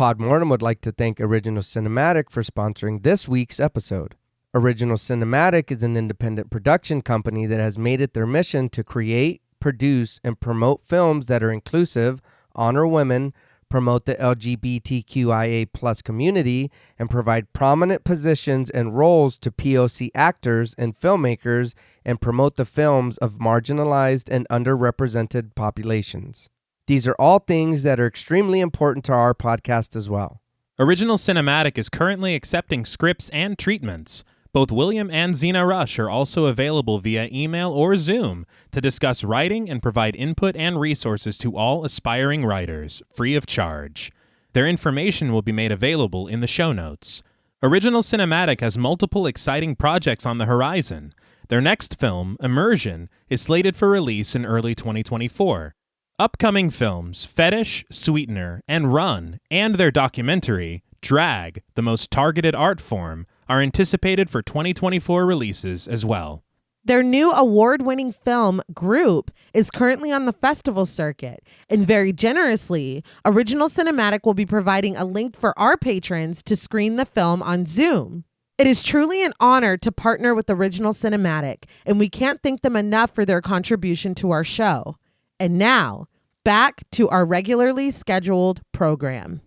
Podmortem would like to thank Original Cinematic for sponsoring this week's episode. Original Cinematic is an independent production company that has made it their mission to create, produce, and promote films that are inclusive, honor women, promote the LGBTQIA+ community, and provide prominent positions and roles to POC actors and filmmakers, and promote the films of marginalized and underrepresented populations. These are all things that are extremely important to our podcast as well. Original Cinematic is currently accepting scripts and treatments. Both William and Xxena Rush are also available via email or Zoom to discuss writing and provide input and resources to all aspiring writers, free of charge. Their information will be made available in the show notes. Original Cinematic has multiple exciting projects on the horizon. Their next film, Immersion, is slated for release in early 2024. Upcoming films, Fetish, Sweetener, and Run, and their documentary, Drag, the Most Targeted Art Form, are anticipated for 2024 releases as well. Their new award-winning film, Group, is currently on the festival circuit, and very generously, Original Cinematic will be providing a link for our patrons to screen the film on Zoom. It is truly an honor to partner with Original Cinematic, and we can't thank them enough for their contribution to our show. And now, back to our regularly scheduled program.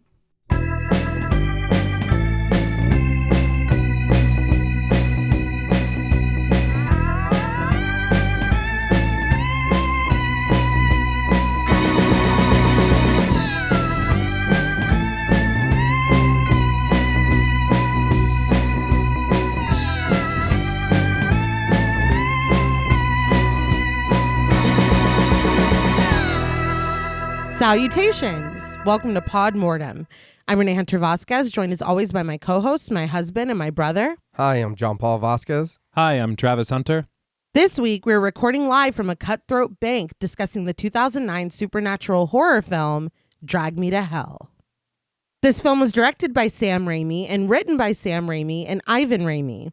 Salutations! Welcome to Podmortem. I'm Reneé Hunter Vasquez, joined as always by my co-hosts, my husband, and my brother. Hi, I'm John Paul Vasquez. Hi, I'm Travis Hunter. This week, we're recording live from a cutthroat bank discussing the 2009 supernatural horror film, Drag Me to Hell. This film was directed by Sam Raimi and written by Sam Raimi and Ivan Raimi.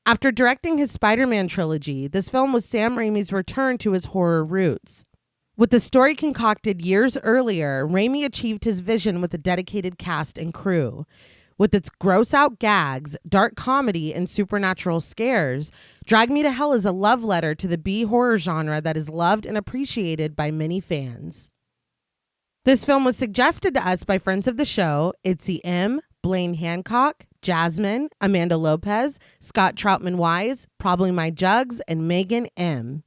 After directing his Spider-Man trilogy, this film was Sam Raimi's return to his horror roots. With the story concocted years earlier, Raimi achieved his vision with a dedicated cast and crew. With its gross-out gags, dark comedy, and supernatural scares, Drag Me to Hell is a love letter to the B-horror genre that is loved and appreciated by many fans. This film was suggested to us by friends of the show, Itzy M., Blaine Hancock, Jasmine, Amanda Lopez, Scott Troutman-Wise, Probably My Jugs, and Megan M.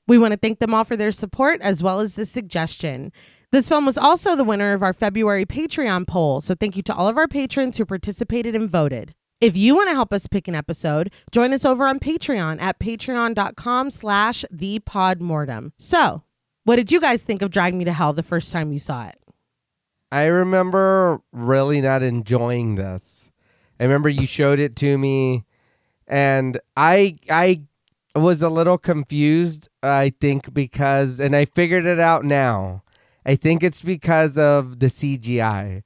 We want to thank them all for their support as well as this suggestion. This film was also the winner of our February Patreon poll, so thank you to all of our patrons who participated and voted. If you want to help us pick an episode, join us over on Patreon at patreon.com/thepodmortem. So, what did you guys think of Drag Me to Hell the first time you saw it? I remember really not enjoying this. I remember you showed it to me, and I was a little confused, I think, because, and I figured it out now, I think it's because of the CGI.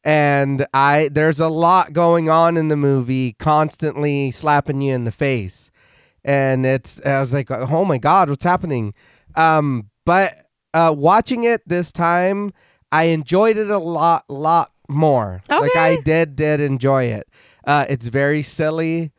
And there's a lot going on in the movie, constantly slapping you in the face. And I was like, oh my God, what's happening? But watching it this time, I enjoyed it a lot more. Okay. Like I did enjoy it. It's very silly.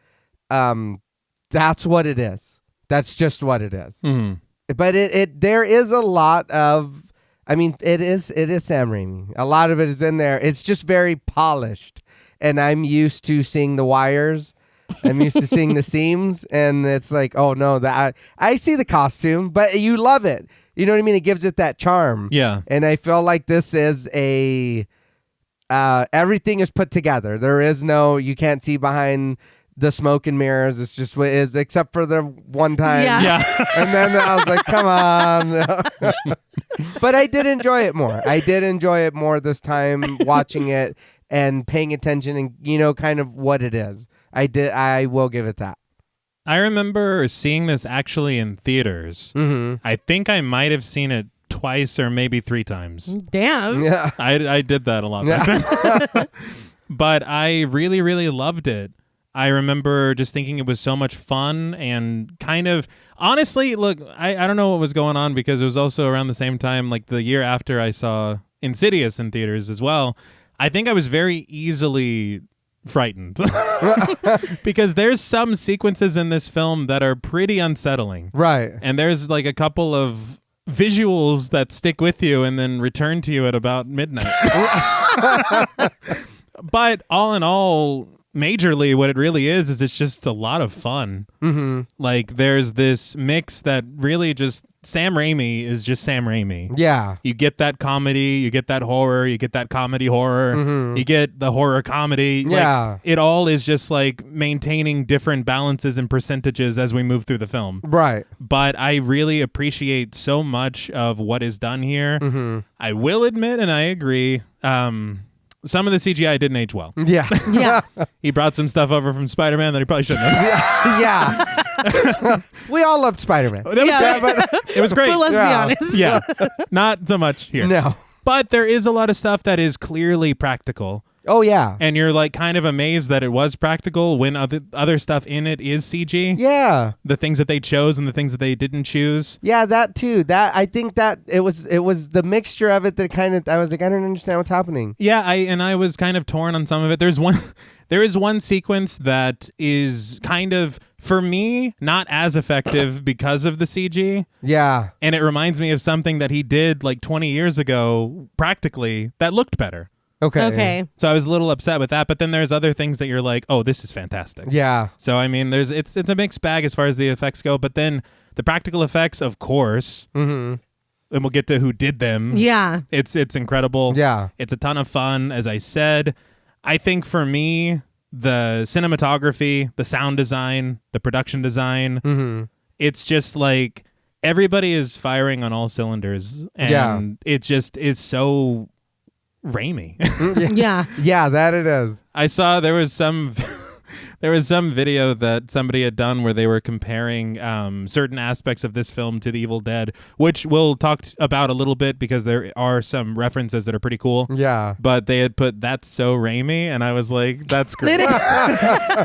That's what it is. That's just what it is. Mm-hmm. But there is a lot of, I mean, it is Sam Raimi. A lot of it is in there. It's just very polished. And I'm used to seeing the wires. I'm used to seeing the seams. And it's like, oh no, I see the costume, but you love it. You know what I mean? It gives it that charm. Yeah. And I feel like this is everything is put together. There is no, you can't see behind the smoke and mirrors. It's just what it is, except for the one time. Yeah. And then I was like, come on. But I did enjoy it more. I did enjoy it more this time, watching it and paying attention and, kind of what it is. I will give it that. I remember seeing this actually in theaters. Mm-hmm. I think I might have seen it twice or maybe 3 times. Damn. Yeah. I did that a lot back then. But I really, really loved it. I remember just thinking it was so much fun and kind of, honestly, look, I don't know what was going on because it was also around the same time, like the year after I saw Insidious in theaters as well. I think I was very easily frightened because there's some sequences in this film that are pretty unsettling. Right. And there's like a couple of visuals that stick with you and then return to you at about midnight. But all in all, majorly what it really is it's just a lot of fun. Mm-hmm. Like there's this mix that really just Sam Raimi is just Sam Raimi. Yeah. You get that comedy, you get that horror, you get that comedy horror, you get the horror comedy. Yeah. Like, it all is just like maintaining different balances and percentages as we move through the film. Right. But I really appreciate so much of what is done here. I will admit, and I agree, some of the CGI didn't age well. Yeah. Yeah. He brought some stuff over from Spider-Man that he probably shouldn't have. Yeah. We all loved Spider-Man. That was great. It was great. But let's be honest. Yeah. Not so much here. No. But there is a lot of stuff that is clearly practical. Oh, yeah. And you're like kind of amazed that it was practical when other stuff in it is CG. Yeah. The things that they chose and the things that they didn't choose. Yeah, that too. That I think that it was the mixture of it that kind of I was like, I don't understand what's happening. Yeah, I was kind of torn on some of it. There is one sequence that is kind of, for me, not as effective because of the CG. Yeah. And it reminds me of something that he did like 20 years ago, practically, that looked better. Okay. So I was a little upset with that, but then there's other things that you're like, oh, this is fantastic. Yeah. So I mean, it's a mixed bag as far as the effects go, but then the practical effects, of course, and we'll get to who did them. Yeah. It's incredible. Yeah. It's a ton of fun, as I said. I think for me, the cinematography, the sound design, the production design, it's just like everybody is firing on all cylinders, and it just is so Raimi. Yeah. Yeah, that it is. I saw there was some video that somebody had done where they were comparing certain aspects of this film to The Evil Dead, which we'll talk about a little bit because there are some references that are pretty cool. Yeah. But they had put "that's so Raimi," and I was like, "That's great,"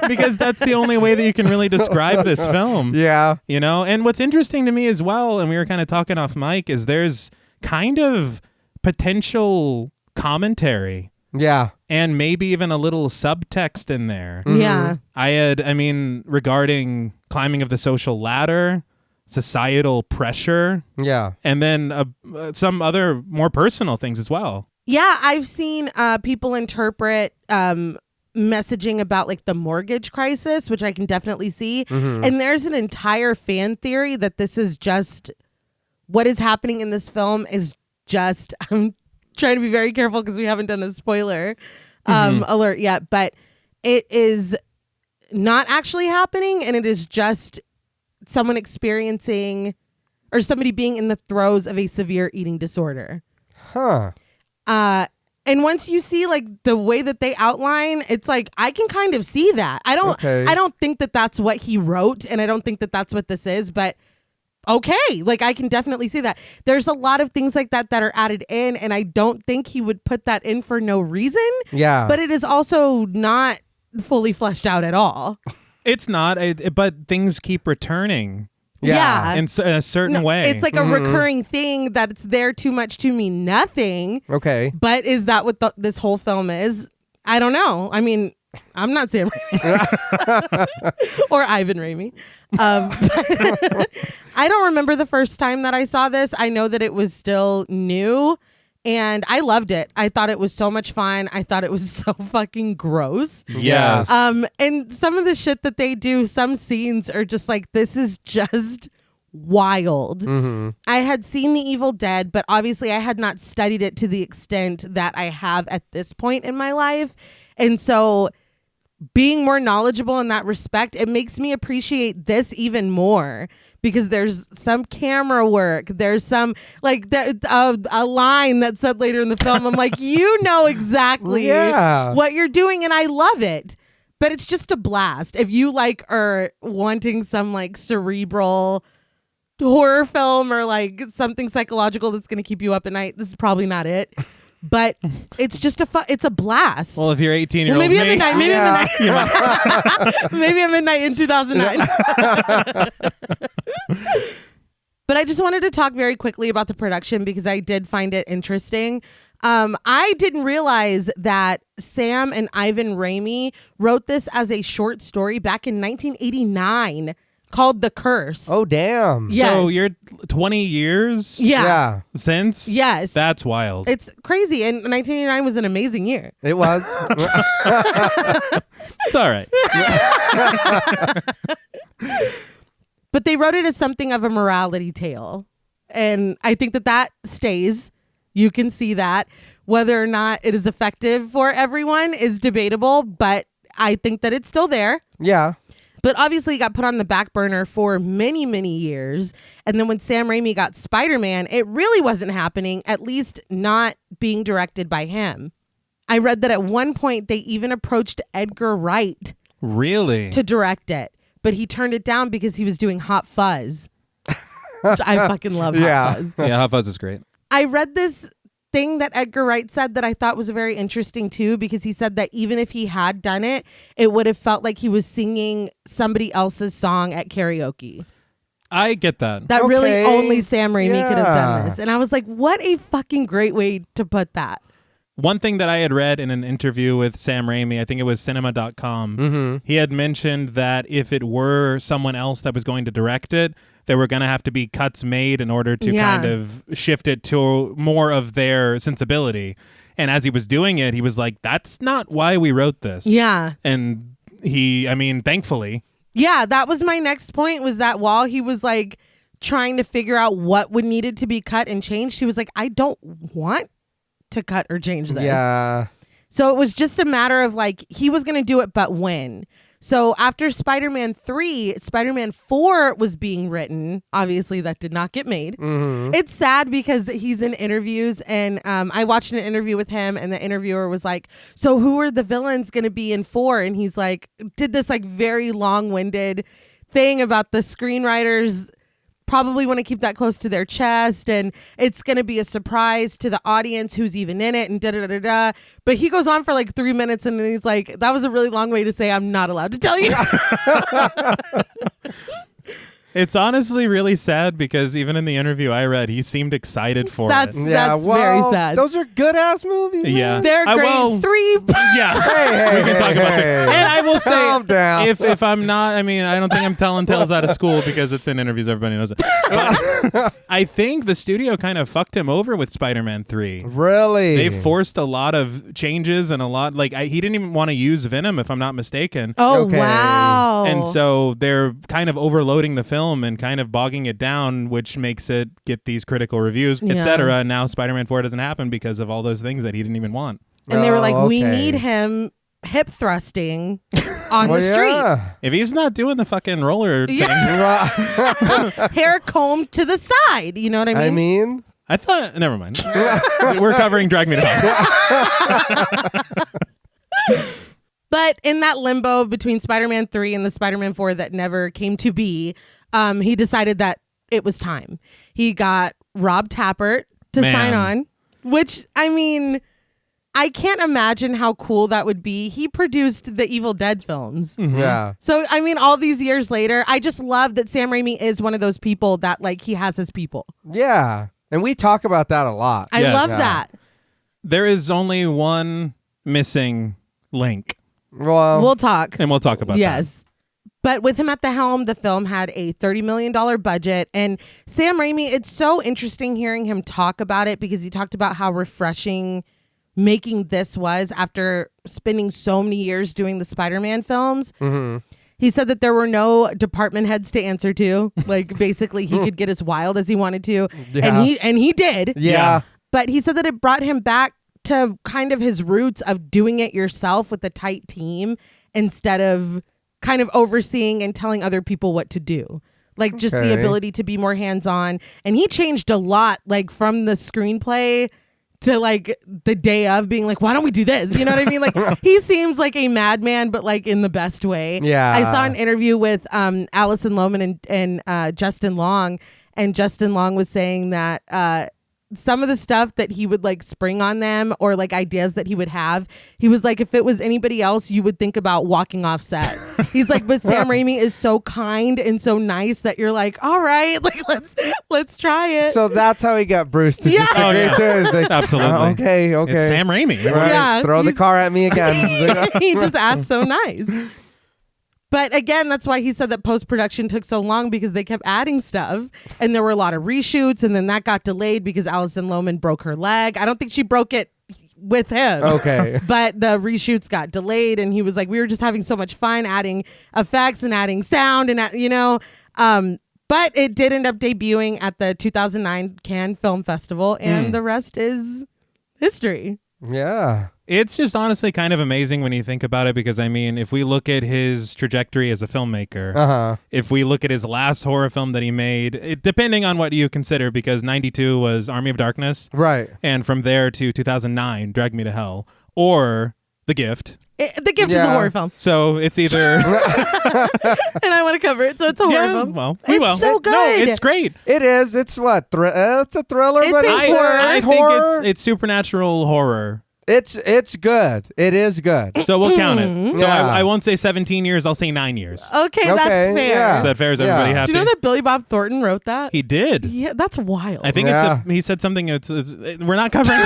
because that's the only way that you can really describe this film. Yeah. You know. And what's interesting to me as well, and we were kind of talking off mic, is there's kind of potential commentary. Yeah. And maybe even a little subtext in there. Yeah. Regarding climbing of the social ladder, societal pressure, Yeah. and then some other more personal things as well. Yeah, I've seen people interpret messaging about like the mortgage crisis, which I can definitely see. And there's an entire fan theory that this is just what is happening in this film is just I'm trying to be very careful because we haven't done a spoiler alert yet, but it is not actually happening, and it is just someone experiencing or somebody being in the throes of a severe eating disorder. Huh. And once you see like the way that they outline, it's like I can kind of see that. I don't think that that's what he wrote, and I don't think that that's what this is, but okay, like I can definitely see that. There's a lot of things like that that are added in, and I don't think he would put that in for no reason. Yeah. But it is also not fully fleshed out at all. It's not, but things keep returning Yeah. in a certain way. It's like a recurring thing that's there too much to mean nothing. Okay. But is that what this whole film is? I don't know. I mean, I'm not Sam Raimi or Ivan Raimi. I don't remember the first time that I saw this. I know that it was still new and I loved it. I thought it was so much fun. I thought it was so fucking gross. yes. And some of the shit that they do, some scenes are just like, this is just wild. I had seen The Evil Dead, but obviously I had not studied it to the extent that I have at this point in my life. And so being more knowledgeable in that respect, it makes me appreciate this even more because there's some camera work. There's some like a line that's said later in the film. I'm like, you know exactly what you're doing. And I love it. But it's just a blast. If you like are wanting some like cerebral horror film or like something psychological that's going to keep you up at night, this is probably not it. But it's just it's a blast. Well, if you're 18-year-old, maybe at midnight. Maybe at midnight in 2009. But I just wanted to talk very quickly about the production because I did find it interesting. I didn't realize that Sam and Ivan Raimi wrote this as a short story back in 1989 called The Curse. Oh, damn. Yes. So you're 20 years Yeah. since? Yes. That's wild. It's crazy. And 1989 was an amazing year. It was. It's all right. But they wrote it as something of a morality tale. And I think that stays. You can see that. Whether or not it is effective for everyone is debatable, but I think that it's still there. Yeah. But obviously it got put on the back burner for many, many years. And then when Sam Raimi got Spider-Man, it really wasn't happening, at least not being directed by him. I read that at one point they even approached Edgar Wright Really? to direct it, but he turned it down because he was doing Hot Fuzz. Which I fucking love Yeah. Hot Fuzz. Yeah, Hot Fuzz is great. I read this thing that Edgar Wright said that I thought was very interesting too, because he said that even if he had done it, it would have felt like he was singing somebody else's song at karaoke. I get that. That really Okay. only Sam Raimi could have done Yeah. this. And I was like, what a fucking great way to put that. One thing that I had read in an interview with Sam Raimi, I think it was cinema.com, he had mentioned that if it were someone else that was going to direct it, there were going to have to be cuts made in order to Yeah. kind of shift it to more of their sensibility. And as he was doing it, he was like, that's not why we wrote this. Yeah. And thankfully. Yeah, that was my next point, was that while he was like trying to figure out what would needed to be cut and changed, he was like, I don't want to cut or change this. Yeah. So it was just a matter of like, he was going to do it, but when? So after Spider-Man 3, Spider-Man 4 was being written. Obviously, that did not get made. It's sad because he's in interviews, and I watched an interview with him, and the interviewer was like, so who are the villains going to be in 4? And he's like, did this like very long-winded thing about the screenwriters probably want to keep that close to their chest, and it's going to be a surprise to the audience who's even in it, and da-da-da-da-da. But he goes on for like 3 minutes, and then he's like, that was a really long way to say I'm not allowed to tell you. It's honestly really sad because even in the interview I read, he seemed excited for That's it. very sad. Those are good ass movies. man. Yeah. They're great. well, 3. Yeah. Hey, We can talk about hey. that. And I will say, Calm down. if I'm not, I mean, I don't think I'm telling tales out of school because it's in interviews. Everybody knows it. But I think the studio kind of fucked him over with Spider-Man 3. Really? They forced a lot of changes and a lot, like, he didn't even want to use Venom, if I'm not mistaken. Oh, Okay. wow. And so they're kind of overloading the film and kind of bogging it down, which makes it get these critical reviews, Yeah. etc. And now Spider-Man 4 doesn't happen because of all those things that he didn't even want. And they were like, we okay. need him hip thrusting on Well, the street. yeah. If he's not doing the fucking roller thing, Hair combed to the side. You know what I mean? I thought, never mind. We're covering Drag Me to Hell. But in that limbo between Spider-Man 3 and the Spider-Man 4 that never came to be, he decided that it was time. He got Rob Tappert to Man. sign on, which, I mean, I can't imagine how cool that would be. He produced the Evil Dead films. Yeah. So, I mean, all these years later, I just love that Sam Raimi is one of those people that, like, he has his people. Yeah. And we talk about that a lot. I Yes. love Yeah. that. There is only one missing link, Well, We'll talk. and we'll talk about that. Yes. But with him at the helm, the film had a $30 million budget. And Sam Raimi, it's so interesting hearing him talk about it, because he talked about how refreshing making this was after spending so many years doing the Spider-Man films. He said that there were no department heads to answer to. Like, basically, he could get as wild as he wanted to. Yeah. And he did. yeah. But he said that it brought him back to kind of his roots of doing it yourself with a tight team, instead of kind of overseeing and telling other people what to do. Like, just the Okay. ability to be more hands-on. And he changed a lot, like, from the screenplay to, like, the day of being like, why don't we do this? You know what I mean? Like, he seems like a madman, but, like, in the best way. Yeah. I saw an interview with Allison Lohman and Justin Long, and Justin Long was saying that some of the stuff that he would like spring on them, or like ideas that he would have, he was like, if it was anybody else, you would think about walking off set. He's like, but Sam Raimi is so kind and so nice that you're like, all right, like let's try it. So that's how he got Bruce to Yeah. disagree Oh, yeah. too. He's like, Absolutely. Okay. It's Sam Raimi. Right. Yeah, Throw the he's- car at me again. He just asked so nice. But again, that's why he said that post-production took so long, because they kept adding stuff and there were a lot of reshoots, and then that got delayed because Alison Lohman broke her leg. I don't think she broke it with him. Okay. But the reshoots got delayed, and he was like, we were just having so much fun adding effects and adding sound and, but it did end up debuting at the 2009 Cannes Film Festival, and the rest is history. Yeah. It's just honestly kind of amazing when you think about it, because I mean, if we look at his trajectory as a filmmaker, if we look at his last horror film that he made, depending on what you consider, because 92 was Army of Darkness, Right. and from there to 2009, Drag Me to Hell, or The Gift. The Gift is a Yeah. horror film, So it's either and I want to cover it, so it's a horror yeah, film. well, we It's will. so No, good. it's great. It is. It's what? It's a thriller, It's but a it's horror. I It's think horror. it's supernatural horror. It's good. It is good. So we'll count it. So Yeah. I won't say 17 years. I'll say 9 years. Okay, that's fair. yeah. Is that fair? Is everybody Yeah. happy? Do you know that Billy Bob Thornton wrote that? He did. Yeah, that's wild. I think Yeah. he said something. It's we're not covering.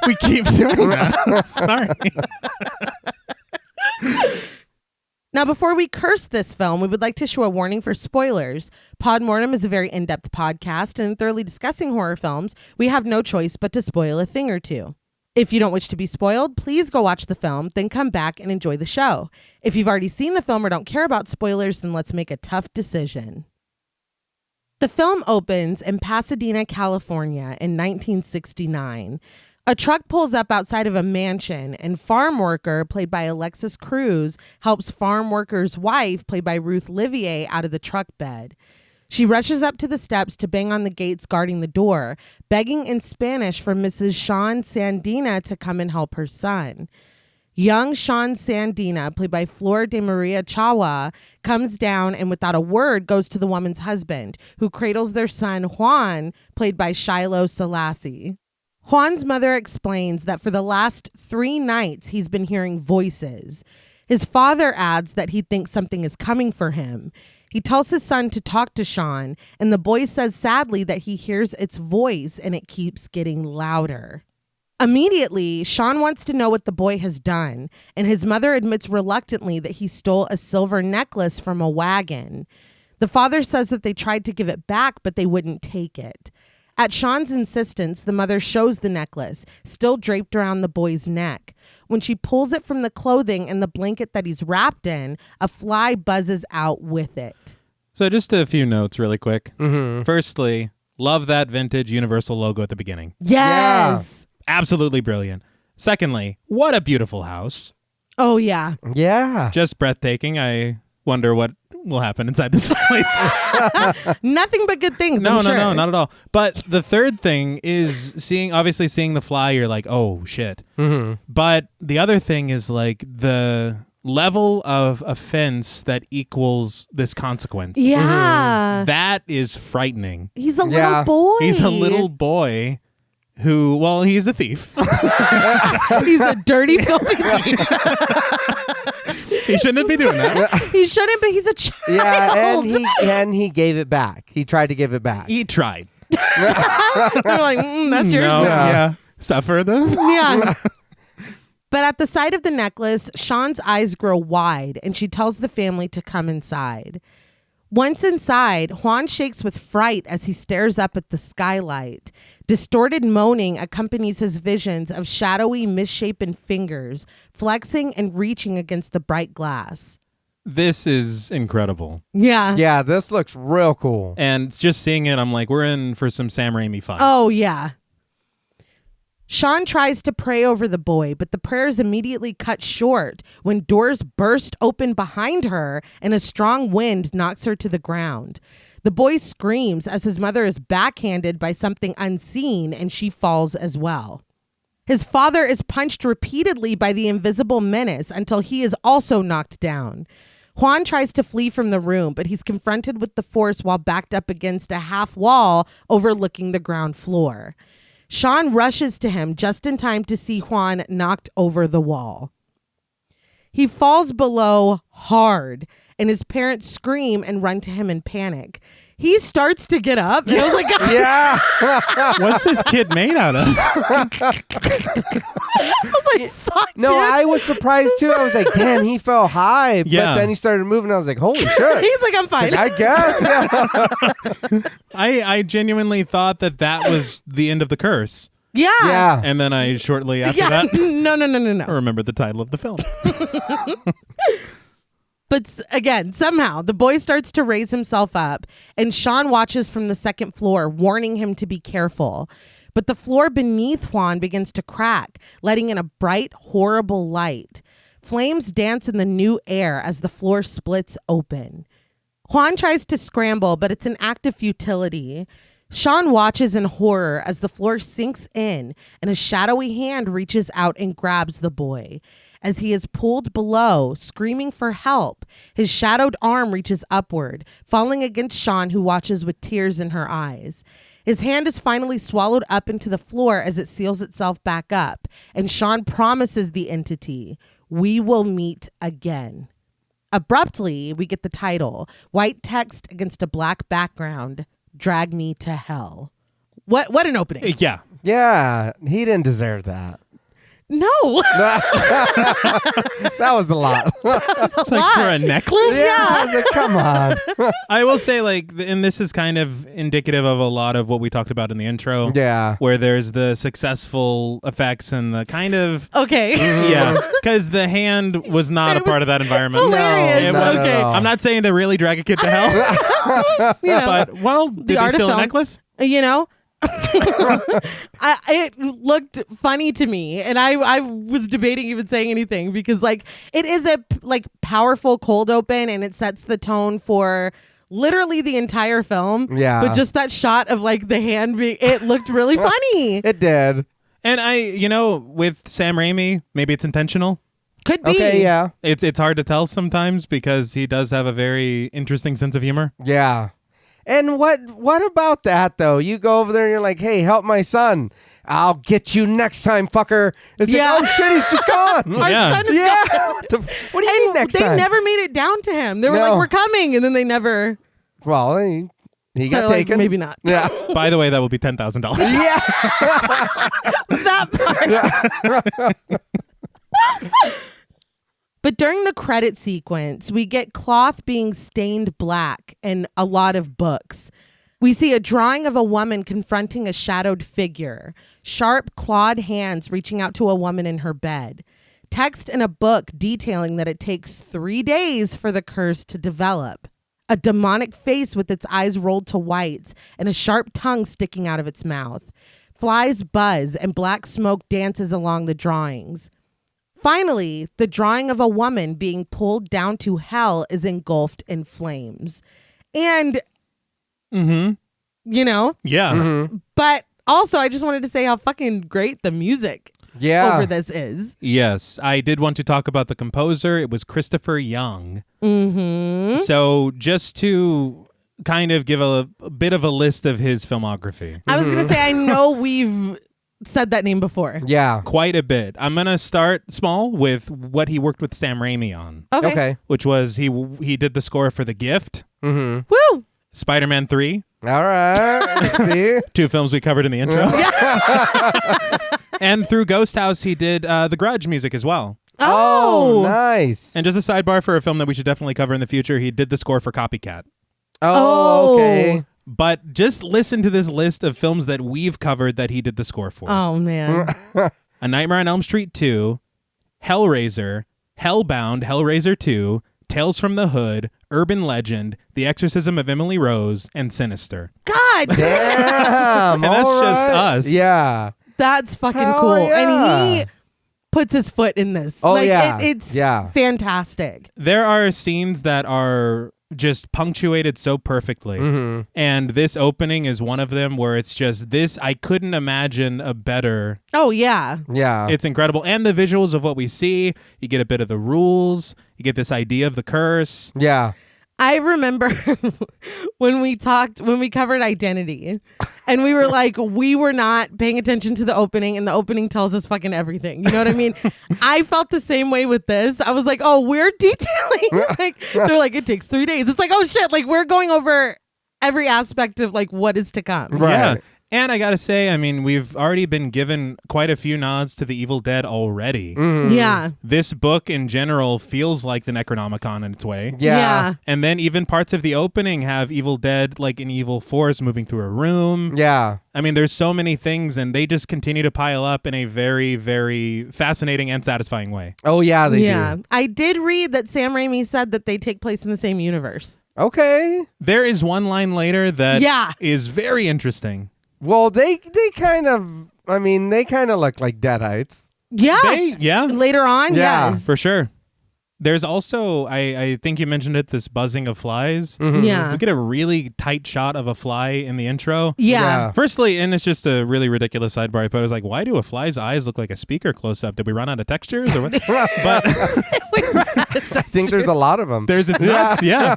We keep doing that. Sorry. Now, before we curse this film, we would like to show a warning for spoilers. Pod Mortem is a very in-depth podcast, and in thoroughly discussing horror films, we have no choice but to spoil a thing or two. If you don't wish to be spoiled, please go watch the film, then come back and enjoy the show. If you've already seen the film or don't care about spoilers, then let's make a tough decision. The film opens in Pasadena, California in 1969. A truck pulls up outside of a mansion, and farm worker, played by Alexis Cruz, helps farm worker's wife, played by Ruth Livier, out of the truck bed. She rushes up to the steps to bang on the gates guarding the door, begging in Spanish for Mrs. Sean Sandina to come and help her son. Young Sean Sandina, played by Flor de Maria Chawa, comes down and without a word goes to the woman's husband, who cradles their son Juan, played by Shiloh Selassie. Juan's mother explains that for the last 3 nights he's been hearing voices. His father adds that he thinks something is coming for him. He tells his son to talk to Sean, and the boy says sadly that he hears its voice and it keeps getting louder. Immediately, Sean wants to know what the boy has done, and his mother admits reluctantly that he stole a silver necklace from a wagon. The father says that they tried to give it back, but they wouldn't take it. At Sean's insistence, the mother shows the necklace, still draped around the boy's neck. When she pulls it from the clothing and the blanket that he's wrapped in, a fly buzzes out with it. So just a few notes really quick. Mm-hmm. Firstly, love that vintage Universal logo at the beginning. Yes. Absolutely brilliant. Secondly, what a beautiful house. Oh, yeah. Yeah. Just breathtaking. I wonder what will happen inside this place. Nothing but good things. No, I'm sure. not at all. But the third thing is seeing the fly, you're like, oh shit. Mm-hmm. But the other thing is like the level of offense that equals this consequence. Yeah. That is frightening. He's a Yeah. little boy. He's a little boy who, well, he's a thief. He's a dirty, filthy thief. He shouldn't be doing that. He shouldn't, but he's a child. Yeah, and he gave it back. He tried to give it back. He tried. They're like, that's yours No, now. yeah. Suffer the. Yeah. But at the sight of the necklace, Sean's eyes grow wide, and she tells the family to come inside. Once inside, Juan shakes with fright as he stares up at the skylight. Distorted moaning accompanies his visions of shadowy, misshapen fingers flexing and reaching against the bright glass. This is incredible. Yeah. Yeah, this looks real cool. And just seeing it, I'm like, we're in for some Sam Raimi fun. Oh, yeah. Sean tries to pray over the boy, but the prayer is immediately cut short when doors burst open behind her and a strong wind knocks her to the ground. The boy screams as his mother is backhanded by something unseen and she falls as well. His father is punched repeatedly by the invisible menace until he is also knocked down. Juan tries to flee from the room, but he's confronted with the force while backed up against a half wall overlooking the ground floor. Sean rushes to him just in time to see Juan knocked over the wall. He falls below hard, and his parents scream and run to him in panic. He starts to get up, and I was like, Yeah. What's this kid made out of? I was like, fuck, No, dude. I was surprised too. I was like, damn, he fell high. Yeah. But then he started moving. I was like, holy shit. He's like, I'm fine. I guess. Yeah. I genuinely thought that was the end of the curse. Yeah. Yeah. And then I shortly after Yeah. that No. I remembered the title of the film. But again, somehow the boy starts to raise himself up, and Sean watches from the second floor, warning him to be careful. But the floor beneath Juan begins to crack, letting in a bright, horrible light. Flames dance in the new air as the floor splits open. Juan tries to scramble, but it's an act of futility. Sean watches in horror as the floor sinks in and a shadowy hand reaches out and grabs the boy. As he is pulled below, screaming for help, his shadowed arm reaches upward, falling against Sean, who watches with tears in her eyes. His hand is finally swallowed up into the floor as it seals itself back up, and Sean promises the entity, "We will meet again." Abruptly, we get the title, white text against a black background, "Drag Me to Hell." What an opening. Yeah. Yeah. He didn't deserve that. No. That was a lot. It's like for a necklace? Yeah. I was like, come on. I will say, like, and this is kind of indicative of a lot of what we talked about in the intro. Yeah. Where there's the successful effects and the kind of... Okay. Yeah, because the hand was not a part of that environment. hilarious. It not was, at all. I'm not saying to really drag a kid to hell, You know, but, well, did they art of steal a film. necklace? you know? It looked funny to me, and I was debating even saying anything because like it is a powerful cold open, and it sets the tone for literally the entire film. Yeah. But just that shot of like the hand being, it looked really funny. It did. And with Sam Raimi, maybe it's intentional. Could be. Okay, yeah. It's hard to tell sometimes because he does have a very interesting sense of humor. Yeah. And what about that though? You go over there and you're like, hey, help my son. I'll get you next time, fucker. It's Yeah. like, oh shit, he's just gone. Our Yeah. son is Yeah. gone. What do you mean And next they time? never made it down to him. They were No. like, we're coming, and then they never. Well, he got They're like, taken. maybe not. Yeah. By the way, that will be $10,000. Yeah. That part. But during the credit sequence, we get cloth being stained black and a lot of books. We see a drawing of a woman confronting a shadowed figure, sharp clawed hands reaching out to a woman in her bed. Text in a book detailing that it takes 3 days for the curse to develop. A demonic face with its eyes rolled to whites and a sharp tongue sticking out of its mouth. Flies buzz and black smoke dances along the drawings. Finally, the drawing of a woman being pulled down to hell is engulfed in flames. And, Mm-hmm. Yeah. Mm-hmm. but also I just wanted to say how fucking great the music Yeah. over this is. Yes, I did want to talk about the composer. It was Christopher Young. Mm-hmm. So just to kind of give a bit of a list of his filmography. I was going to say, I know we've said that name before. Yeah. Quite a bit. I'm going to start small with what he worked with Sam Raimi on, Okay. which was he did the score for The Gift, Mm-hmm. Woo! Spider-Man 3, All right. See? 2 films we covered in the intro. And through Ghost House, he did The Grudge music as well. Oh, nice. And just a sidebar for a film that we should definitely cover in the future, he did the score for Copycat. Oh, okay. But just listen to this list of films that we've covered that he did the score for. Oh, man. A Nightmare on Elm Street 2, Hellraiser, Hellbound, Hellraiser 2, Tales from the Hood, Urban Legend, The Exorcism of Emily Rose, and Sinister. God, Damn. And that's all just right. us. Yeah. that's fucking Hell cool. yeah. And he puts his foot in this. Oh, like, yeah. It's Yeah. fantastic. There are scenes that are just punctuated so perfectly. Mm-hmm. And this opening is one of them where it's just this. I couldn't imagine a better. Oh, yeah. Yeah. It's incredible. And the visuals of what we see, you get a bit of the rules, you get this idea of the curse. Yeah. I remember when we covered Identity, and we were like, we were not paying attention to the opening, and the opening tells us fucking everything. You know what I mean? I felt the same way with this. I was like, oh, we're detailing. Like, they're like, it takes 3 days. It's like, oh shit, like we're going over every aspect of like what is to come. Right. Yeah. And I gotta say, I mean, we've already been given quite a few nods to the Evil Dead already. Yeah. This book in general feels like the Necronomicon in its way. Yeah. And then even parts of the opening have Evil Dead like an evil force moving through a room. Yeah. I mean, there's so many things, and they just continue to pile up in a very, very fascinating and satisfying way. Oh, yeah, they do. I did read that Sam Raimi said that they take place in the same universe. Okay. There is one line later that is very interesting. Well, they kind of look like Deadites. Yeah. Later on, Yeah. yes. For sure. There's also, I think you mentioned it, this buzzing of flies. Yeah. We get a really tight shot of a fly in the intro. Yeah. Firstly, and it's just a really ridiculous sidebar, but I was like, why do a fly's eyes look like a speaker close up? Did we run out of textures or what? But I think there's a lot of them. it's nuts, yeah.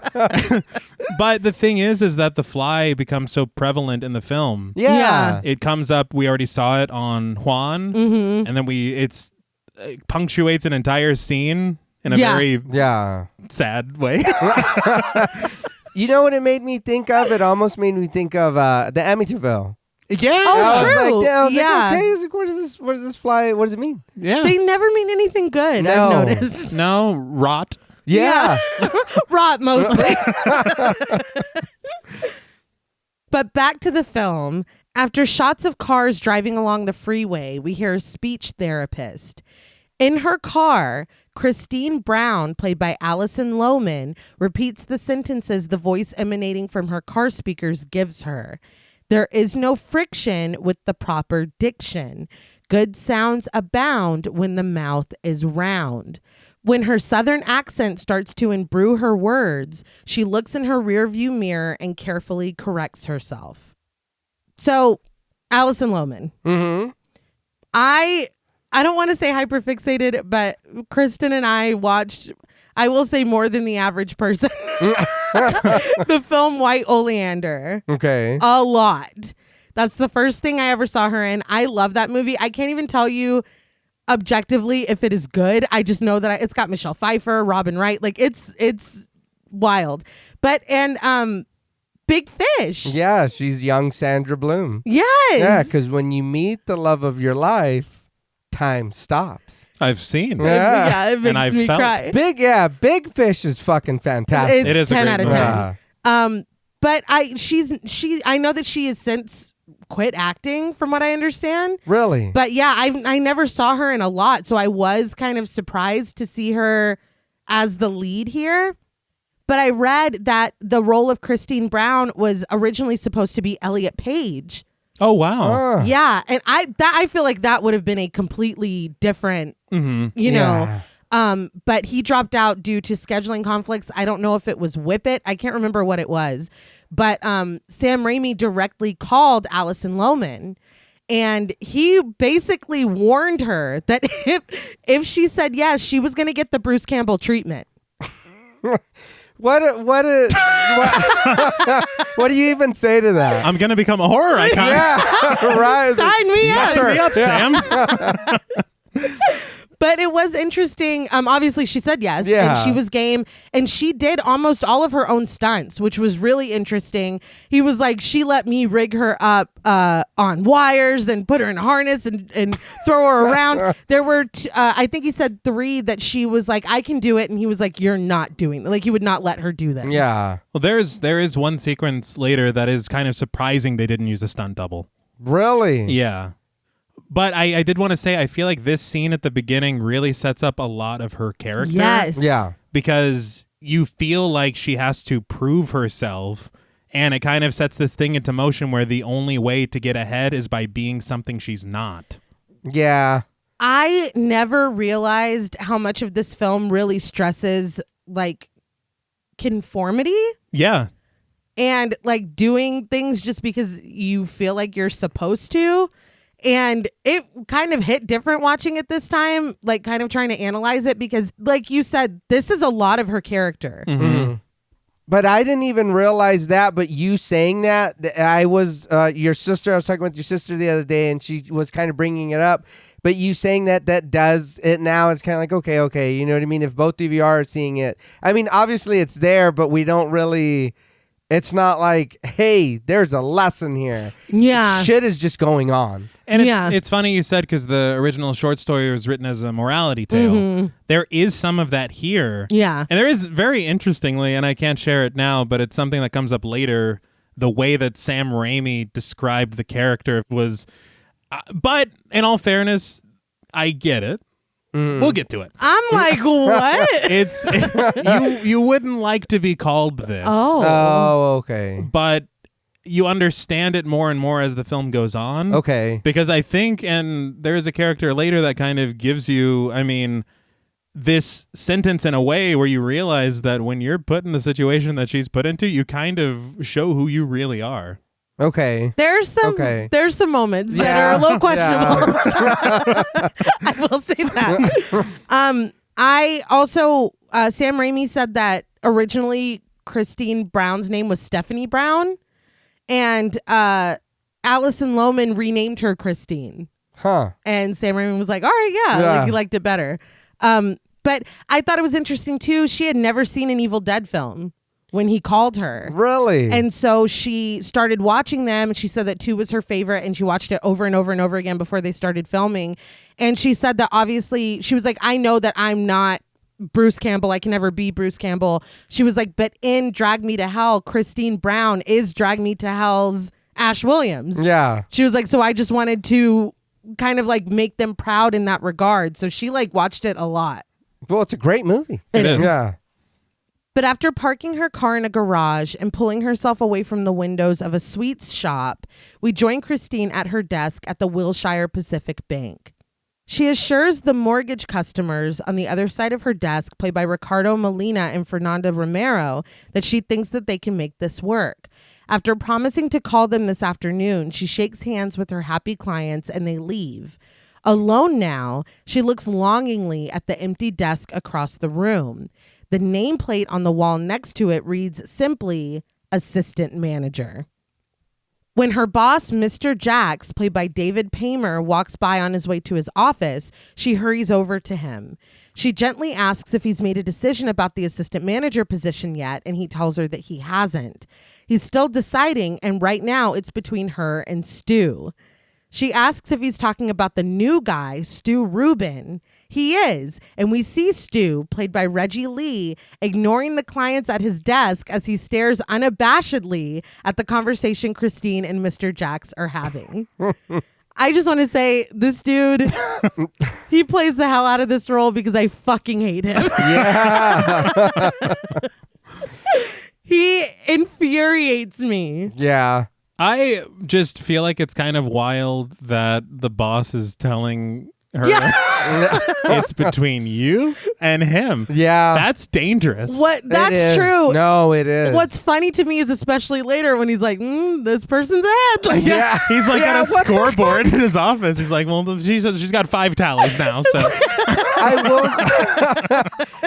But the thing is that the fly becomes so prevalent in the film. Yeah. It comes up, we already saw it on Juan, and then it punctuates an entire scene in a very sad way. You know what it made me think of? It almost made me think of the Amityville. Yeah. Oh, true. I was Yeah. like, okay, I was like, what does this fly, what does it mean? Yeah. They never mean anything good, No. I've noticed. No, rot. Yeah. Rot mostly. But back to the film. After shots of cars driving along the freeway, we hear a speech therapist. In her car, Christine Brown, played by Alison Lohman, repeats the sentences the voice emanating from her car speakers gives her. There is no friction with the proper diction. Good sounds abound when the mouth is round. When her southern accent starts to imbrue her words, she looks in her rearview mirror and carefully corrects herself. So, Alison Lohman. Mm-hmm. I don't want to say hyperfixated, but Kristen and I watched, I will say more than the average person, the film White Oleander. Okay. A lot. That's the first thing I ever saw her in. I love that movie. I can't even tell you objectively if it is good. I just know that it's got Michelle Pfeiffer, Robin Wright. Like it's wild. But, and Big Fish. Yeah, she's young Sandra Bloom. Yes. Yeah, because when you meet the love of your life, time stops. I've seen. Yeah. It makes I've me felt. cry. Big Fish is fucking fantastic. It's It is a 10 great out of movie. 10. But I know that she has since quit acting from what I understand. Really? But yeah, I never saw her in a lot, so I was kind of surprised to see her as the lead here. But I read that the role of Christine Brown was originally supposed to be Elliot Page. Oh, wow. Yeah, and I feel like that would have been a completely different, you know. But he dropped out due to scheduling conflicts. I don't know if it was Whip It. I can't remember what it was. But Sam Raimi directly called Alison Lohman, and he basically warned her that if she said yes, she was going to get the Bruce Campbell treatment. What do you even say to that? I'm going to become a horror icon. Yeah, right. Sign me up. Sign me up, Sam. But it was interesting. Obviously, she said yes, Yeah. and she was game, and she did almost all of her own stunts, which was really interesting. He was like, she let me rig her up on wires and put her in a harness and throw her around. There were, I think he said 3 that she was like, I can do it, and he was like, you're not doing that. Like, he would not let her do that. Yeah. Well, there is one sequence later that is kind of surprising they didn't use a stunt double. Really? Yeah. But I did want to say, I feel like this scene at the beginning really sets up a lot of her character. Yes. Yeah. Because you feel like she has to prove herself, and it kind of sets this thing into motion where the only way to get ahead is by being something she's not. Yeah. I never realized how much of this film really stresses like conformity. Yeah. And like doing things just because you feel like you're supposed to. And it kind of hit different watching it this time, like kind of trying to analyze it because like you said, this is a lot of her character. Mm-hmm. But I didn't even realize that. But you saying that, I was your sister. I was talking with your sister the other day, and she was kind of bringing it up. But you saying that does it now. It's kind of like, okay. You know what I mean? If both of you are seeing it. I mean, obviously it's there, but we don't really. It's not like, hey, there's a lesson here. Yeah. Shit is just going on. And it's funny you said, because the original short story was written as a morality tale. Mm-hmm. There is some of that here. Yeah. And there is, very interestingly, and I can't share it now, but it's something that comes up later, the way that Sam Raimi described the character was... but in all fairness, I get it. We'll get to it. I'm like, what? It's you wouldn't like to be called this. Oh, okay. But you understand it more and more as the film goes on. Okay. Because I think, and there is a character later that kind of gives you, I mean, this sentence in a way where you realize that when you're put in the situation that she's put into, you kind of show who you really are. Okay. There's some moments that are a little questionable. I will say that. I also Sam Raimi said that originally Christine Brown's name was Stephanie Brown, and Alison Lohman renamed her Christine. Huh. And Sam Raimi was like, all right, yeah. Like, he liked it better. But I thought it was interesting too. She had never seen an Evil Dead film when he called her. Really? And so she started watching them, and she said that 2 was her favorite, and she watched it over and over and over again before they started filming. And she said that obviously, she was like, I know that I'm not Bruce Campbell. I can never be Bruce Campbell. She was like, but in Drag Me to Hell, Christine Brown is Drag Me to Hell's Ash Williams. Yeah. She was like, so I just wanted to kind of like make them proud in that regard. So she like watched it a lot. Well, it's a great movie. It is. Yeah. But after parking her car in a garage and pulling herself away from the windows of a sweets shop, we join Christine at her desk at the Wilshire Pacific Bank. She assures the mortgage customers on the other side of her desk, played by Ricardo Molina and Fernanda Romero, that she thinks that they can make this work. After promising to call them this afternoon, she shakes hands with her happy clients and they leave. Alone now, she looks longingly at the empty desk across the room. The nameplate on the wall next to it reads simply, Assistant Manager. When her boss, Mr. Jax, played by David Paymer, walks by on his way to his office, she hurries over to him. She gently asks if he's made a decision about the assistant manager position yet, and he tells her that he hasn't. He's still deciding, and right now it's between her and Stu. She asks if he's talking about the new guy, Stu Rubin. He is, and we see Stu, played by Reggie Lee, ignoring the clients at his desk as he stares unabashedly at the conversation Christine and Mr. Jax are having. I just want to say, this dude, he plays the hell out of this role because I fucking hate him. Yeah. He infuriates me. Yeah. I just feel like it's kind of wild that the boss is telling her it's between you and him. Yeah. That's dangerous. What? That's true. No, it is. What's funny to me is especially later when he's like, this person's ahead. Like, Yeah. He's like Yeah, got a what the scoreboard in his office. He's like, well, she's got 5 tallies now. So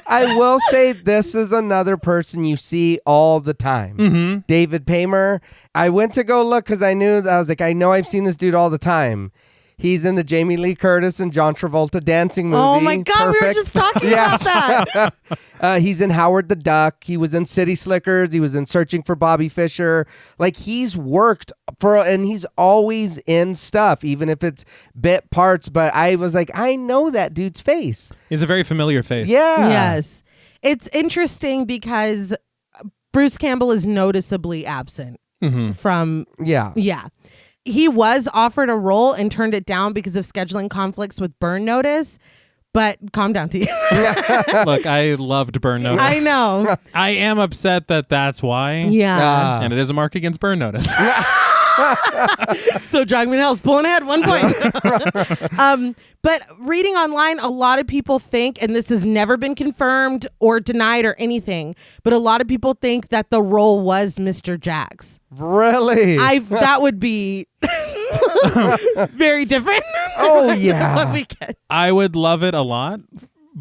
I will say this is another person you see all the time. Mm-hmm. David Paymer. I went to go look because I was like, I know I've seen this dude all the time. He's in the Jamie Lee Curtis and John Travolta dancing movie. oh my God, we were just talking about that. He's in Howard the Duck. He was in City Slickers. He was in Searching for Bobby Fischer. Like, he's worked and he's always in stuff, even if it's bit parts. But I was like, I know that dude's face. he's a very familiar face. Yeah. Yes. It's interesting because Bruce Campbell is noticeably absent from, Yeah. He was offered a role and turned it down because of scheduling conflicts with Burn Notice. But calm down, T. Look, I loved Burn Notice. I know. I am upset that that's why. Yeah. And it is a mark against Burn Notice. So Drag Me to Hell's pulling ahead 1 point. But reading online, a lot of people think, and this has never been confirmed or denied or anything, but a lot of people think that the role was Mr. Jax. Really? That would be very different. Oh, than yeah. what we get. I would love it a lot,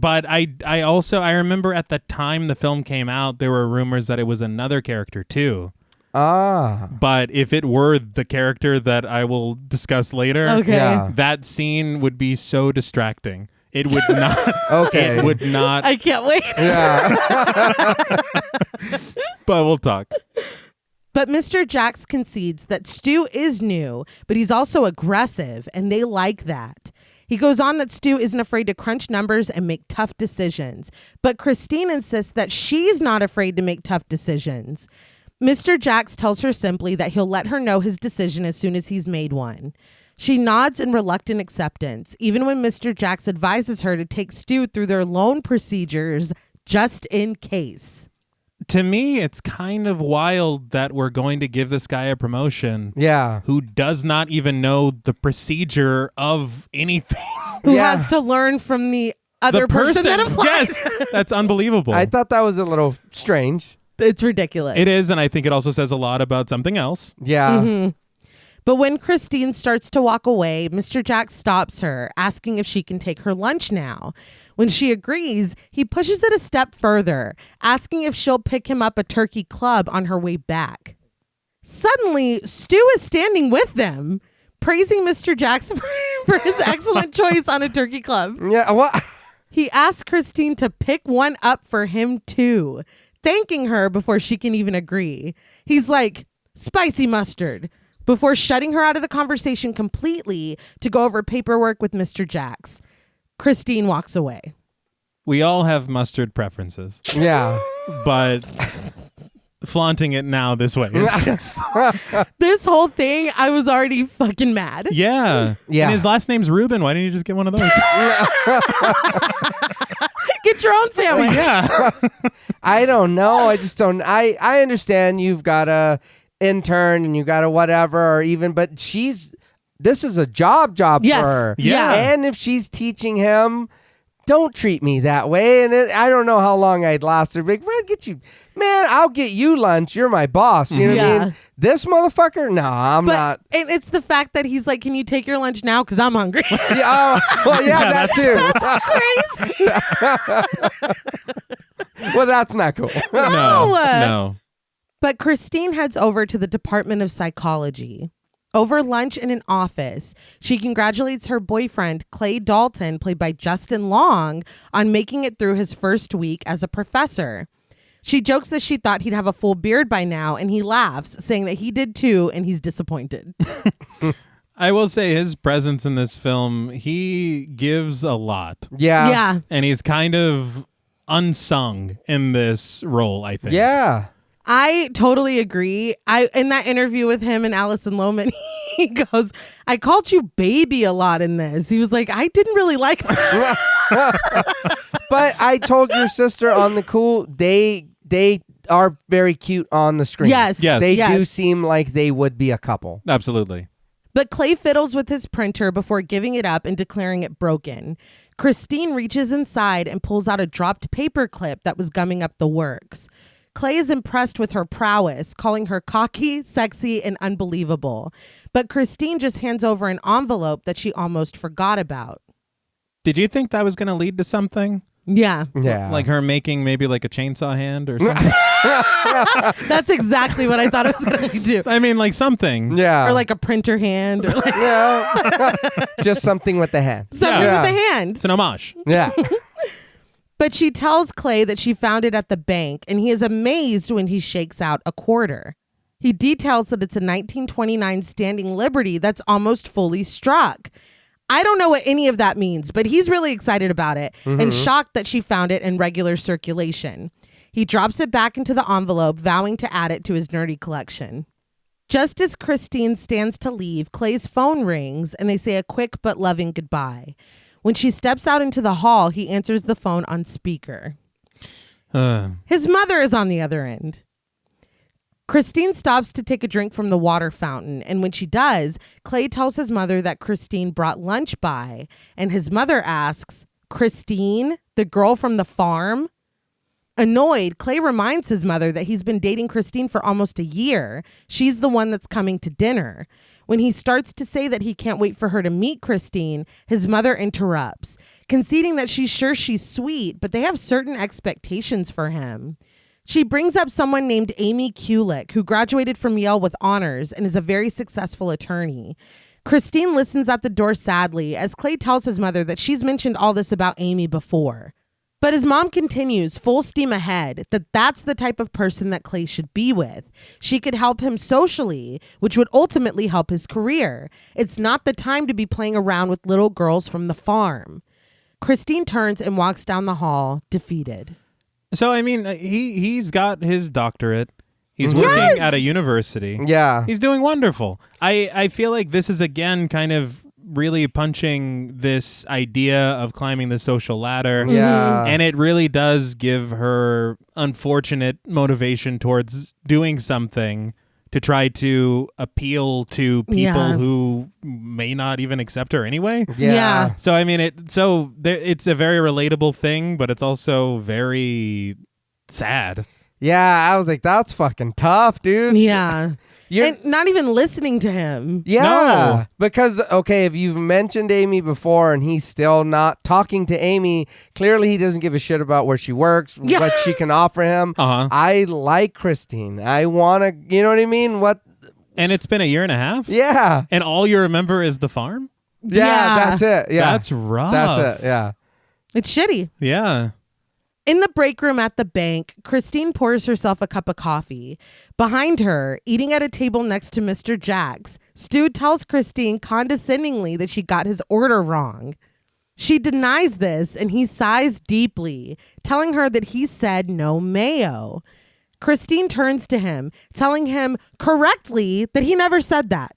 But I also remember at the time the film came out, there were rumors that it was another character too. Ah. But if it were the character that I will discuss later, Okay. Yeah. that scene would be so distracting. It would not. Okay. It would not. I can't wait. Yeah. But we'll talk. But Mr. Jax concedes that Stu is new, but he's also aggressive, and they like that. He goes on that Stu isn't afraid to crunch numbers and make tough decisions. But Christine insists that she's not afraid to make tough decisions. Mr. Jax tells her simply that he'll let her know his decision as soon as he's made one. She nods in reluctant acceptance, even when Mr. Jax advises her to take Stu through their loan procedures just in case. To me, it's kind of wild that we're going to give this guy a promotion Yeah. who does not even know the procedure of anything. Who Yeah. has to learn from the other person that applied. Yes, that's unbelievable. I thought that was a little strange. It's ridiculous. It is, and I think it also says a lot about something else. Yeah. But when Christine starts to walk away, Mr. Jax stops her, asking if she can take her lunch now. When she agrees, he pushes it a step further, asking if she'll pick him up a turkey club on her way back. Suddenly, Stu is standing with them, praising Mr. Jax for his excellent choice on a turkey club. Yeah. What? He asks Christine to pick one up for him too, thanking her before she can even agree. He's like, spicy mustard, before shutting her out of the conversation completely to go over paperwork with Mr. Jax. Christine walks away. We all have mustard preferences, Yeah. but flaunting it now this way is just... This whole thing, I was already fucking mad. Yeah. Yeah. And his last name's Ruben. Why didn't you just get one of those? Get your own sandwich. Yeah. I don't know. I just don't. I understand you've got a intern and you got a whatever, or even, but this is a job Yes. for her. Yeah. And if she's teaching him, don't treat me that way. And I don't know how long I'd last her. Like, I'll get you lunch. You're my boss. You know what I Yeah. mean? This motherfucker? No, I'm not. And it's the fact that he's like, can you take your lunch now? Because I'm hungry. Yeah, well, yeah, that too. Crazy. Well, that's not cool. No. But Christine heads over to the Department of Psychology. Over lunch in an office, she congratulates her boyfriend, Clay Dalton, played by Justin Long, on making it through his first week as a professor. She jokes that she thought he'd have a full beard by now, and he laughs, saying that he did too, and he's disappointed. I will say his presence in this film, he gives a lot. Yeah. Yeah. And he's kind of unsung in this role, I think. Yeah. I totally agree. In that interview with him and Allison Lohman, he goes, I called you baby a lot in this. He was like, I didn't really like that. But I told your sister on the cool, they are very cute on the screen. Yes. They do seem like they would be a couple. Absolutely. But Clay fiddles with his printer before giving it up and declaring it broken. Christine reaches inside and pulls out a dropped paper clip that was gumming up the works. Clay is impressed with her prowess, calling her cocky, sexy, and unbelievable. But Christine just hands over an envelope that she almost forgot about. Did you think that was going to lead to something? Yeah. Yeah. Like her making maybe like a chainsaw hand or something? That's exactly what I thought it was going to do. I mean, like something. Yeah. Or like a printer hand or like Yeah. Just something with the hand. something Yeah. with the hand. It's an homage. Yeah. But she tells Clay that she found it at the bank, and he is amazed when he shakes out a quarter. He details that it's a 1929 standing Liberty that's almost fully struck. I don't know what any of that means, but he's really excited about it and shocked that she found it in regular circulation. He drops it back into the envelope, vowing to add it to his nerdy collection. Just as Christine stands to leave, Clay's phone rings, and they say a quick but loving goodbye. When she steps out into the hall, he answers the phone on speaker. His mother is on the other end. Christine stops to take a drink from the water fountain, and when she does, Clay tells his mother that Christine brought lunch by, and his mother asks, Christine, the girl from the farm? Annoyed, Clay reminds his mother that he's been dating Christine for almost a year. She's the one that's coming to dinner. When he starts to say that he can't wait for her to meet Christine, his mother interrupts. conceding that she's sure she's sweet, but they have certain expectations for him. She brings up someone named Amy Kulik, who graduated from Yale with honors and is a very successful attorney. Christine listens at the door sadly as Clay tells his mother that she's mentioned all this about Amy before. But his mom continues full steam ahead that that's the type of person that Clay should be with. She could help him socially, which would ultimately help his career. It's not the time to be playing around with little girls from the farm. Christine turns and walks down the hall, defeated. So, I mean, he's got his doctorate. He's working at a university. Yeah. He's doing wonderful. I feel like this is, again, kind of really punching this idea of climbing the social ladder. Yeah. And it really does give her unfortunate motivation towards doing something to try to appeal to people who may not even accept her anyway. Yeah. So, I mean, it's a very relatable thing, but it's also very sad. Yeah, I was like, that's fucking tough, dude. Yeah. And not even listening to him. Yeah. No. Because, okay, if you've mentioned Amy before and he's still not talking to Amy, clearly he doesn't give a shit about where she works, what she can offer him. Uh-huh. I like Christine. I want to, you know what I mean? And it's been a year and a half? Yeah. And all you remember is the farm? Yeah, that's it. Yeah. That's rough. That's it. Yeah. It's shitty. Yeah. In the break room at the bank, Christine pours herself a cup of coffee. Behind her, eating at a table next to Mr. Jacks, Stu tells Christine condescendingly that she got his order wrong. She denies this, and he sighs deeply, telling her that he said no mayo. Christine turns to him, telling him correctly that he never said that.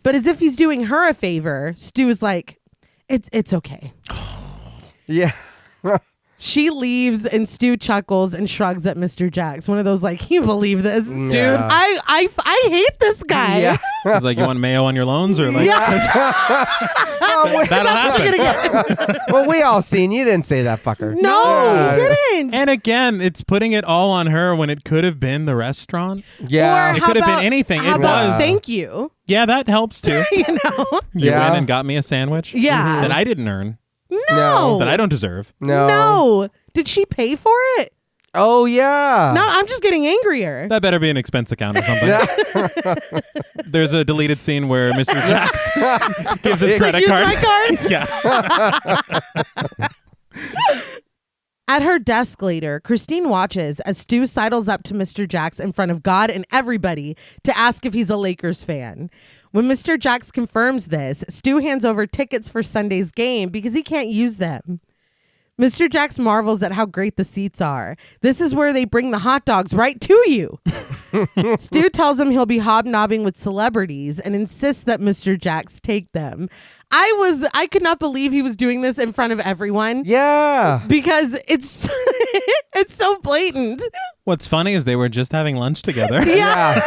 But as if he's doing her a favor, Stu's like, it's okay. Yeah. She leaves and Stu chuckles and shrugs at Mr. Jacks. One of those like, you believe this? Yeah. Dude, I hate this guy. Yeah. He's like, you want mayo on your loans? Or like, That'll That's what you're happen. gonna get. Well, we all seen you didn't say that fucker. No, he didn't. And again, it's putting it all on her when it could have been the restaurant. Yeah. Or It how could have been about- anything. How It about was. thank you? Yeah, that helps too. You know? You Yeah. went and got me a sandwich Yeah. that I didn't earn, No. that I don't deserve. No. Did she pay for it? Oh, yeah. No, I'm just getting angrier. That better be an expense account or something. There's a deleted scene where Mr. Jacks gives his credit Use card. my card. Yeah. At her desk later, Christine watches as Stu sidles up to Mr. Jacks in front of God and everybody to ask if he's a Lakers fan. When Mr. Jacks confirms this, Stu hands over tickets for Sunday's game because he can't use them. Mr. Jacks marvels at how great the seats are. This is where they bring the hot dogs right to you. Stu tells him he'll be hobnobbing with celebrities and insists that Mr. Jacks take them. I could not believe he was doing this in front of everyone. Yeah. Because it's it's so blatant. What's funny is they were just having lunch together. Yeah.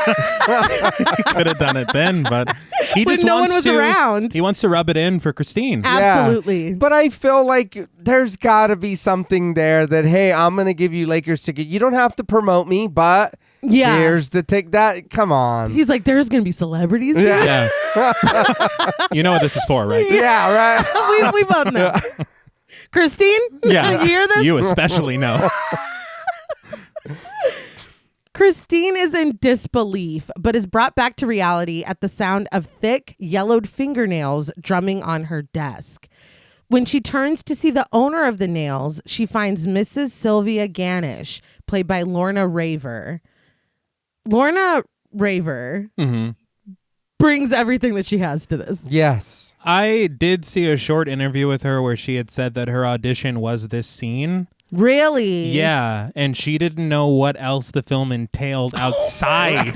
Could have done it then, but he When just no wants one was to. around. He wants to rub it in for Christine. Absolutely. But I feel like there's got to be something there that, hey, I'm going to give you Lakers ticket. You don't have to promote me, but Yeah. here's the ticket. That, come on. He's like, there's going to be celebrities here. Yeah. Yeah. You know what this is for, right? Yeah, right. we both know. Christine? Yeah. You hear this? You especially know. Christine is in disbelief, but is brought back to reality at the sound of thick, yellowed fingernails drumming on her desk. When she turns to see the owner of the nails, she finds Mrs. Sylvia Ganish, played by Lorna Raver. Lorna Raver brings everything that she has to this. Yes. I did see a short interview with her where she had said that her audition was this scene. Really? Yeah, and she didn't know what else the film entailed outside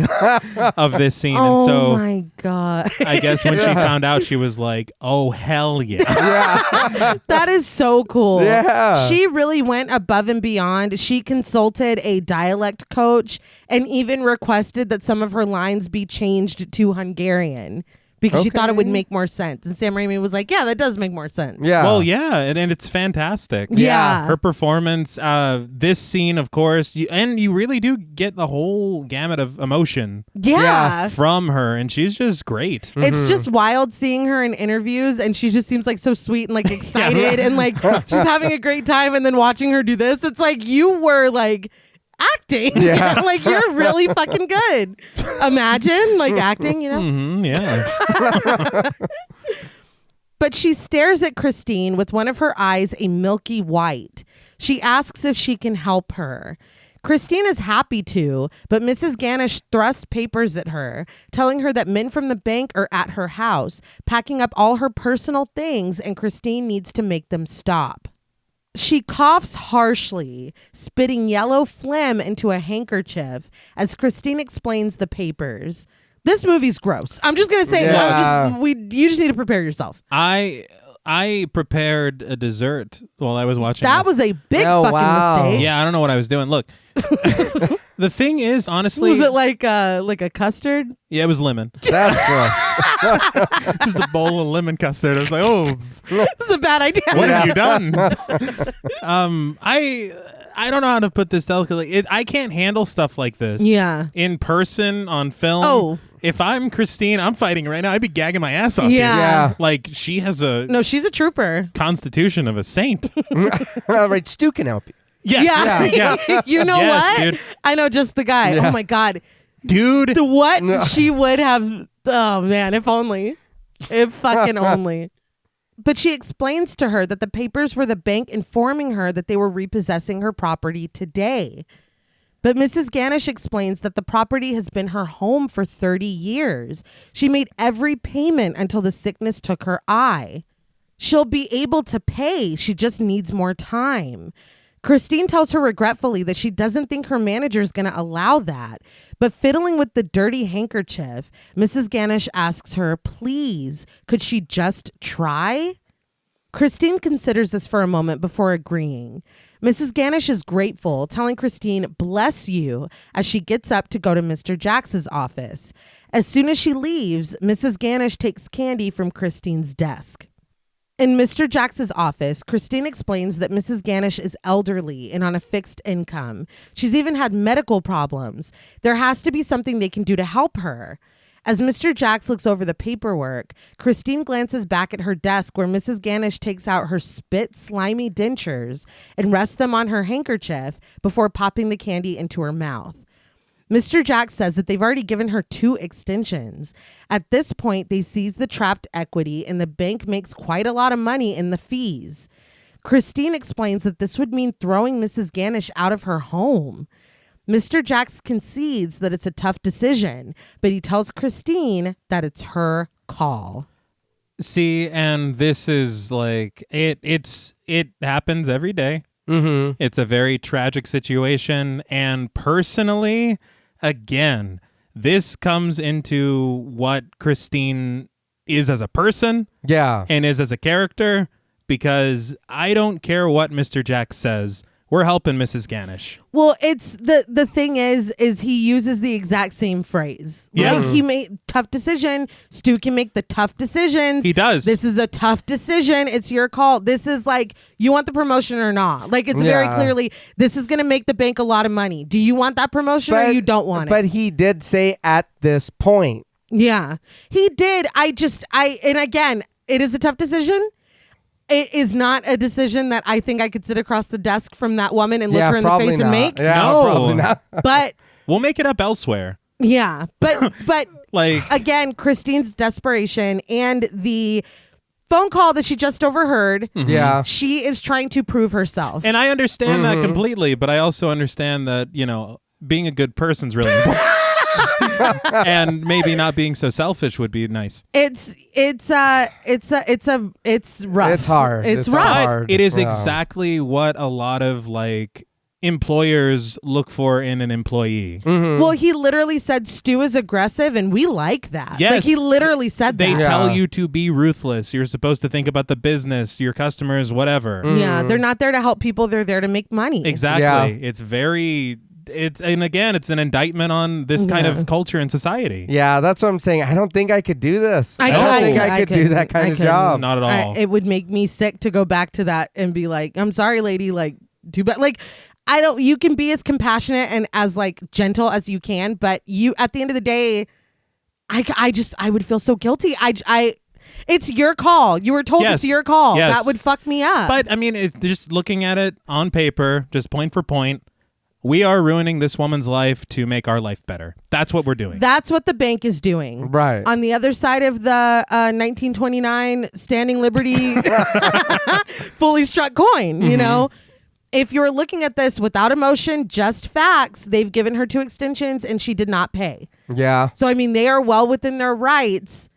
of this scene. Oh and so my God. I guess when she found out, she was like, oh, hell yeah. That is so cool. Yeah. She really went above and beyond. She consulted a dialect coach and even requested that some of her lines be changed to Hungarian because she thought it would Okay. make more sense. And Sam Raimi was like, yeah, that does make more sense. Yeah. Well, yeah, and it's fantastic. Yeah. Her performance, this scene, of course, you really do get the whole gamut of emotion Yeah. from her, and she's just great. It's just wild seeing her in interviews, and she just seems like so sweet and like excited and like she's having a great time. And then watching her do this, it's like you were like acting. Yeah. Like you're really fucking good. Imagine like acting, you know? Yeah. But she stares at Christine with one of her eyes a milky white. She asks if she can help her. Christine is happy to, but Mrs. Ganesh thrusts papers at her, telling her that men from the bank are at her house, packing up all her personal things, and Christine needs to make them stop. She coughs harshly, spitting yellow phlegm into a handkerchief as Christine explains the papers. This movie's gross. I'm just going to say, Yeah. you just need to prepare yourself. I prepared a dessert while I was watching That this. was a big Oh, fucking wow. mistake. Yeah, I don't know what I was doing. Look, the thing is, honestly, Was it like a custard? yeah, it was lemon. That's gross. Just a bowl of lemon custard. I was like, oh, This is a bad idea. what have you done? I don't know how to put this delicately. I can't handle stuff like this. Yeah. In person, on film. Oh. If I'm Christine, I'm fighting right now. I'd be gagging my ass off. Yeah. Here. Yeah. Like, she has a No, she's a trooper. constitution of a saint. All right, Stu can help you. Yes. Yeah. You know Yes, what? dude. I know just the guy. Yeah. Oh my God. Dude. What No. she would have. Oh man, if only. If fucking only. But she explains to her that the papers were the bank informing her that they were repossessing her property today. But Mrs. Ganesh explains that the property has been her home for 30 years. She made every payment until the sickness took her eye. She'll be able to pay. She just needs more time. Christine tells her regretfully that she doesn't think her manager is going to allow that. But fiddling with the dirty handkerchief, Mrs. Ganesh asks her, please, could she just try? Christine considers this for a moment before agreeing. Mrs. Ganesh is grateful, telling Christine, bless you, as she gets up to go to Mr. Jax's office. As soon as she leaves, Mrs. Ganesh takes candy from Christine's desk. In Mr. Jax's office, Christine explains that Mrs. Ganesh is elderly and on a fixed income. She's even had medical problems. There has to be something they can do to help her. As Mr. Jax looks over the paperwork, Christine glances back at her desk where Mrs. Ganesh takes out her spit, slimy dentures and rests them on her handkerchief before popping the candy into her mouth. Mr. Jax says that they've already given her 2 extensions. At this point, they seize the trapped equity and the bank makes quite a lot of money in the fees. Christine explains that this would mean throwing Mrs. Ganesh out of her home. Mr. Jax concedes that it's a tough decision, but he tells Christine that it's her call. See, and this is like, it happens every day. Mm-hmm. It's a very tragic situation. And personally, again, this comes into what Christine is as a person Yeah. and is as a character, because I don't care what Mr. Jack says. We're helping Mrs. Ganesh. Well, it's the thing is he uses the exact same phrase. Yeah. Like he made tough decision. Stu can make the tough decisions. He does. This is a tough decision. It's your call. This is like, you want the promotion or not? Like it's very Yeah. clearly, this is going to make the bank a lot of money. Do you want that promotion or you don't want it? But he did say at this point. Yeah, he did. And again, it is a tough decision. It is not a decision that I think I could sit across the desk from that woman and look her in the probably face and not. make. Yeah, No. probably not. But We'll make it up elsewhere. yeah, but Like, again, Christine's desperation and the phone call that she just overheard, Yeah. she is trying to prove herself. and I understand that completely, but I also understand that, being a good person's really important. And maybe not being so selfish would be nice. It's rough. It's hard. It's It's rough. hard. It is Yeah. exactly what a lot of employers look for in an employee. Well, he literally said Stu is aggressive, and we like that. Yes. Like he literally said They that. tell Yeah. you to be ruthless. You're supposed to think about the business, your customers, whatever. Yeah, they're not there to help people. They're there to make money. Exactly. Yeah. It's very it's an indictment on this kind of culture and society. Yeah, that's what I'm saying. I don't think I could do this. I don't think I could do that kind of job. Not at all. It would make me sick to go back to that and be like, I'm sorry, lady, like, too bad. Like, you can be as compassionate and as like gentle as you can, but you, at the end of the day, I would feel so guilty. It's your call. You were told it's your call. Yes. That would fuck me up. But I mean, it's just looking at it on paper, just point for point, we are ruining this woman's life to make our life better. That's what we're doing. That's what the bank is doing. Right. On the other side of the 1929 Standing Liberty fully struck coin, you know? If you're looking at this without emotion, just facts, they've given her 2 extensions and she did not pay. Yeah. So, I mean, they are well within their rights,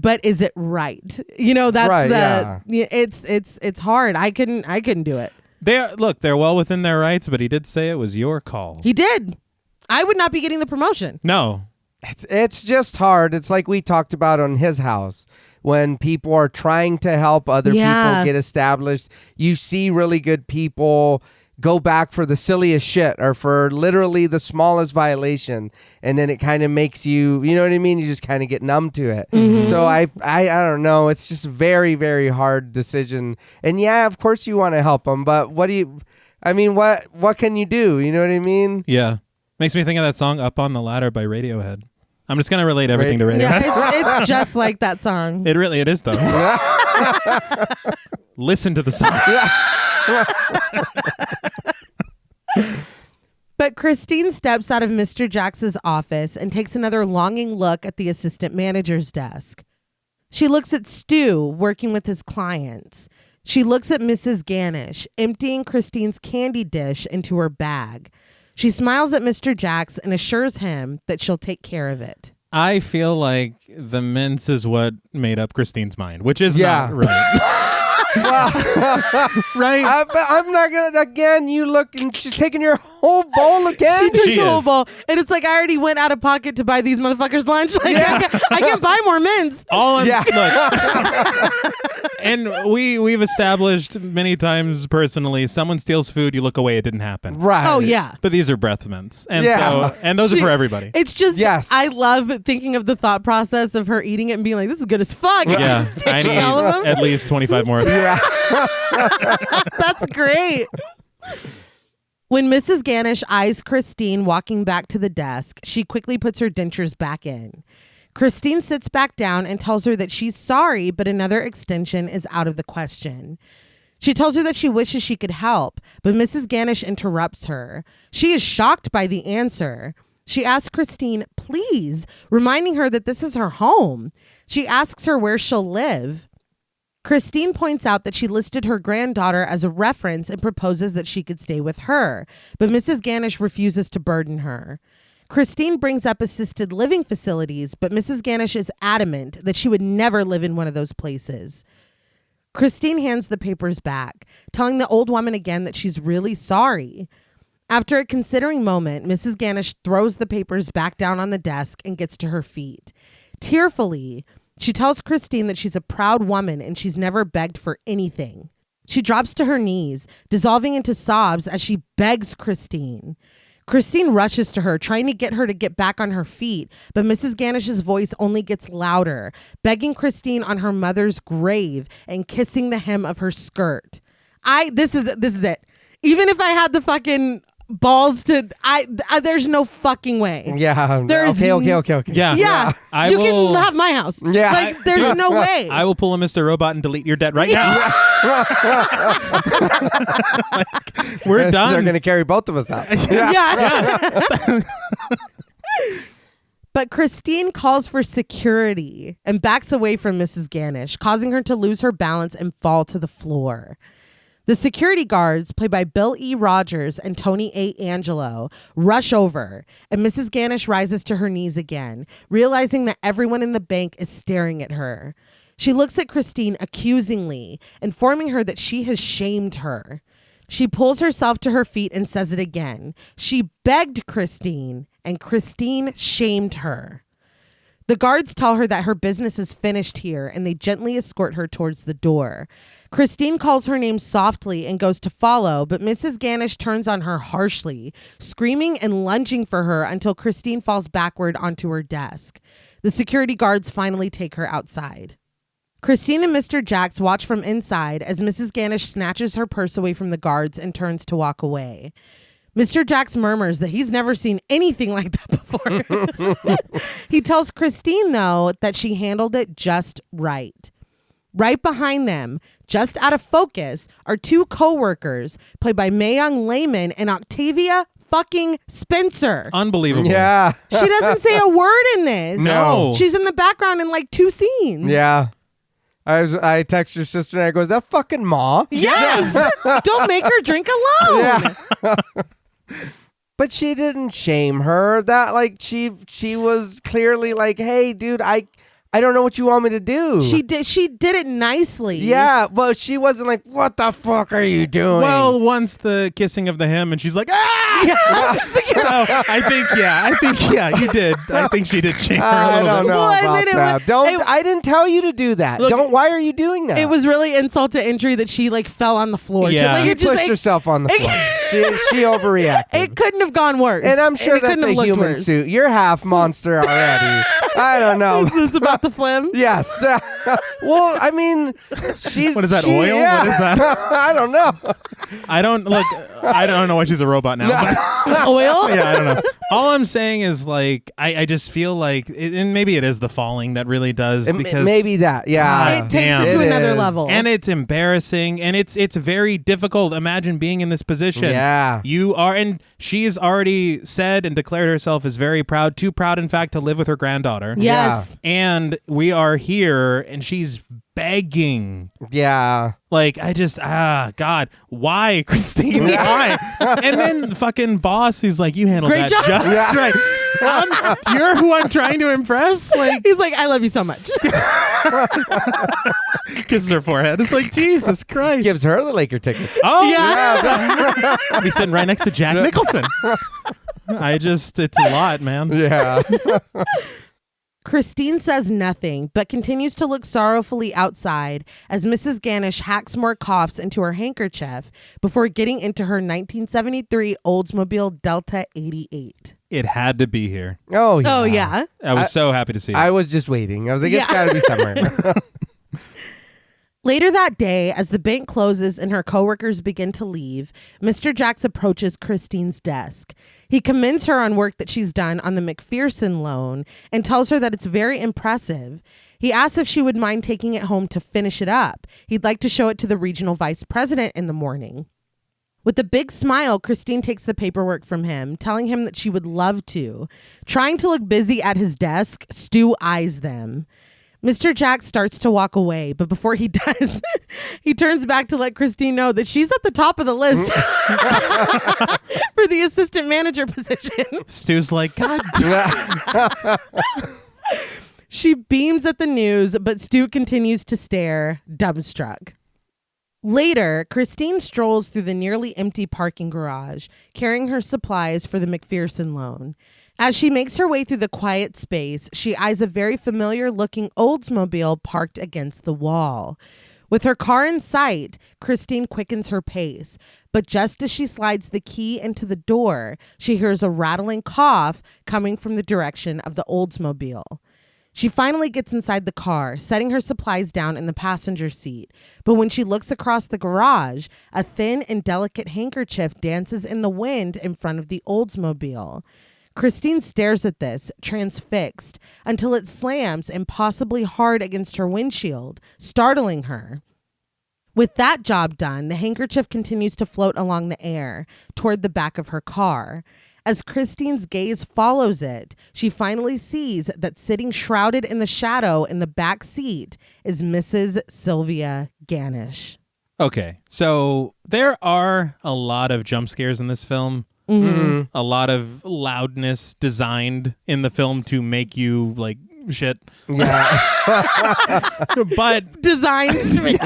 but is it right? You know, that's right, it's hard. I couldn't do it. They're well within their rights, but he did say it was your call. He did. I would not be getting the promotion. No. It's just hard. It's like we talked about on His House. When people are trying to help other people get established, you see really good people go back for the silliest shit or for literally the smallest violation, and then it kind of makes you know what I mean? You just kind of get numb to it. So I don't know. It's just a very, very hard decision. And yeah, of course you want to help them, but what can you do? You know what I mean? Yeah. Makes me think of that song Up on the Ladder by Radiohead. I'm just going to relate everything to Reneé. Yeah, it's just like that song. It is, though. Listen to the song. But Christine steps out of Mr. Jax's office and takes another longing look at the assistant manager's desk. She looks at Stu working with his clients. She looks at Mrs. Ganesh emptying Christine's candy dish into her bag. She smiles at Mr. Jax and assures him that she'll take care of it. I feel like the mince is what made up Christine's mind, which is not right. Right? I'm not gonna. Again, you look, and she's taking your whole bowl of candy. She is. Bowl, and it's like I already went out of pocket to buy these motherfuckers lunch. Like I can buy more mints. And we've established many times personally, someone steals food, you look away, it didn't happen. Right. Oh yeah. But these are breath mints, and those are for everybody. It's just I love thinking of the thought process of her eating it and being like, "This is good as fuck." Yeah, I need all of them. at least 25 more. That's great. When Mrs. Ganesh eyes Christine walking back to the desk, she quickly puts her dentures back in. Christine sits back down and tells her that she's sorry, but another extension is out of the question. She tells her that she wishes she could help, but Mrs. Ganesh interrupts her. She is shocked by the answer. She asks Christine, please, reminding her that this is her home. She asks her where she'll live. Christine points out that she listed her granddaughter as a reference and proposes that she could stay with her, but Mrs. Ganesh refuses to burden her. Christine brings up assisted living facilities, but Mrs. Ganesh is adamant that she would never live in one of those places. Christine hands the papers back, telling the old woman again that she's really sorry. After a considering moment, Mrs. Ganesh throws the papers back down on the desk and gets to her feet. Tearfully, she tells Christine that she's a proud woman and she's never begged for anything. She drops to her knees, dissolving into sobs as she begs Christine. Christine rushes to her, trying to get her to get back on her feet, but Mrs. Ganesh's voice only gets louder, begging Christine on her mother's grave and kissing the hem of her skirt. This is it. Even if I had the fucking balls to, there's no fucking way. Yeah. There's Okay. Yeah. I you will, can have my house. Yeah. Like, there's no way. I will pull a Mr. Robot and delete your debt right now. We're done. They're going to carry both of us out. Yeah. But Christine calls for security and backs away from Mrs. Ganesh, causing her to lose her balance and fall to the floor. The security guards, played by Bill E. Rogers and Tony A. Angelo, rush over, and Mrs. Ganesh rises to her knees again, realizing that everyone in the bank is staring at her. She looks at Christine accusingly, informing her that she has shamed her. She pulls herself to her feet and says it again. She begged Christine, and Christine shamed her. The guards tell her that her business is finished here, and they gently escort her towards the door. Christine calls her name softly and goes to follow, but Mrs. Ganesh turns on her harshly, screaming and lunging for her until Christine falls backward onto her desk. The security guards finally take her outside. Christine and Mr. Jax watch from inside as Mrs. Ganesh snatches her purse away from the guards and turns to walk away. Mr. Jax murmurs that he's never seen anything like that before. He tells Christine, though, that she handled it just right. Right behind them, just out of focus, are two co-workers played by Mayung Layman and Octavia fucking Spencer. Unbelievable. Yeah. She doesn't say a word in this. No. She's in the background in like 2 scenes. Yeah. I text your sister and I goes, that fucking Ma? Yes. Don't make her drink alone. Yeah. But she didn't shame her. That like she was clearly like, hey, dude, I don't know what you want me to do. She did it nicely. Yeah, but she wasn't like, what the fuck are you doing? Well, once the kissing of the hymn, and she's like, ah! So I think, you did. I think she did shame her a I little don't bit. know Well, and about then that. I didn't tell you to do that. Look, Why are you doing that? It was really insult to injury that she like fell on the floor. Yeah. Like, She it just, pushed like, herself on the floor. She overreacted. It couldn't have gone worse. And I'm sure it couldn't that's a have looked human worse. suit. You're half monster already. I don't know. Is this about the phlegm? Yes. Well, I mean, she's. What is that, she- oil? yeah. What is that? I don't know. I don't know why she's a robot now. but- Oil? yeah, I don't know. All I'm saying is like I just feel like, and maybe it is the falling that really does, because Maybe that. Yeah. It takes damn. it to It another is. level. and it's embarrassing, and it's very difficult. Imagine being in this position. Yeah. You are, and she's already said and declared herself as very proud, too proud, in fact, to live with her granddaughter. Yes. And we are here, and she's begging. Yeah. Like, God, why, Christine? Why? And then the fucking boss who's like, you handled Great that job. just Yeah. right. You're who I'm trying to impress? Like, He's like, I love you so much. kisses her forehead. It's like, Jesus Christ. Gives her the Laker ticket. Oh, Yeah. I'll be sitting right next to Jack Nicholson. It's a lot, man. Yeah. Christine says nothing, but continues to look sorrowfully outside as Mrs. Ganesh hacks more coughs into her handkerchief before getting into her 1973 Oldsmobile Delta 88. It had to be here. Oh, yeah. Oh, yeah. I was so happy to see it. I was just waiting. I was like, it's Yeah. got to be somewhere. Later that day, as the bank closes and her coworkers begin to leave, Mr. Jax approaches Christine's desk. He commends her on work that she's done on the McPherson loan and tells her that it's very impressive. He asks if she would mind taking it home to finish it up. He'd like to show it to the regional vice president in the morning. With a big smile, Christine takes the paperwork from him, telling him that she would love to. Trying to look busy at his desk, Stu eyes them. Mr. Jack starts to walk away, but before he does, he turns back to let Christine know that she's at the top of the list for the assistant manager position. Stu's like, God She beams at the news, but Stu continues to stare, dumbstruck. Later, Christine strolls through the nearly empty parking garage, carrying her supplies for the McPherson loan. As she makes her way through the quiet space, she eyes a very familiar-looking Oldsmobile parked against the wall. With her car in sight, Christine quickens her pace, but just as she slides the key into the door, she hears a rattling cough coming from the direction of the Oldsmobile. She finally gets inside the car, setting her supplies down in the passenger seat. But when she looks across the garage, a thin and delicate handkerchief dances in the wind in front of the Oldsmobile. Christine stares at this, transfixed, until it slams impossibly hard against her windshield, startling her. With that job done, the handkerchief continues to float along the air toward the back of her car. As Christine's gaze follows it, she finally sees that sitting shrouded in the shadow in the back seat is Mrs. Sylvia Ganesh. Okay, so there are a lot of jump scares in this film. Mm-hmm. A lot of loudness designed in the film to make you like shit. Yeah. But Designed to be.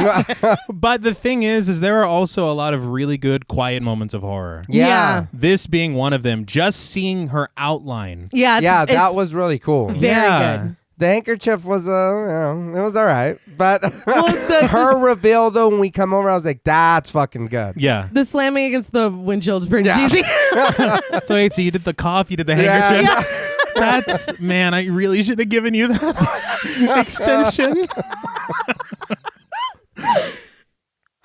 but the thing is there are also a lot of really good quiet moments of horror. Yeah. This being one of them, just seeing her outline. Yeah, Yeah, that it's was really cool. very good. The handkerchief was, it was all right. But Well, her reveal, though, when we come over, I was like, that's fucking good. Yeah. The slamming against the windshield is pretty Yeah. cheesy. So wait, so you did the cough, you did the Yeah. handkerchief. That's man, I really should have given you that extension.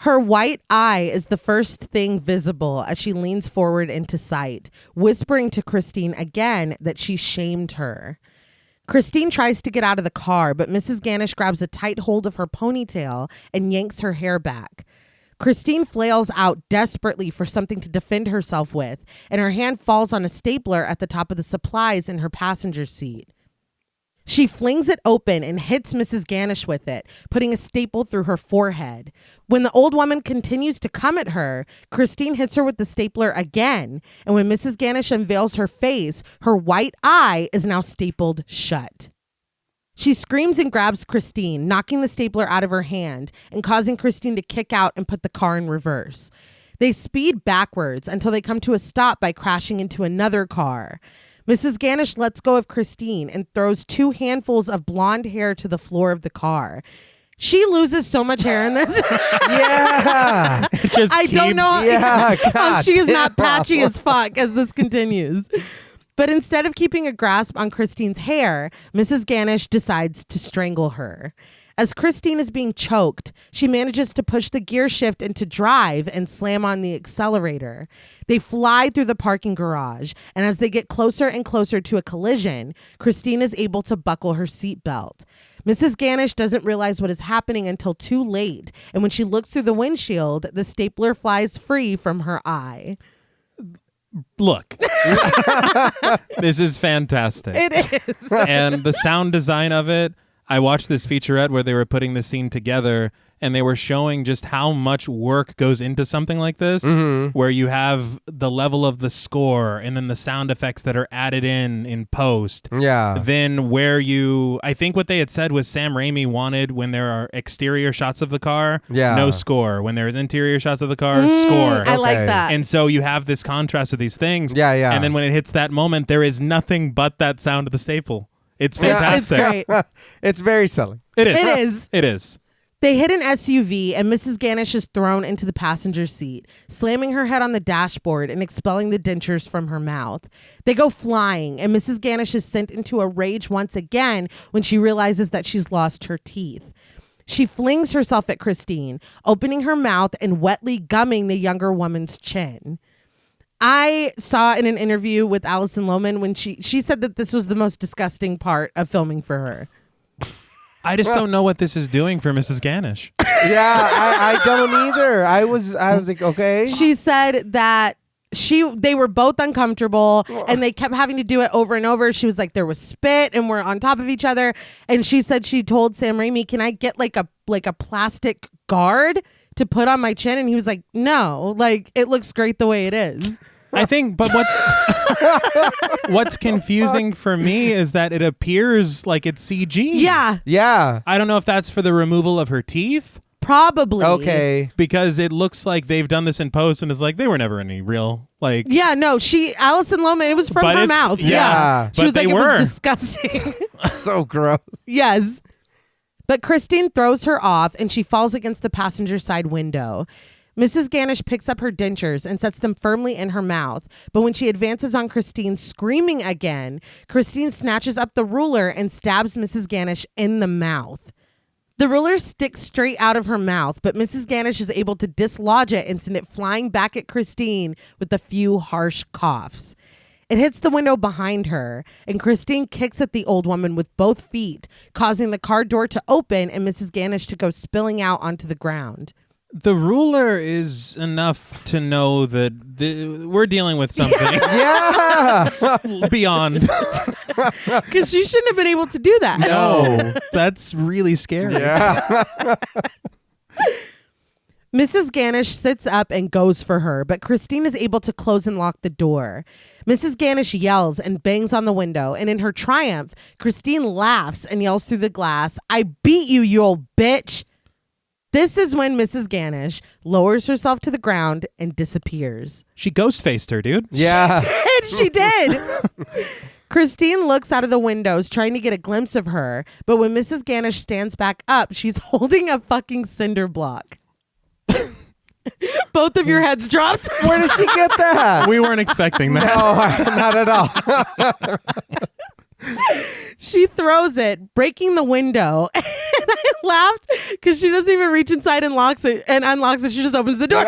Her white eye is the first thing visible as she leans forward into sight, whispering to Christine again that she shamed her. Christine tries to get out of the car, but Mrs. Ganesh grabs a tight hold of her ponytail and yanks her hair back. Christine flails out desperately for something to defend herself with, and her hand falls on a stapler at the top of the supplies in her passenger seat. She flings it open and hits Mrs. Ganesh with it, putting a staple through her forehead. When the old woman continues to come at her, Christine hits her with the stapler again, and when Mrs. Ganesh unveils her face, her white eye is now stapled shut. She screams and grabs Christine, knocking the stapler out of her hand and causing Christine to kick out and put the car in reverse. They speed backwards until they come to a stop by crashing into another car. Mrs. Ganesh lets go of Christine and throws 2 handfuls of blonde hair to the floor of the car. She loses so much hair in this. Yeah. It just I don't know Yeah, how God she is not damn. patchy as fuck as this continues. But instead of keeping a grasp on Christine's hair, Mrs. Ganesh decides to strangle her. As Christine is being choked, she manages to push the gear shift into drive and slam on the accelerator. They fly through the parking garage, and as they get closer and closer to a collision, Christine is able to buckle her seatbelt. Mrs. Ganesh doesn't realize what is happening until too late, and when she looks through the windshield, the stapler flies free from her eye. Look. This is fantastic. It is. And the sound design of it, I watched this featurette where they were putting the scene together and they were showing just how much work goes into something like this, where you have the level of the score and then the sound effects that are added in post. Yeah. Then I think what they had said was Sam Raimi wanted when there are exterior shots of the car, no score. When there's interior shots of the car, score. I like Okay. that. And so you have this contrast of these things. Yeah, yeah. And then when it hits that moment, there is nothing but that sound of the staple. It's Yeah, It's fantastic. great. It's very silly. It is. It is. It is. They hit an SUV and Mrs. Ganesh is thrown into the passenger seat, slamming her head on the dashboard and expelling the dentures from her mouth. They go flying and Mrs. Ganesh is sent into a rage once again when she realizes that she's lost her teeth. She flings herself at Christine, opening her mouth and wetly gumming the younger woman's chin. I saw in an interview with Alison Lohman when she said that this was the most disgusting part of filming for her. I just don't know what this is doing for Mrs. Ganesh. Yeah, I don't either. I was like, okay. She said that they were both uncomfortable and they kept having to do it over and over. She was like, there was spit and we're on top of each other. And she said she told Sam Raimi, can I get like a plastic guard to put on my chin? And he was like, no, like it looks great the way it is. I think, but what's confusing for me is that it appears like it's CG. Yeah, Yeah. I don't know if that's for the removal of her teeth, probably. Okay. because it looks like they've done this in post and it's like they were never any real, like, Yeah, no, Alison Lohman, it was from But her it's- mouth. yeah. She But was like, they it were. was disgusting. So gross. Yes. But Christine throws her off and she falls against the passenger side window. Mrs. Ganesh picks up her dentures and sets them firmly in her mouth. But when she advances on Christine, screaming again, Christine snatches up the ruler and stabs Mrs. Ganesh in the mouth. The ruler sticks straight out of her mouth, but Mrs. Ganesh is able to dislodge it and send it flying back at Christine with a few harsh coughs. It hits the window behind her, and Christine kicks at the old woman with both feet, causing the car door to open and Mrs. Ganesh to go spilling out onto the ground. the ruler is enough to know that we're dealing with something Yeah. beyond. Because she shouldn't have been able to do that. No, that's really scary. Yeah. Mrs. Ganesh sits up and goes for her, but Christine is able to close and lock the door. Mrs. Ganesh yells and bangs on the window, and in her triumph, Christine laughs and yells through the glass, "I beat you, you old bitch." This is when Mrs. Ganesh lowers herself to the ground and disappears. She ghost-faced her, dude. Yeah. And she did. Christine looks out of the windows trying to get a glimpse of her, but when Mrs. Ganesh stands back up, she's holding a fucking cinder block. Both of your heads dropped. Where did she get that? We weren't expecting that. No, not at all. She throws it, breaking the window. And I laughed because she doesn't even reach inside and locks it and unlocks it. She just opens the door.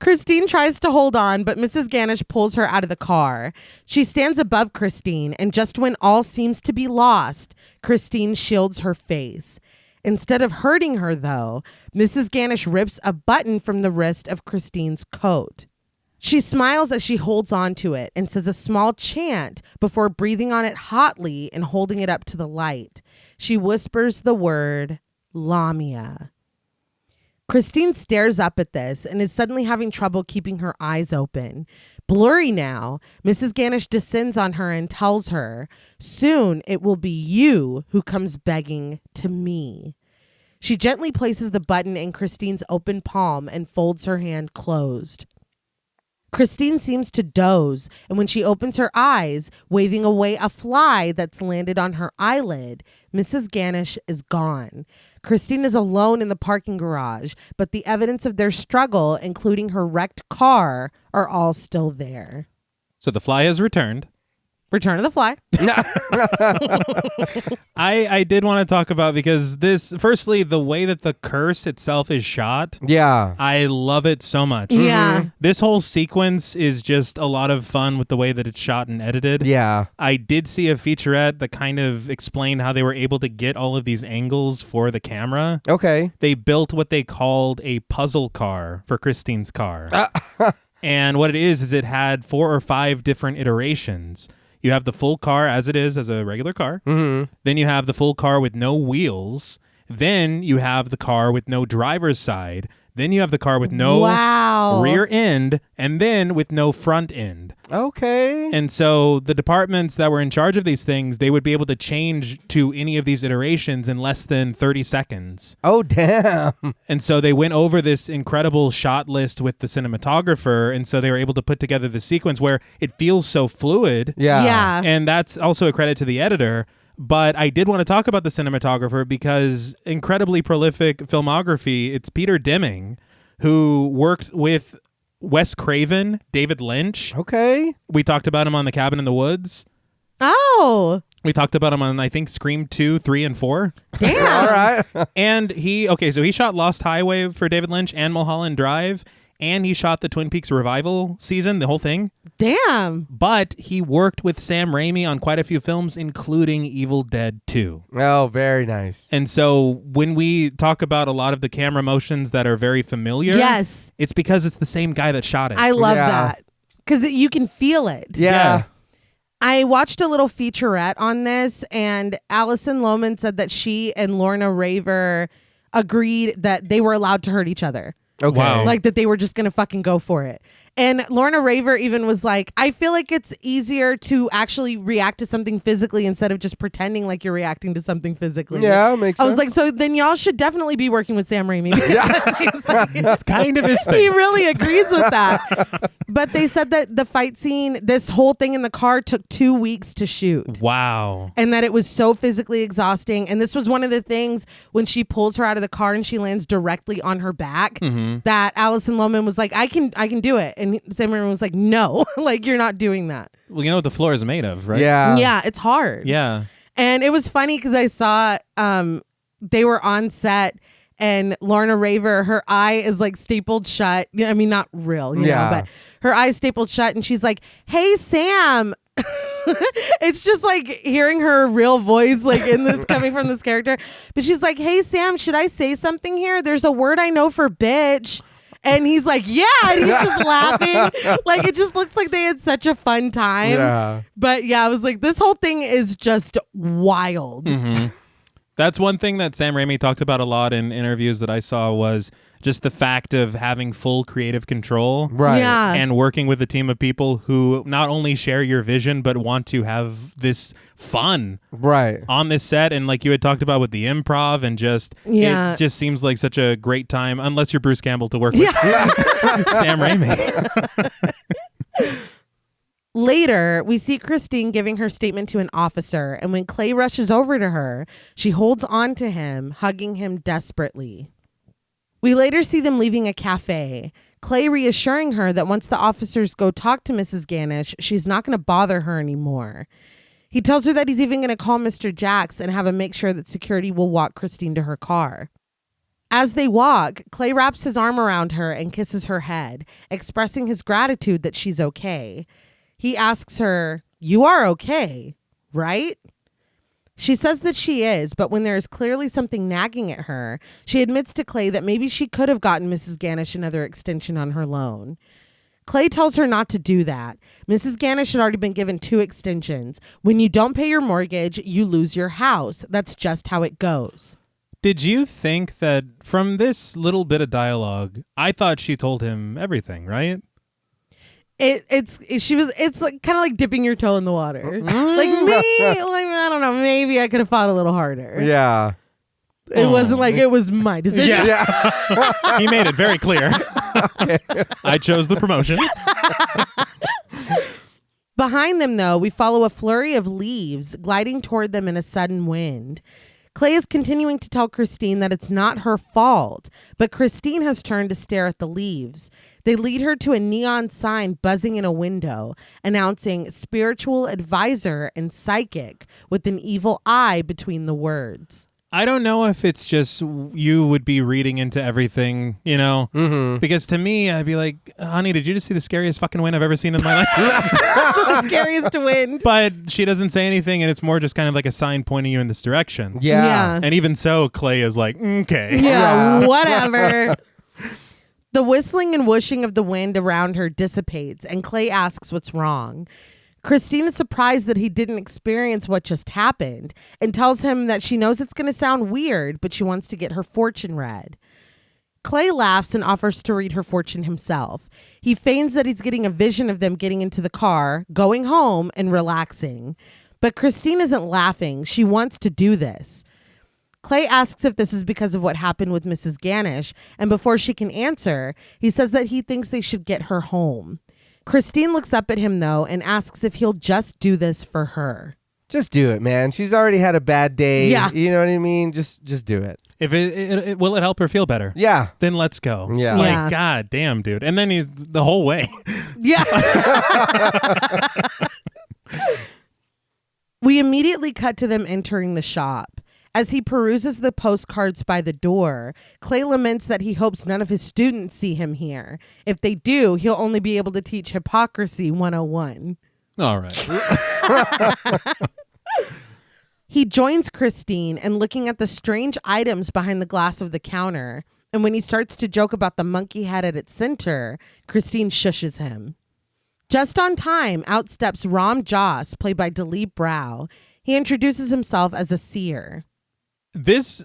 Christine tries to hold on, but Mrs. Ganesh pulls her out of the car. She stands above Christine, and just when all seems to be lost, Christine shields her face. Instead of hurting her, though, Mrs. Ganesh rips a button from the wrist of Christine's coat. She smiles as she holds on to it and says a small chant before breathing on it hotly and holding it up to the light. She whispers the word, Lamia. Christine stares up at this and is suddenly having trouble keeping her eyes open. Blurry now, Mrs. Ganesh descends on her and tells her, soon it will be you who comes begging to me. She gently places the button in Christine's open palm and folds her hand closed. Christine seems to doze, and when she opens her eyes, waving away a fly that's landed on her eyelid, Mrs. Ganesh is gone. Christine is alone in the parking garage, but the evidence of their struggle, including her wrecked car, are all still there. So the fly has returned. Return of the Fly. I did want to talk about, because firstly, the way that the curse itself is shot, Yeah. I love it so much. Yeah. This whole sequence is just a lot of fun with the way that it's shot and edited. Yeah. I did see a featurette that kind of explained how they were able to get all of these angles for the camera. Okay. They built what they called a puzzle car for Christine's car. And what it is it had 4 or 5 different iterations. You have the full car as it is, as a regular car. Mm-hmm. Then you have the full car with no wheels. Then you have the car with no driver's side. Then you have the car with no rear end. And then with no front end. Okay. And so the departments that were in charge of these things, they would be able to change to any of these iterations in less than 30 seconds. Oh, damn. And so they went over this incredible shot list with the cinematographer. And so they were able to put together the sequence where it feels so fluid. Yeah. Yeah. And that's also a credit to the editor. But I did want to talk about the cinematographer because incredibly prolific filmography. It's Peter Deming, who worked with Wes Craven, David Lynch. Okay. We talked about him on The Cabin in the Woods. Oh. We talked about him on, I think, Scream 2, 3, and 4. Damn. All right. And so he shot Lost Highway for David Lynch and Mulholland Drive. And he shot the Twin Peaks revival season, the whole thing. Damn. But he worked with Sam Raimi on quite a few films, including Evil Dead 2. Oh, very nice. And so when we talk about a lot of the camera motions that are very familiar, Yes. it's because it's the same guy that shot it. I love Yeah. that. Because you can feel it. Yeah. I watched a little featurette on this, and Alison Lohman said that she and Lorna Raver agreed that they were allowed to hurt each other. Okay. Wow. Like that they were just going to fucking go for it. And Lorna Raver even was like, I feel like it's easier to actually react to something physically instead of just pretending like you're reacting to something physically. Yeah, makes I sense. was like, so then y'all should definitely be working with Sam Raimi. It's kind of his He thing. really agrees with that. But they said that the fight scene, this whole thing in the car took 2 weeks to shoot. Wow. And that it was so physically exhausting. And this was one of the things when she pulls her out of the car and she lands directly on her back, that Alison Lohman was like, I can do it. And Sam Raimi was like, no, like you're not doing that. Well, you know what the floor is made of, right? Yeah. Yeah, it's hard. Yeah. And it was funny because I saw they were on set and Lorna Raver, her eye is like stapled shut. I mean, not real, you know, but her eye is stapled shut and she's like, hey, Sam. It's just like hearing her real voice like coming from this character. But she's like, hey, Sam, should I say something here? There's a word I know for bitch. And he's like, yeah. And he's just laughing. Like, it just looks like they had such a fun time. Yeah. But yeah, I was like, this whole thing is just wild. That's one thing that Sam Raimi talked about a lot in interviews that I saw was just the fact of having full creative control. Right. Yeah. And working with a team of people who not only share your vision, but want to have this fun Right. on this set. And like you had talked about with the improv and just, Yeah. it just seems like such a great time, unless you're Bruce Campbell, to work with Sam Raimi. Later, we see Christine giving her statement to an officer, and when Clay rushes over to her, she holds on to him, hugging him desperately. We later see them leaving a cafe, Clay reassuring her that once the officers go talk to Mrs. Ganesh, she's not going to bother her anymore. He tells her that he's even going to call Mr. Jacks and have him make sure that security will walk Christine to her car. As they walk, Clay wraps his arm around her and kisses her head, expressing his gratitude that she's okay. He asks her, "You are okay, right?" She says that she is, but when there is clearly something nagging at her, she admits to Clay that maybe she could have gotten Mrs. Ganesh another extension on her loan. Clay tells her not to do that. Mrs. Ganesh had already been given 2 extensions. When you don't pay your mortgage, you lose your house. That's just how it goes. Did you think that from this little bit of dialogue, I thought she told him everything, right? It's like kind of like dipping your toe in the water. Like me, like I don't know, maybe I could have fought a little harder. Yeah. It wasn't like it was my decision. Yeah. He made it very clear. I chose the promotion. Behind them, though, we follow a flurry of leaves gliding toward them in a sudden wind. Clay is continuing to tell Christine that it's not her fault, but Christine has turned to stare at the leaves. They lead her to a neon sign buzzing in a window, announcing spiritual advisor and psychic with an evil eye between the words. I don't know if it's just you would be reading into everything, you know? Mm-hmm. Because to me, I'd be like, honey, did you just see the scariest fucking wind I've ever seen in my life? The scariest wind. But she doesn't say anything, and it's more just kind of like a sign pointing you in this direction. Yeah. And even so, Clay is like, okay. Yeah, whatever. The whistling and whooshing of the wind around her dissipates, and Clay asks what's wrong. Christine is surprised that he didn't experience what just happened and tells him that she knows it's going to sound weird, but she wants to get her fortune read. Clay laughs and offers to read her fortune himself. He feigns that he's getting a vision of them getting into the car, going home, and relaxing. But Christine isn't laughing. She wants to do this. Clay asks if this is because of what happened with Mrs. Ganesh, and before she can answer, he says that he thinks they should get her home. Christine looks up at him, though, and asks if he'll just do this for her. Just do it, man. She's already had a bad day. Yeah. You know what I mean? Just do it. If will it help her feel better? Yeah. Then let's go. Yeah. Like, Yeah. God damn, dude. And then he's the whole way. Yeah. We immediately cut to them entering the shop. As he peruses the postcards by the door, Clay laments that he hopes none of his students see him here. If they do, he'll only be able to teach hypocrisy 101. All right. He joins Christine in looking at the strange items behind the glass of the counter. And when he starts to joke about the monkey head at its center, Christine shushes him. Just on time, out steps Ram Joss, played by Dilip Rao. He introduces himself as a seer. This,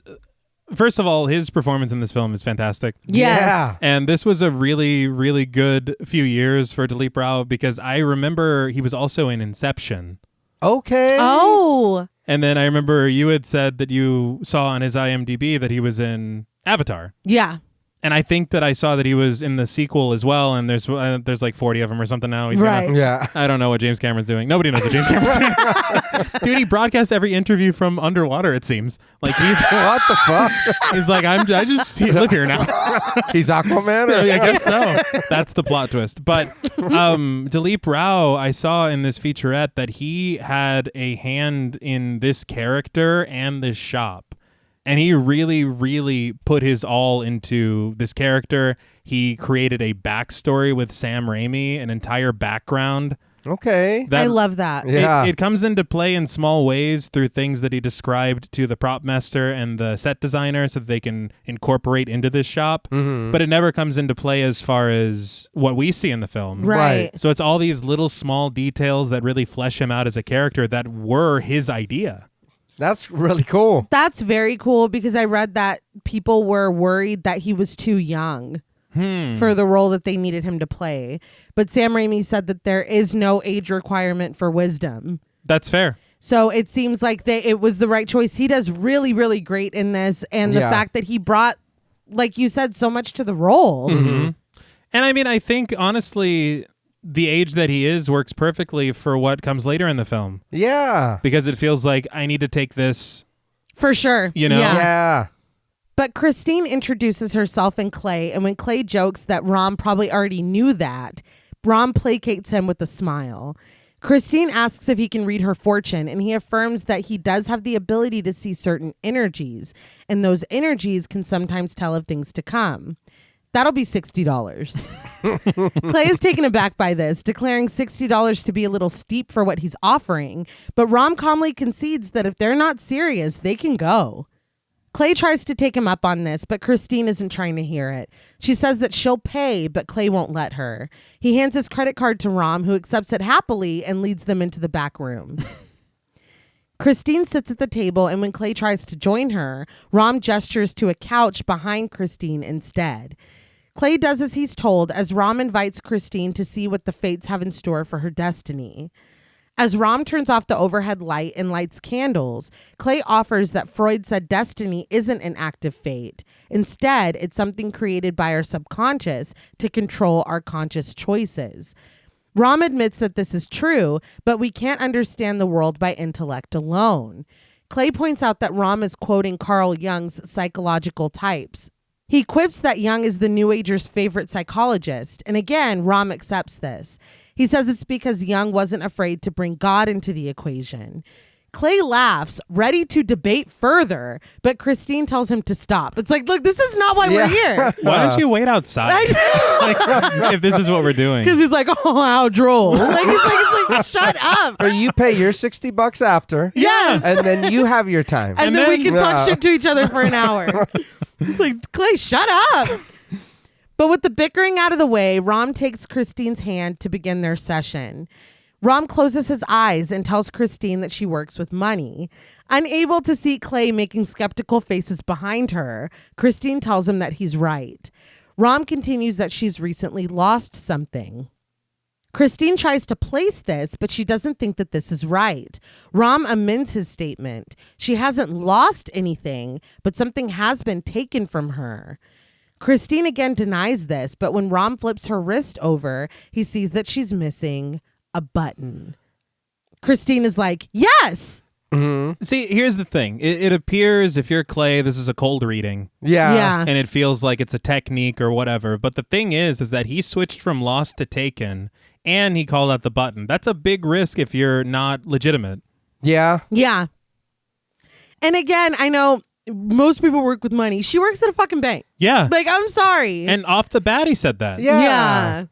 first of all, his performance in this film is fantastic. Yes. Yeah. And this was a really, really good few years for Dilip Rao because I remember he was also in Inception. Okay. Oh. And then I remember you had said that you saw on his IMDb that he was in Avatar. Yeah. And I think that I saw that he was in the sequel as well. And there's like 40 of them or something now. He's Right. Yeah. I don't know what James Cameron's doing. Nobody knows what James Cameron's doing. Dude, he broadcasts every interview from underwater, it seems. Like he's What the fuck? he's like, I just live here now. He's Aquaman? Or? I guess so. That's the plot twist. But Dilip Rao, I saw in this featurette that he had a hand in this character and this shop. And he really, really put his all into this character. He created a backstory with Sam Raimi, an entire background. Okay. I love that. Yeah. It comes into play in small ways through things that he described to the prop master and the set designer so that they can incorporate into this shop. Mm-hmm. But it never comes into play as far as what we see in the film. Right. So it's all these little small details that really flesh him out as a character that were his idea. That's really cool. That's very cool because I read that people were worried that he was too young for the role that they needed him to play. But Sam Raimi said that there is no age requirement for wisdom. That's fair. So it seems like it was the right choice. He does really, really great in this. And the fact that he brought, like you said, so much to the role. Mm-hmm. And I mean, I think, honestly, the age that he is works perfectly for what comes later in the film. Yeah. Because it feels like I need to take this. For sure. You know? Yeah. But Christine introduces herself and Clay, and when Clay jokes that Rom probably already knew that, Rom placates him with a smile. Christine asks if he can read her fortune, and he affirms that he does have the ability to see certain energies, and those energies can sometimes tell of things to come. That'll be $60. Clay is taken aback by this, declaring $60 to be a little steep for what he's offering, but Rom calmly concedes that if they're not serious, they can go. Clay tries to take him up on this, but Christine isn't trying to hear it. She says that she'll pay, but Clay won't let her. He hands his credit card to Rom, who accepts it happily and leads them into the back room. Christine sits at the table, and when Clay tries to join her, Rom gestures to a couch behind Christine instead. Clay does as he's told, as Rom invites Christine to see what the fates have in store for her destiny. As Rom turns off the overhead light and lights candles, Clay offers that Freud said destiny isn't an active fate. Instead, it's something created by our subconscious to control our conscious choices. Rom admits that this is true, but we can't understand the world by intellect alone. Clay points out that Rom is quoting Carl Jung's psychological types. He quips that Jung is the New Ager's favorite psychologist, and again, Rom accepts this. He says it's because Jung wasn't afraid to bring God into the equation. Clay laughs, ready to debate further, but Christine tells him to stop. It's like, look, this is not why we're here. Why don't you wait outside? Like, if this is what we're doing. Because he's like, oh, how droll. It's like, shut up. Or you pay your $60 after. Yes. And then you have your time. And then we can talk shit to each other for an hour. It's like, Clay, shut up. But with the bickering out of the way, Rom takes Christine's hand to begin their session. Rom closes his eyes and tells Christine that she works with money. Unable to see Clay making skeptical faces behind her, Christine tells him that he's right. Rom continues that she's recently lost something. Christine tries to place this, but she doesn't think that this is right. Rom amends his statement. She hasn't lost anything, but something has been taken from her. Christine again denies this, but when Rom flips her wrist over, he sees that she's missing a button. Christine is like, yes! Mm-hmm. See, here's the thing. It appears, if you're Clay, this is a cold reading. Yeah. And it feels like it's a technique or whatever. But the thing is that he switched from lost to taken, and he called out the button. That's a big risk if you're not legitimate. Yeah. Yeah. And again, I know most people work with money. She works at a fucking bank. Yeah. Like, I'm sorry. And off the bat, he said that. Yeah.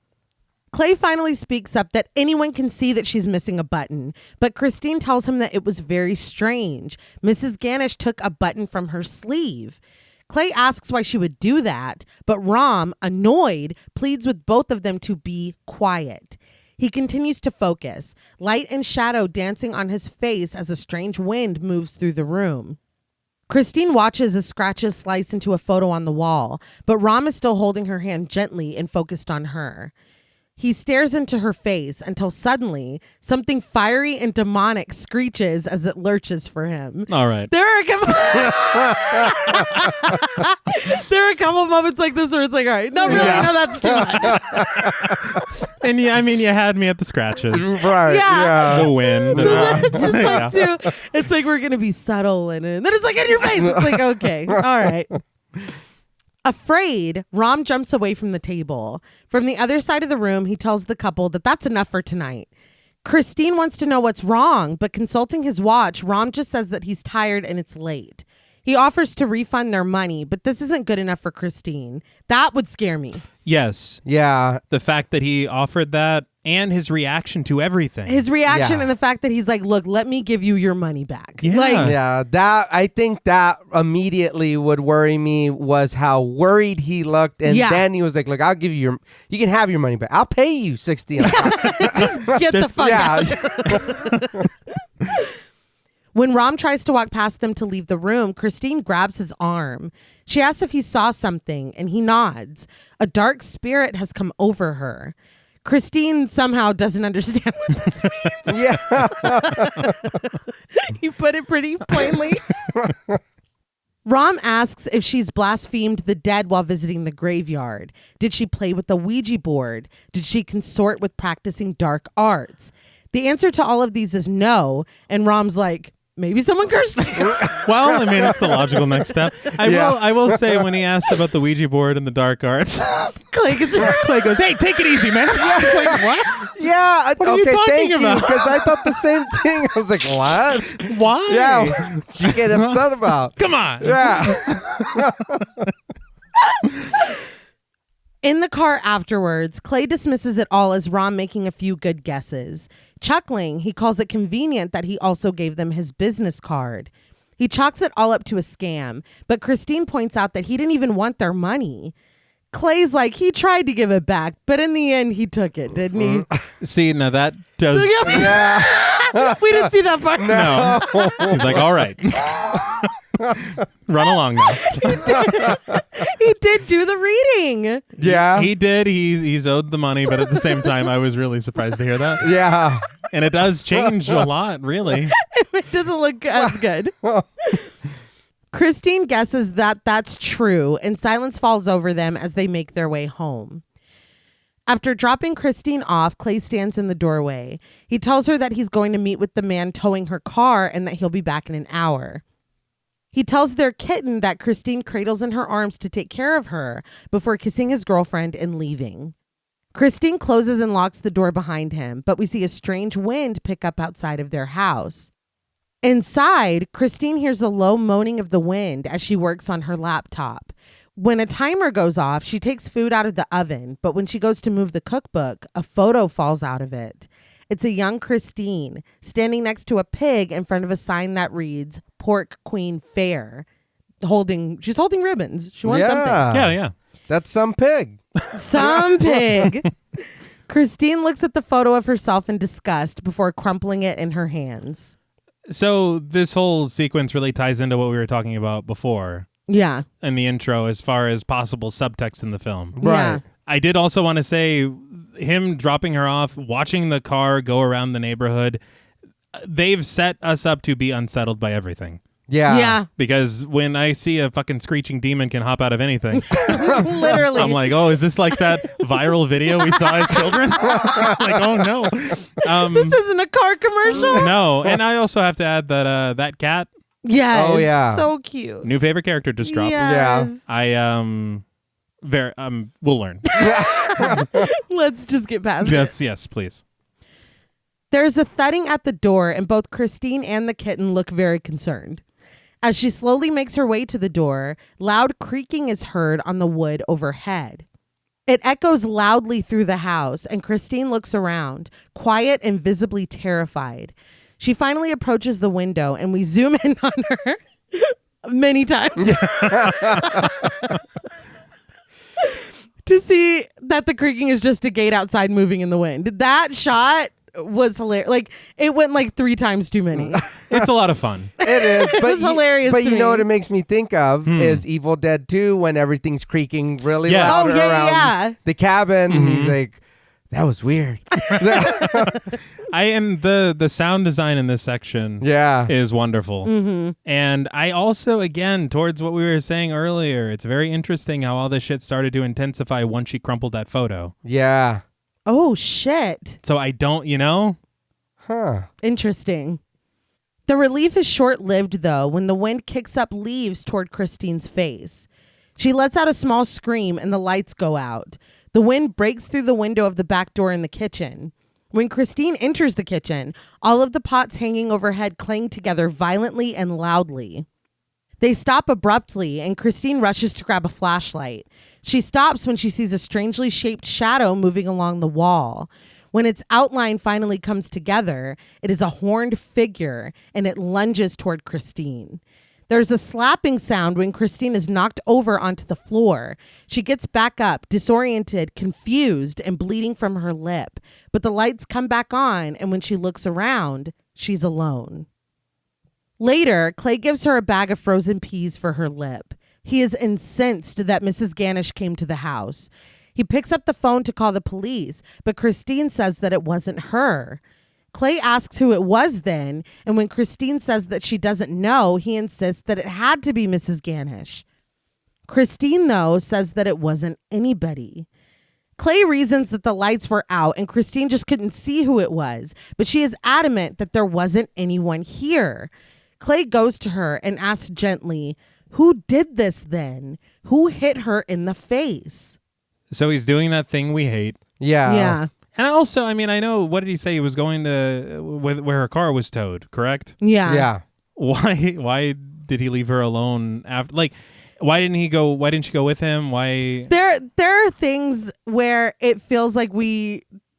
Clay finally speaks up that anyone can see that she's missing a button, but Christine tells him that it was very strange. Mrs. Ganesh took a button from her sleeve. Clay asks why she would do that, but Rom, annoyed, pleads with both of them to be quiet. He continues to focus, light and shadow dancing on his face as a strange wind moves through the room. Christine watches as scratches slice into a photo on the wall, but Rom is still holding her hand gently and focused on her. He stares into her face until suddenly something fiery and demonic screeches as it lurches for him. All right. There are a couple moments like this where it's like, all right, no, really, no, that's too much. And yeah, I mean, you had me at the scratches. Right. Yeah. The wind. It's just like, too, it's like we're going to be subtle and then it's like in your face. It's like, okay, all right. Afraid, Rom jumps away from the table. From the other side of the room, he tells the couple that that's enough for tonight. Christine wants to know what's wrong, but consulting his watch, Rom just says that he's tired and it's late. He offers to refund their money, but this isn't good enough for Christine. That would scare me. Yes. Yeah. The fact that he offered that and his reaction to everything. His reaction Yeah. and the fact that he's like, look, let me give you your money back. Yeah. Like, Yeah, that I think that immediately would worry me was how worried he looked, and Yeah. then he was like, "Look, I'll give you you can have your money back. I'll pay you $60." just get the fuck out. When Rom tries to walk past them to leave the room, Christine grabs his arm. She asks if he saw something, and he nods. A dark spirit has come over her. Christine somehow doesn't understand what this means. Yeah. You put it pretty plainly. Rom asks if she's blasphemed the dead while visiting the graveyard. Did she play with the Ouija board? Did she consort with practicing dark arts? The answer to all of these is no. And Rom's like, maybe someone cursed you. Well, I mean, it's the logical next step. I will say when he asked about the Ouija board and the dark arts, Clay goes, "Hey, take it easy, man." It's like, what? Yeah. What are you talking thank you, about? because I thought the same thing. I was like, what? Why? Yeah. What you get upset about? Come on. Yeah. In the car afterwards, Clay dismisses it all as Rom making a few good guesses. Chuckling, he calls it convenient that he also gave them his business card. He chalks it all up to a scam, but Christine points out that he didn't even want their money. Clay's like, he tried to give it back, but in the end, he took it, didn't he? See, now that does... Yeah. We didn't see that part. No. He's like, all right. Run along now. He did do the reading. Yeah. He did. He's owed the money, but at the same time, I was really surprised to hear that. Yeah. And it does change a lot, really. It doesn't look as good. Christine guesses that that's true, and silence falls over them as they make their way home. After dropping Christine off, Clay stands in the doorway. He tells her that he's going to meet with the man towing her car and that he'll be back in an hour. He tells their kitten that Christine cradles in her arms to take care of her before kissing his girlfriend and leaving. Christine closes and locks the door behind him, but we see a strange wind pick up outside of their house. Inside, Christine hears a low moaning of the wind as she works on her laptop. When a timer goes off, she takes food out of the oven, but when she goes to move the cookbook, a photo falls out of it. It's a young Christine standing next to a pig in front of a sign that reads Pork Queen Fair. She's holding ribbons. She wants something. Yeah. That's some pig. Some pig. Christine looks at the photo of herself in disgust before crumpling it in her hands. So this whole sequence really ties into what we were talking about before Yeah. in the intro as far as possible subtext in the film. Yeah. Right. I did also want to say him dropping her off, watching the car go around the neighborhood, they've set us up to be unsettled by everything. Yeah. Yeah. Because when I see a fucking screeching demon can hop out of anything, Literally. I'm like, oh, is this like that viral video we saw as children? Like, oh no. This isn't a car commercial. No. And I also have to add that that cat, Yes. Oh, yeah. So cute. new favorite character just dropped. Yes. We'll learn. Let's just get past it. Yes, please. There's a thudding at the door, and both Christine and the kitten look very concerned. As she slowly makes her way to the door, loud creaking is heard on the wood overhead. It echoes loudly through the house, and Christine looks around, quiet and visibly terrified. She finally approaches the window, and we zoom in on her many times to see that the creaking is just a gate outside moving in the wind. That shot was hilarious. Like, it went like 3 times too many. It's a lot of fun. It is. But was hilarious But to you know me. what it makes me think of is Evil Dead 2 when everything's creaking really Yes. loud Oh, yeah, around yeah. the cabin. He's like, that was weird. And the sound design in this section Yeah. is wonderful. Mm-hmm. And I also, again, towards what we were saying earlier, it's very interesting how all this shit started to intensify once she crumpled that photo. Yeah. Oh, shit. So I don't, Huh. Interesting. The relief is short-lived, though, when the wind kicks up leaves toward Christine's face. She lets out a small scream and the lights go out. The wind breaks through the window of the back door in the kitchen. When Christine enters the kitchen, all of the pots hanging overhead clang together violently and loudly. They stop abruptly, and Christine rushes to grab a flashlight. She stops when she sees a strangely shaped shadow moving along the wall. When its outline finally comes together, it is a horned figure, and it lunges toward Christine. There's a slapping sound when Christine is knocked over onto the floor. She gets back up, disoriented, confused, and bleeding from her lip. But the lights come back on, and when she looks around, she's alone. Later, Clay gives her a bag of frozen peas for her lip. He is incensed that Mrs. Ganesh came to the house. He picks up the phone to call the police, but Christine says that it wasn't her. Clay asks who it was then, and when Christine says that she doesn't know, he insists that it had to be Mrs. Ganish. Christine, though, says that it wasn't anybody. Clay reasons that the lights were out and Christine just couldn't see who it was, but she is adamant that there wasn't anyone here. Clay goes to her and asks gently, who did this then? Who hit her in the face? So he's doing that thing we hate. Yeah. Yeah. And also, I mean, I know, what did he say? He was going to where her car was towed, correct? Yeah. Yeah. Why did he leave her alone after? Like, why didn't she go with him? Why? There are things where it feels like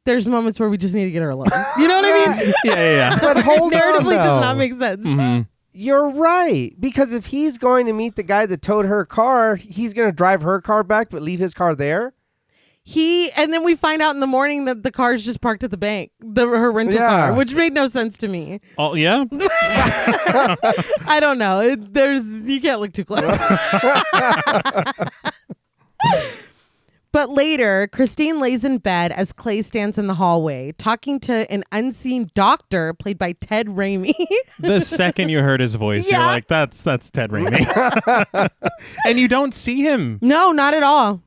there's moments where we just need to get her alone. You know what I mean? Yeah. But hold on, Narratively does though. not make sense. Mm-hmm. You're right. Because if he's going to meet the guy that towed her car, he's going to drive her car back but leave his car there? And then we find out in the morning that the car's just parked at the bank, her rental car, which made no sense to me. Oh, yeah? I don't know. You can't look too close. But later, Christine lays in bed as Clay stands in the hallway talking to an unseen doctor played by Ted Raimi. The second you heard his voice, you're like, that's Ted Raimi. And you don't see him. No, not at all.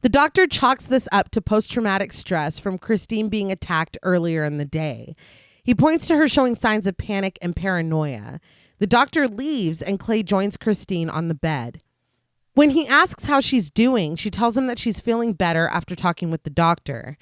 The doctor chalks this up to post-traumatic stress from Christine being attacked earlier in the day. He points to her showing signs of panic and paranoia. The doctor leaves and Clay joins Christine on the bed. When he asks how she's doing, she tells him that she's feeling better after talking with the doctor.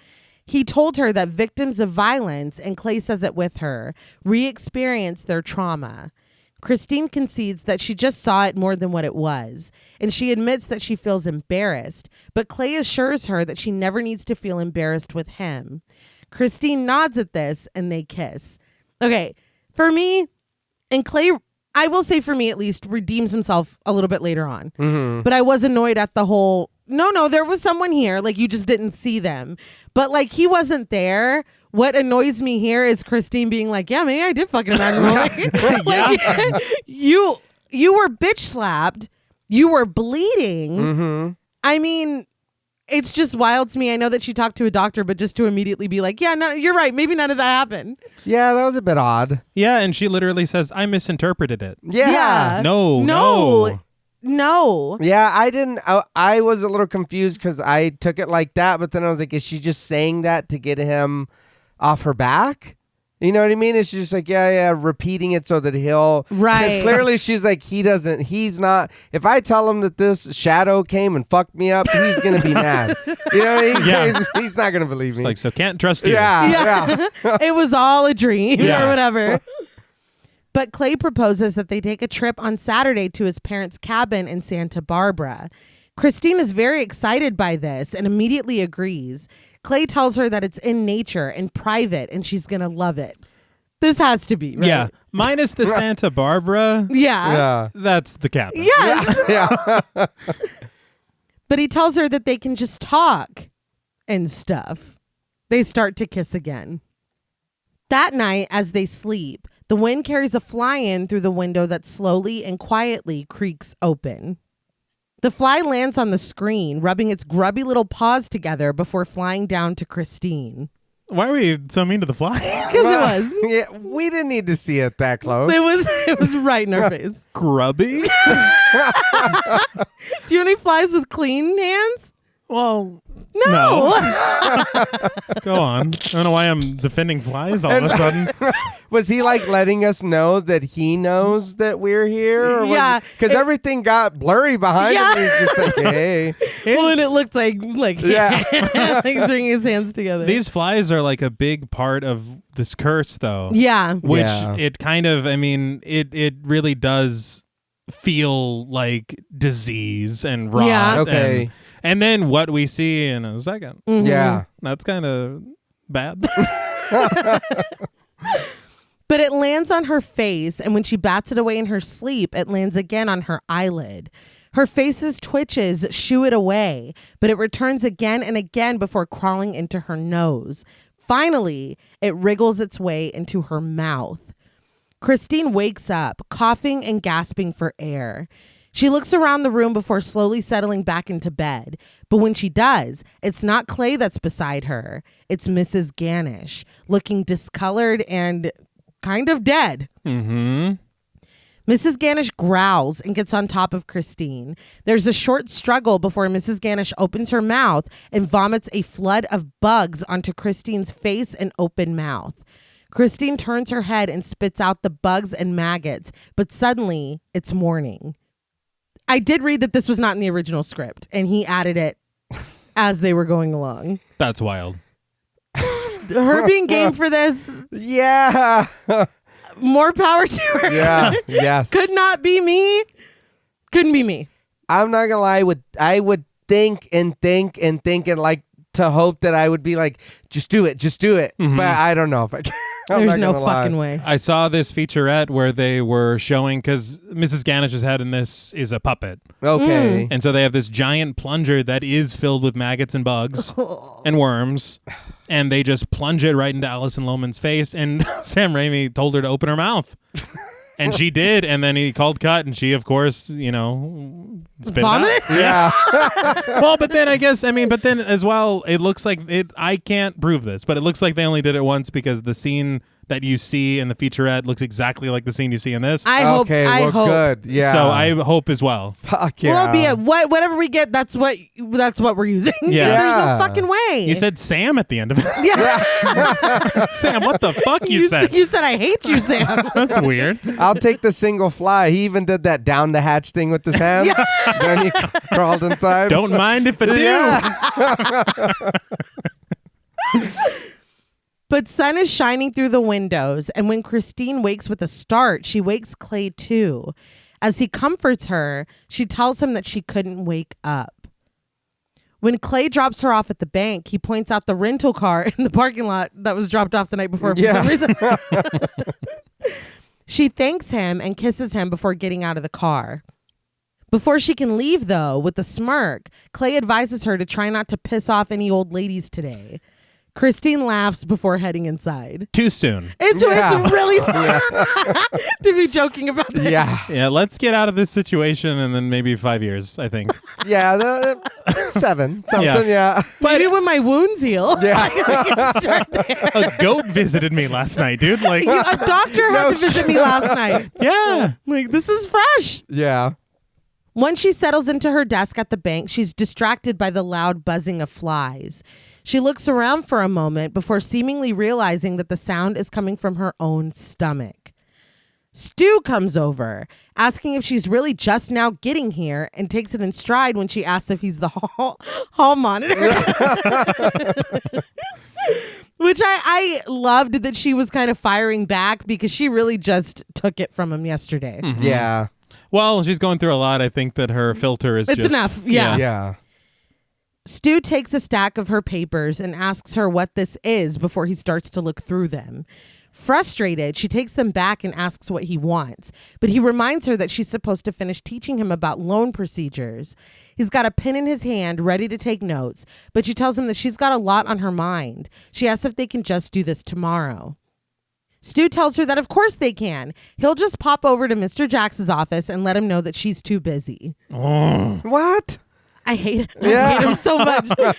He told her that victims of violence, and Clay says it with her, re-experience their trauma. Christine concedes that she just saw it more than what it was, and she admits that she feels embarrassed, but Clay assures her that she never needs to feel embarrassed with him. Christine nods at this, and they kiss. Okay, for me, and Clay, I will say for me at least, redeems himself a little bit later on. Mm-hmm. But I was annoyed at the whole, no, there was someone here, like you just didn't see them. But like he wasn't there. What annoys me here is Christine being like, yeah, maybe I did fucking imagine. Like, you were bitch slapped. You were bleeding. Mm-hmm. I mean, it's just wild to me. I know that she talked to a doctor, but just to immediately be like, yeah, no, you're right. Maybe none of that happened. Yeah, that was a bit odd. Yeah, and she literally says, I misinterpreted it. Yeah. No. Yeah, I didn't. I was a little confused because I took it like that, but then I was like, is she just saying that to get him off her back? You know what I mean? It's just like, yeah, repeating it so that he'll... Right. Because clearly she's like, he's not... If I tell him that this shadow came and fucked me up, he's going to be mad. You know what I mean? Yeah. He's not going to believe me. It's like, so can't trust you. Yeah. It was all a dream Yeah. or whatever. But Clay proposes that they take a trip on Saturday to his parents' cabin in Santa Barbara. Christine is very excited by this and immediately agrees. Clay tells her that it's in nature and private and she's going to love it. This has to be, right? Yeah. Minus the Santa Barbara. Yeah. That's the cabin. Yes. Yeah. But he tells her that they can just talk and stuff. They start to kiss again. That night, as they sleep, the wind carries a fly in through the window that slowly and quietly creaks open. The fly lands on the screen, rubbing its grubby little paws together before flying down to Christine. Why are we so mean to the fly? Because it was. Yeah, we didn't need to see it that close. It was right in our face. Grubby? Do you have any flies with clean hands? Well, No. go on. I don't know why I'm defending flies all of a sudden. Was he like letting us know that he knows that we're here? Yeah. Because everything got blurry behind Yeah. him. He's just like, hey. Well, and it looked like Yeah. like he's bringing his hands together. These flies are like a big part of this curse, though. Yeah. Which Yeah. it kind of, I mean, it really does feel like disease and rot. Yeah. Okay. And then what we see in a second. Mhm. Yeah. That's kind of bad. But it lands on her face, and when she bats it away in her sleep, it lands again on her eyelid. Her face's twitches shoo it away, but it returns again and again before crawling into her nose. Finally, it wriggles its way into her mouth. Christine wakes up, coughing and gasping for air. She looks around the room before slowly settling back into bed. But when she does, it's not Clay that's beside her. It's Mrs. Ganesh, looking discolored and kind of dead. Mm-hmm. Mrs. Ganesh growls and gets on top of Christine. There's a short struggle before Mrs. Ganesh opens her mouth and vomits a flood of bugs onto Christine's face and open mouth. Christine turns her head and spits out the bugs and maggots, but suddenly it's morning. I did read that this was not in the original script, and he added it as they were going along. That's wild. Her being game for this, Yeah. more power to her. Yeah. Yes. Could not be me. Couldn't be me. I'm not gonna lie. I would think and like to hope that I would be like, just do it. Mm-hmm. But I don't know if I can. I'm There's not no gonna lie. fucking way. I saw this featurette where they were showing, because Mrs. Ganesh's head in this is a puppet. Okay. And so they have this giant plunger that is filled with maggots and bugs and worms. And they just plunge it right into Alison Lohman's face. And Sam Raimi told her to open her mouth. And she did. And then he called cut. And she, of course, spit it out. Vomit? Yeah. Well, but then but then as well, it looks like I can't prove this, but it looks like they only did it once because the scene that you see in the featurette looks exactly like the scene you see in this. I hope. Okay. I Well, hope. good. Yeah. So I hope as well. Fuck yeah. Well, it'll be it. Whatever we get, that's what we're using. Yeah. There's Yeah. no fucking way. You said Sam at the end of it. Yeah. Sam, what the fuck you said? You said I hate you, Sam. That's weird. I'll take the single fly. He even did that down the hatch thing with his hands. Then he crawled inside. Don't mind if I do. Yeah. But sun is shining through the windows, and when Christine wakes with a start, she wakes Clay too. As he comforts her, she tells him that she couldn't wake up. When Clay drops her off at the bank, he points out the rental car in the parking lot that was dropped off the night before for some reason. She thanks him and kisses him before getting out of the car. Before she can leave, though, with a smirk, Clay advises her to try not to piss off any old ladies today. Christine laughs before heading inside. Too soon. It's really sad to be joking about this. Yeah. Yeah, let's get out of this situation and then maybe 5 years, I think. Yeah. 7. Something. Yeah. Yeah. Maybe when my wounds heal. Yeah. I can start there. A goat visited me last night, dude. Like, A doctor had to visit me last night. yeah. Like, this is fresh. Yeah. Once she settles into her desk at the bank, she's distracted by the loud buzzing of flies. She looks around for a moment before seemingly realizing that the sound is coming from her own stomach. Stu comes over, asking if she's really just now getting here, and takes it in stride when she asks if he's the hall monitor. Which I loved that she was kind of firing back because she really just took it from him yesterday. Mm-hmm. Yeah. Well, she's going through a lot. I think that her filter is It's just enough. Yeah. Yeah. Stu takes a stack of her papers and asks her what this is before he starts to look through them. Frustrated, she takes them back and asks what he wants, but he reminds her that she's supposed to finish teaching him about loan procedures. He's got a pen in his hand, ready to take notes, but she tells him that she's got a lot on her mind. She asks if they can just do this tomorrow. Stu tells her that of course they can. He'll just pop over to Mr. Jax's office and let him know that she's too busy. What? I hate him so much.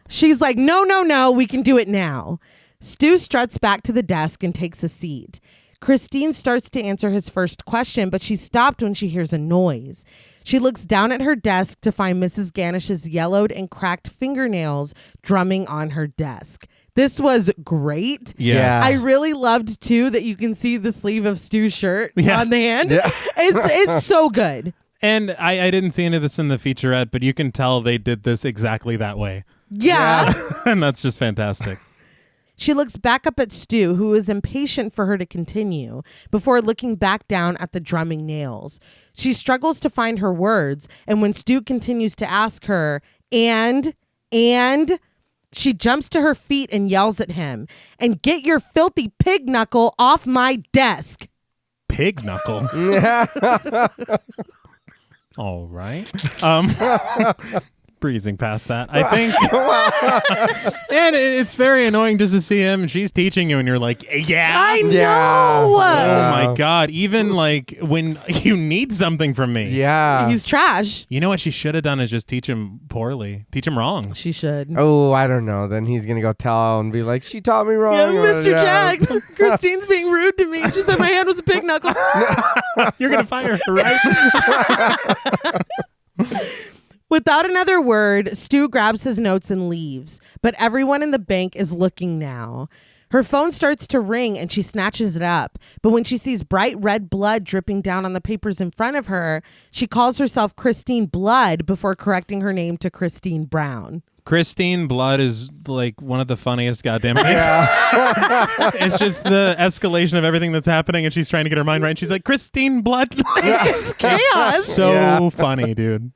She's like, no, we can do it now. Stu struts back to the desk and takes a seat. Christine starts to answer his first question, but she's stopped when she hears a noise. She looks down at her desk to find Mrs. Ganesh's yellowed and cracked fingernails drumming on her desk. This was great. Yes. I really loved, too, that you can see the sleeve of Stu's shirt on the hand. Yeah. It's so good. And I didn't see any of this in the featurette, but you can tell they did this exactly that way. Yeah. And that's just fantastic. She looks back up at Stu, who is impatient for her to continue, before looking back down at the drumming nails. She struggles to find her words, and when Stu continues to ask her, and, she jumps to her feet and yells at him, and get your filthy pig knuckle off my desk. Pig knuckle. All right. breezing past that. I think, and it's very annoying just to see him. And she's teaching you, and you're like, yeah, I know. Yeah. oh my god. Even like when you need something from me, Yeah. He's trash. you know what she should have done is just teach him poorly, teach him wrong. She should. Oh, I don't know. Then he's gonna go tell and be like, "She taught me wrong." Yeah, Mr. Yeah. Jax. Christine's being rude to me. She said my hand was a pig knuckle. You're gonna fire her, right? Without another word, Stu grabs his notes and leaves. But everyone in the bank is looking now. Her phone starts to ring and she snatches it up. But when she sees bright red blood dripping down on the papers in front of her, she calls herself Christine Blood before correcting her name to Christine Brown. Christine Blood is like one of the funniest goddamn things. It's just the escalation of everything that's happening, and she's trying to get her mind right. And she's like, Christine Blood. It's chaos. So funny, dude.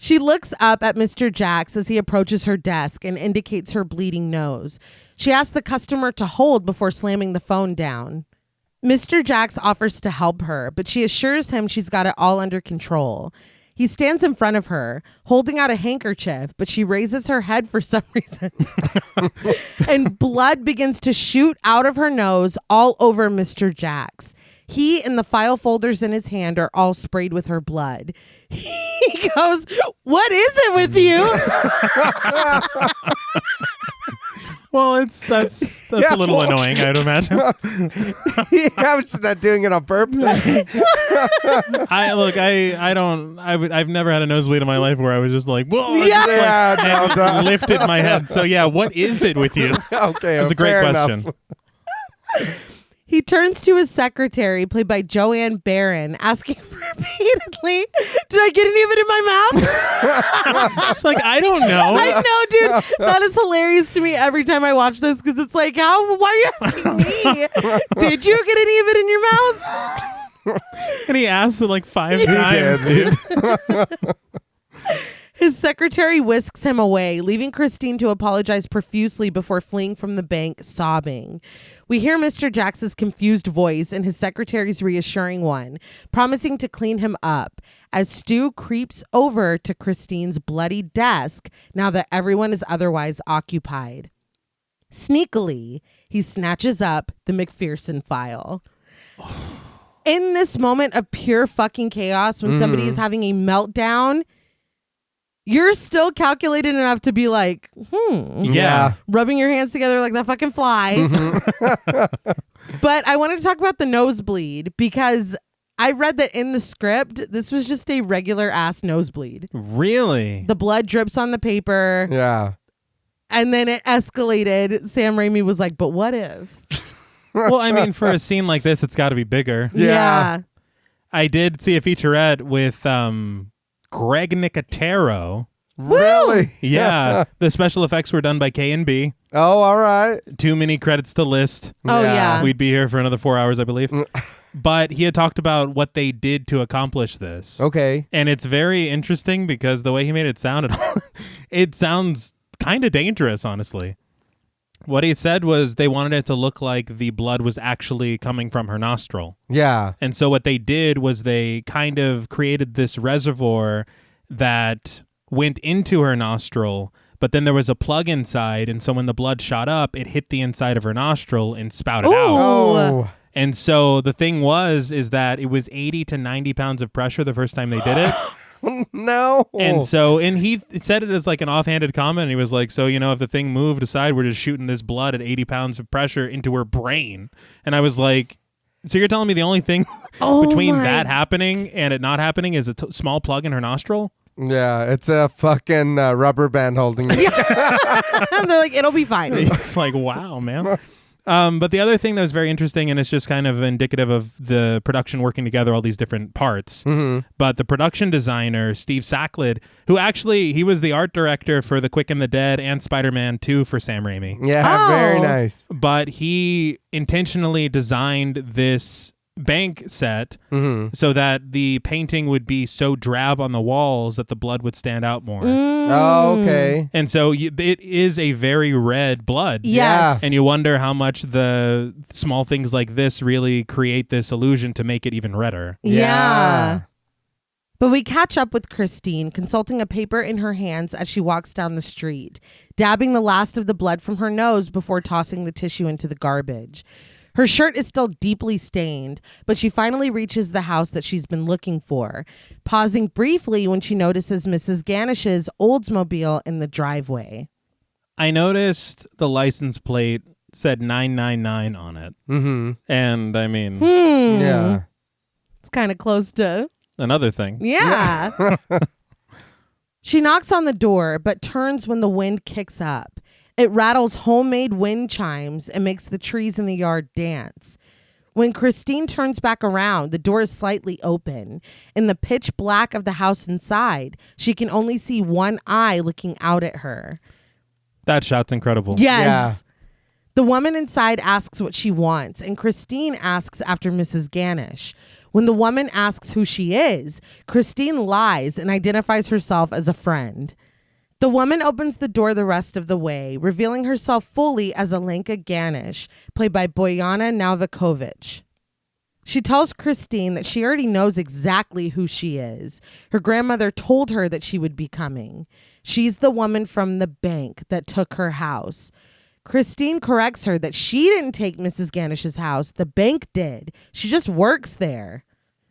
She looks up at Mr. Jax as he approaches her desk and indicates her bleeding nose. She asks the customer to hold before slamming the phone down. Mr. Jax offers to help her, but she assures him she's got it all under control. He stands in front of her, holding out a handkerchief, but she raises her head for some reason. And blood begins to shoot out of her nose all over Mr. Jax. He and the file folders in his hand are all sprayed with her blood. He goes, "What is it with you?" Well, that's a little annoying, I'd imagine. I'm just not doing it on purpose. I've never had a nosebleed in my life where I was just like, whoa, Yeah. and lifted my head. So yeah, what is it with you? Okay, That's a great fair question. He He turns to his secretary, played by Joanne Barron, asking repeatedly, "Did I get any of it in my mouth?" It's like, I don't know. I know, dude. That is hilarious to me every time I watch this, because it's like, why are you asking me? Did you get any of it in your mouth? And he asked it like 5 times, dude. His secretary whisks him away, leaving Christine to apologize profusely before fleeing from the bank, sobbing. We hear Mr. Jax's confused voice and his secretary's reassuring one, promising to clean him up, as Stu creeps over to Christine's bloody desk now that everyone is otherwise occupied. Sneakily, he snatches up the McPherson file. In this moment of pure fucking chaos, when somebody is having a meltdown, you're still calculated enough to be like, Yeah. rubbing your hands together like that fucking fly. But I wanted to talk about the nosebleed, because I read that in the script, this was just a regular ass nosebleed. Really? The blood drips on the paper. Yeah. And then it escalated. Sam Raimi was like, but what if? Well, I mean, for a scene like this, it's got to be bigger. Yeah. I did see a featurette with Greg Nicotero. Really? Yeah. The special effects were done by K&B. Oh, all right. Too many credits to list. Oh, yeah. We'd be here for another 4 hours, I believe. But he had talked about what they did to accomplish this. Okay. And it's very interesting because the way he made it sound, it sounds kind of dangerous, honestly. What he said was they wanted it to look like the blood was actually coming from her nostril. Yeah. And so what they did was they kind of created this reservoir that went into her nostril, but then there was a plug inside. And so when the blood shot up, it hit the inside of her nostril and spouted out. Oh. And so the thing is that it was 80 to 90 pounds of pressure the first time they did it. No. And he said it as like an offhanded comment. And he was like, so, if the thing moved aside, we're just shooting this blood at 80 pounds of pressure into her brain. And I was like, so you're telling me the only thing between that happening and it not happening is a small plug in her nostril? Yeah, it's a fucking rubber band holding it. And they're like, it'll be fine. It's like, wow, man. But the other thing that was very interesting, and it's just kind of indicative of the production working together, all these different parts. But the production designer, Steve Sacklid, who actually, he was the art director for The Quick and the Dead and Spider-Man 2 for Sam Raimi. Yeah, very nice. But he intentionally designed this bank set so that the painting would be so drab on the walls that the blood would stand out more. Oh, okay. And so it is a very red blood. Yes. And you wonder how much the small things like this really create this illusion to make it even redder. Yeah. But we catch up with Christine, consulting a paper in her hands as she walks down the street, dabbing the last of the blood from her nose before tossing the tissue into the garbage. Her shirt is still deeply stained, but she finally reaches the house that she's been looking for, pausing briefly when she notices Mrs. Ganish's Oldsmobile in the driveway. I noticed the license plate said 999 on it. Mm-hmm. And I mean, Yeah. It's kind of close to... another thing. Yeah. She knocks on the door, but turns when the wind kicks up. It rattles homemade wind chimes and makes the trees in the yard dance. When Christine turns back around, the door is slightly open. In the pitch black of the house inside, she can only see one eye looking out at her. That shot's incredible. Yes. Yeah. The woman inside asks what she wants, and Christine asks after Mrs. Ganish. When the woman asks who she is, Christine lies and identifies herself as a friend. The woman opens the door the rest of the way, revealing herself fully as Alenka Ganish, played by Bojana Navrakovic. She tells Christine that she already knows exactly who she is. Her grandmother told her that she would be coming. She's the woman from the bank that took her house. Christine corrects her that she didn't take Mrs. Ganish's house. The bank did. She just works there.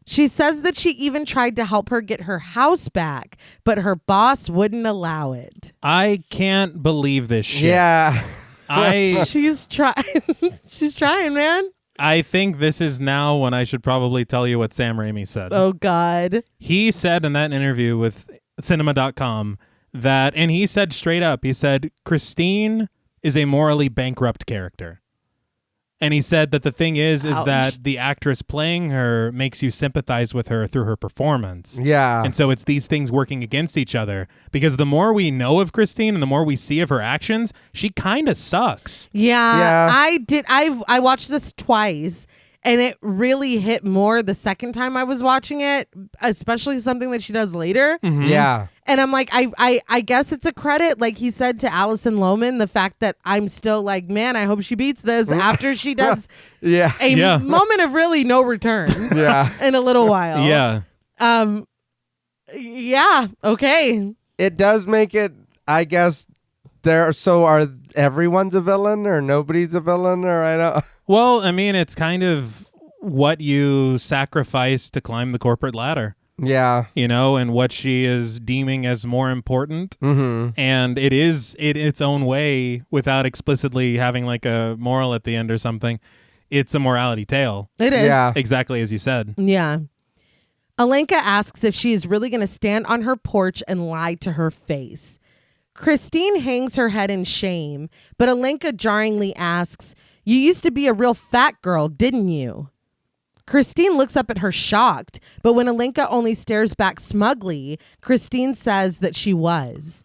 She says that she even tried to help her get her house back, but her boss wouldn't allow it. I can't believe this shit. Yeah. She's trying. She's trying, man. I think this is now when I should probably tell you what Sam Raimi said. Oh, God. He said in that interview with cinema.com that, and he said straight up, he said, Christine is a morally bankrupt character. And he said that the thing is Ouch. that the actress playing her makes you sympathize with her through her performance. Yeah. And so it's these things working against each other, because the more we know of Christine and the more we see of her actions, she kind of sucks. Yeah. I watched this twice, and it really hit more the second time I was watching it, especially something that she does later. Yeah. And I'm like, I guess it's a credit, like he said to Alison Lohman, the fact that I'm still like, man, I hope she beats this after she does Yeah. a moment of really no return Yeah. in a little while. Yeah. Yeah. Okay. It does make it, I guess, are everyone's a villain or nobody's a villain, or I don't. Well, I mean, it's kind of what you sacrifice to climb the corporate ladder. Yeah. You know, and what she is deeming as more important. Mm-hmm. And it is in its own way, without explicitly having like a moral at the end or something. It's a morality tale. It is. Yeah. Exactly as you said. Yeah. Alenka asks if she is really going to stand on her porch and lie to her face. Christine hangs her head in shame, but Alenka jarringly asks, "You used to be a real fat girl, didn't you?" Christine looks up at her shocked, but when Alenka only stares back smugly, Christine says that she was.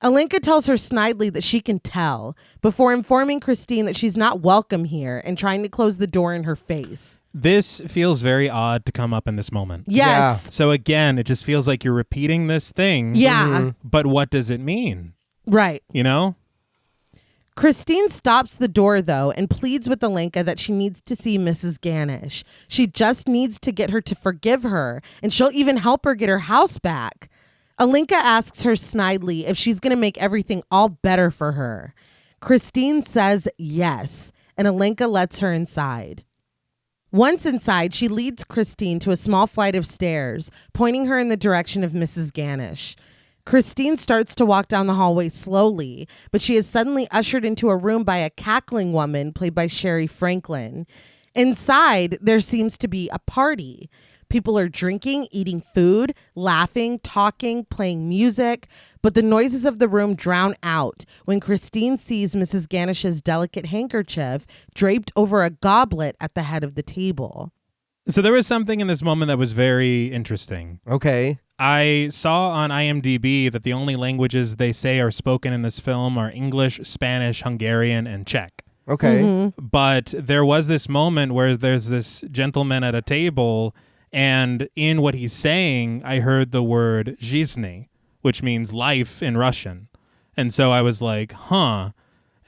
Alenka tells her snidely that she can tell, before informing Christine that she's not welcome here and trying to close the door in her face. This feels very odd to come up in this moment. Yes. So again, it just feels like you're repeating this thing. Yeah. But what does it mean? Right. You know? Christine stops the door, though, and pleads with Alenka that she needs to see Mrs. Ganish. She just needs to get her to forgive her, and she'll even help her get her house back. Alenka asks her snidely if she's going to make everything all better for her. Christine says yes, and Alenka lets her inside. Once inside, she leads Christine to a small flight of stairs, pointing her in the direction of Mrs. Ganish. Christine starts to walk down the hallway slowly, but she is suddenly ushered into a room by a cackling woman played by Sherry Franklin. Inside, there seems to be a party. People are drinking, eating food, laughing, talking, playing music, but the noises of the room drown out when Christine sees Mrs. Ganish's delicate handkerchief draped over a goblet at the head of the table. So there was something in this moment that was very interesting. Okay. I saw on IMDb that the only languages they say are spoken in this film are English, Spanish, Hungarian, and Czech. Okay. But there was this moment where there's this gentleman at a table, and in what he's saying, I heard the word "жизни," which means life in Russian. And so I was like, huh.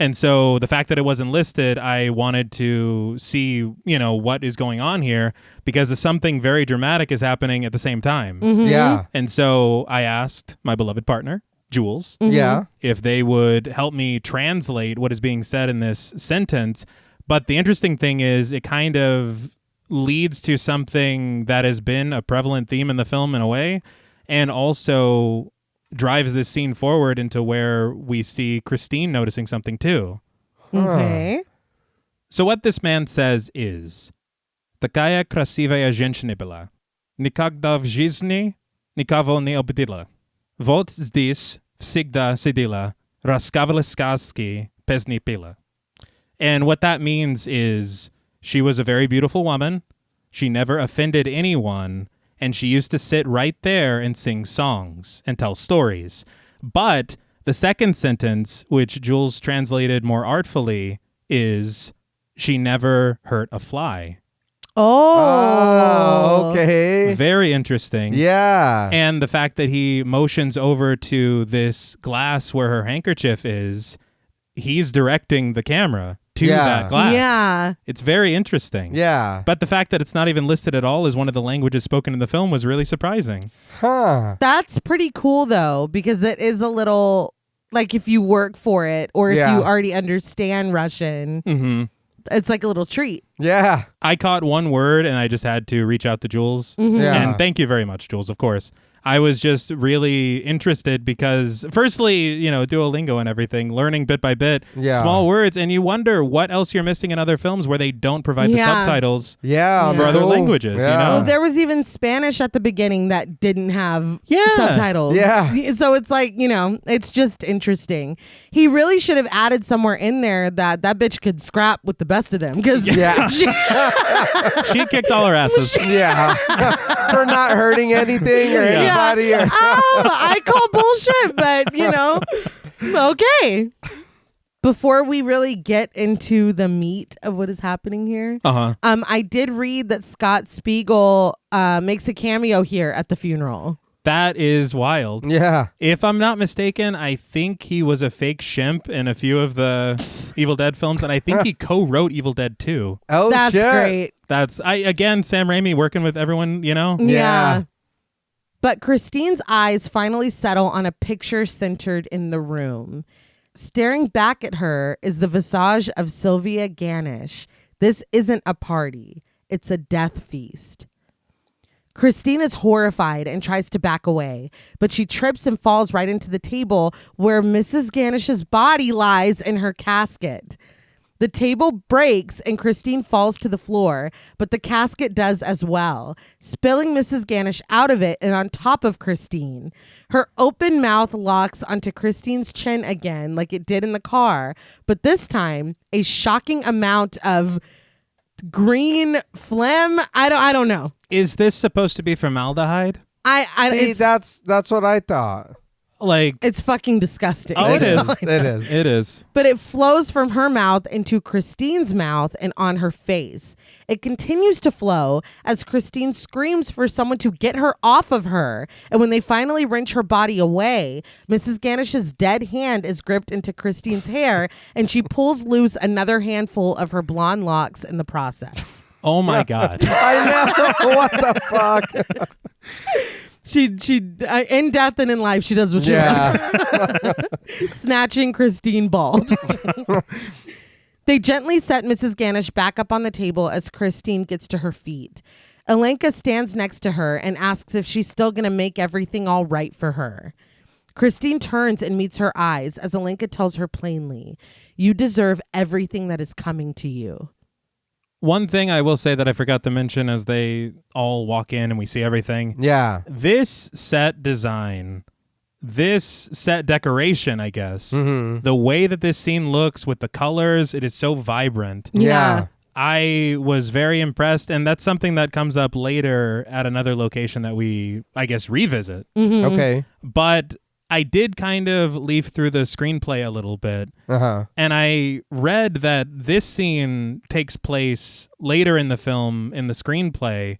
And so the fact that it wasn't listed, I wanted to see, what is going on here, because something very dramatic is happening at the same time. Mm-hmm. Yeah. And so I asked my beloved partner, Jules, Yeah. if they would help me translate what is being said in this sentence. But the interesting thing is it kind of leads to something that has been a prevalent theme in the film in a way, and also drives this scene forward into where we see Christine noticing something too. Okay. So what this man says is, Takaya krasiwaya zhenshiny byla. Nikogda v жизни nikogo не обидела. Вот здесь всегда сидела. Рассказывала сказки, песни пела. And what that means is she was a very beautiful woman. She never offended anyone. And she used to sit right there and sing songs and tell stories. But the second sentence, which Jules translated more artfully, is she never hurt a fly. Oh. Okay. Very interesting. Yeah. And the fact that he motions over to this glass where her handkerchief is, he's directing the camera to that glass. Yeah. It's very interesting. Yeah. But the fact that it's not even listed at all as one of the languages spoken in the film was really surprising. Huh. That's pretty cool, though, because it is a little, like, if you work for it or if Yeah. you already understand Russian, Mm-hmm. it's like a little treat. Yeah. I caught one word and I just had to reach out to Jules. Yeah. And thank you very much, Jules, of course. I was just really interested because, firstly, Duolingo and everything, learning bit by bit, Yeah. small words, and you wonder what else you're missing in other films where they don't provide the Yeah. subtitles Yeah. for other cool. languages, Yeah. Well, there was even Spanish at the beginning that didn't have Yeah. subtitles. Yeah. So it's like, it's just interesting. He really should have added somewhere in there that bitch could scrap with the best of them. Because Yeah. She kicked all her asses. Yeah. For not hurting anything or Yeah. anybody. Or I call bullshit, but okay. Before we really get into the meat of what is happening here, Uh-huh. I did read that Scott Spiegel makes a cameo here at the funeral. That is wild. Yeah. If I'm not mistaken, I think he was a fake shimp in a few of the Evil Dead films, and I think he co-wrote Evil Dead 2. Oh, That's shit. great. Again, Sam Raimi working with everyone, Yeah. But Christine's eyes finally settle on a picture centered in the room. Staring back at her is the visage of Sylvia Ganesh. This isn't a party. It's a death feast. Christine is horrified and tries to back away, but she trips and falls right into the table where Mrs. Ganesh's body lies in her casket. The table breaks and Christine falls to the floor, but the casket does as well, spilling Mrs. Ganesh out of it and on top of Christine. Her open mouth locks onto Christine's chin again like it did in the car, but this time a shocking amount of green phlegm. I don't know. Is this supposed to be formaldehyde? See, that's what I thought. Like, It's fucking disgusting. Oh, it is. It is. it is. But it flows from her mouth into Christine's mouth and on her face. It continues to flow as Christine screams for someone to get her off of her. And when they finally wrench her body away, Mrs. Ganesh's dead hand is gripped into Christine's hair and she pulls loose another handful of her blonde locks in the process. Oh my God. I know. What the fuck? She in death and in life, she does what she loves. Snatching Christine bald. They gently set Mrs. Ganesh back up on the table as Christine gets to her feet. Alenka stands next to her and asks if she's still going to make everything all right for her. Christine turns and meets her eyes as Alenka tells her plainly, "You deserve everything that is coming to you." One thing I will say that I forgot to mention as they all walk in and we see everything. Yeah. This set design, this set decoration, I guess, Mm-hmm. the way that this scene looks with the colors, it is so vibrant. Yeah. I was very impressed, and that's something that comes up later at another location that we, I guess, revisit. Mhm. Okay. But I did kind of leaf through the screenplay a little bit, Uh-huh. and I read that this scene takes place later in the film, in the screenplay,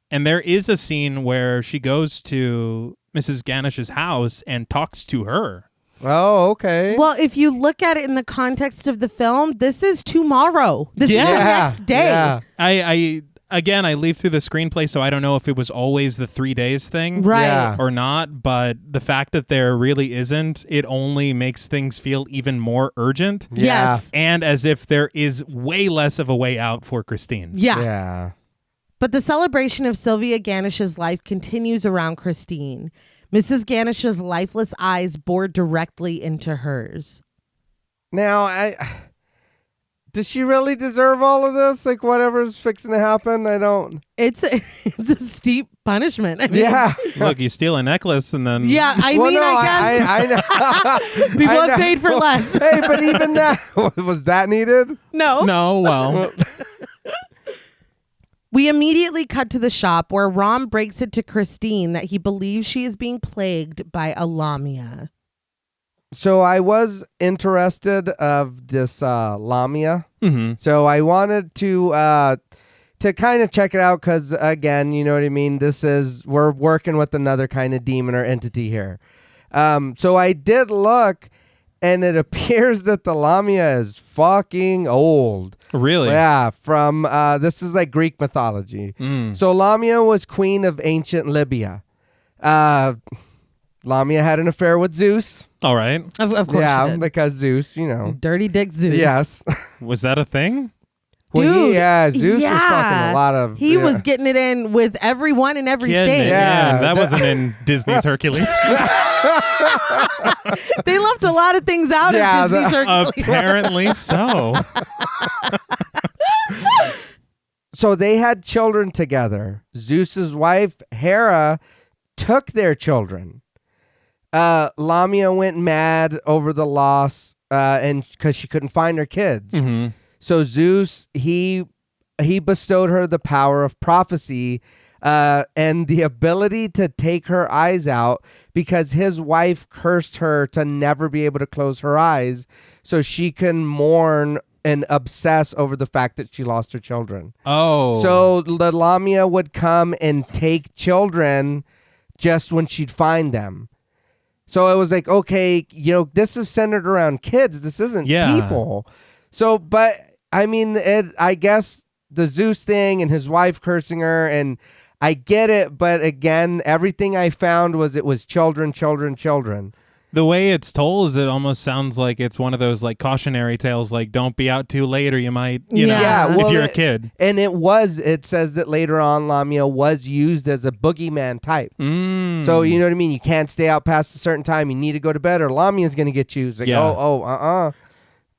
and there is a scene where she goes to Mrs. Ganesh's house and talks to her. Oh, okay. Well, if you look at it in the context of the film, this is tomorrow. This is the next day. Yeah. I leaf through the screenplay, so I don't know if it was always the 3 days thing Right. Yeah. or not, but the fact that there really isn't, it only makes things feel even more urgent Yeah. Yes. and as if there is way less of a way out for Christine. Yeah. Yeah. But the celebration of Sylvia Ganish's life continues around Christine. Mrs. Ganish's lifeless eyes bore directly into hers. Now, does she really deserve all of this? Like, whatever's fixing to happen? I don't. It's a steep punishment. I mean, Yeah. Look, you steal a necklace and then... Yeah, I Well, mean, no, I guess I know. people I know. have paid for less. Hey, but even that, was that needed? No. No, well... We immediately cut to the shop where Rom breaks it to Christine that he believes she is being plagued by a Lamia. So I was interested of this Lamia. Mhm. So I wanted to kind of check it out because, again, you know what I mean? We're working with another kind of demon or entity here. So I did look, and it appears that the Lamia is fucking old. Really? Yeah, from, this is like Greek mythology. Mm. So Lamia was queen of ancient Libya. Lamia had an affair with Zeus. All right. Of course Yeah, she did. because Zeus, you know. Dirty Dick Zeus. Yes. Was that a thing? Well, Dude, Zeus was fucking a lot of. He yeah. was getting it in with everyone and everything. Kidding. Yeah, That wasn't in Disney's Hercules. They left a lot of things out Yeah, of Disney's Hercules. Apparently so. So they had children together. Zeus's wife, Hera, took their children. Lamia went mad over the loss and because she couldn't find her kids. Mm-hmm. So Zeus, he bestowed her the power of prophecy and the ability to take her eyes out because his wife cursed her to never be able to close her eyes so she can mourn and obsess over the fact that she lost her children. Oh. So the Lamia would come and take children just when she'd find them. So it was like, okay, you know, this is centered around kids. This isn't people. So, but I mean, I guess the Zeus thing and his wife cursing her, and I get it. But again, everything I found was it was children, children, children. The way it's told is it almost sounds like it's one of those like cautionary tales, like don't be out too late or you might, you know, Yeah, well, if you're a kid. And it says that later on Lamia was used as a boogeyman type. Mm. So, you know what I mean? You can't stay out past a certain time. You need to go to bed or Lamia's going to get you. It's like, Yeah.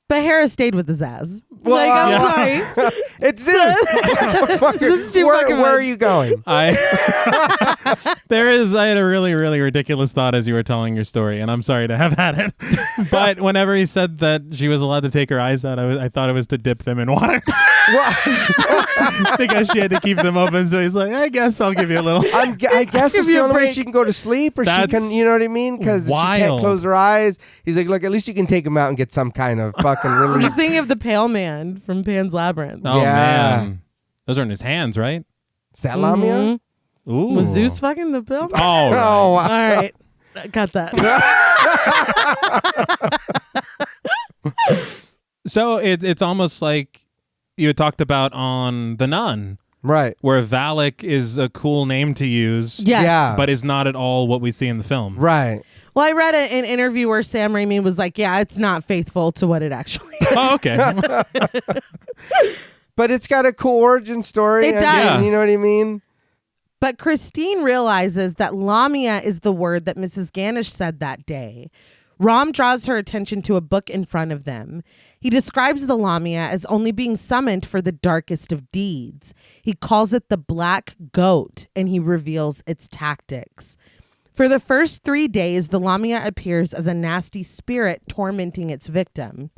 But Harris stayed with his ass. Well, like, I'm sorry. It's Zeus. This is too fucking where much. are you going? I had a really, really ridiculous thought as you were telling your story, and I'm sorry to have had it. But whenever he said that she was allowed to take her eyes out, I thought it was to dip them in water. Because she had to keep them open, so he's like, I guess I'll give you a little. I guess it's you the a only way break. she can go to sleep or she That's can, you know what I mean? Because she can't wild. close her eyes. He's like, look, at least you can take them out and get some kind of fucking I'm relief. just thinking of the Pale Man from Pan's Labyrinth. Oh, Yeah. man. Those are in his hands, right? Is that Lamia? Mhm. Ooh. Was Zeus fucking the Pale Man? Oh, right. Oh, All right. Got that. So it's almost like you had talked about on The Nun, right. where Valak is a cool name to use, Yes. Yeah. but is not at all what we see in the film. Right. Well, I read an interview where Sam Raimi was like, yeah, it's not faithful to what it actually is. Oh, okay. But it's got a cool origin story. It I mean, does. you know what I mean? But Christine realizes that Lamia is the word that Mrs. Ganish said that day. Rom draws her attention to a book in front of them. He describes the Lamia as only being summoned for the darkest of deeds. He calls it the Black Goat, and he reveals its tactics. For the first 3 days, the Lamia appears as a nasty spirit tormenting its victim.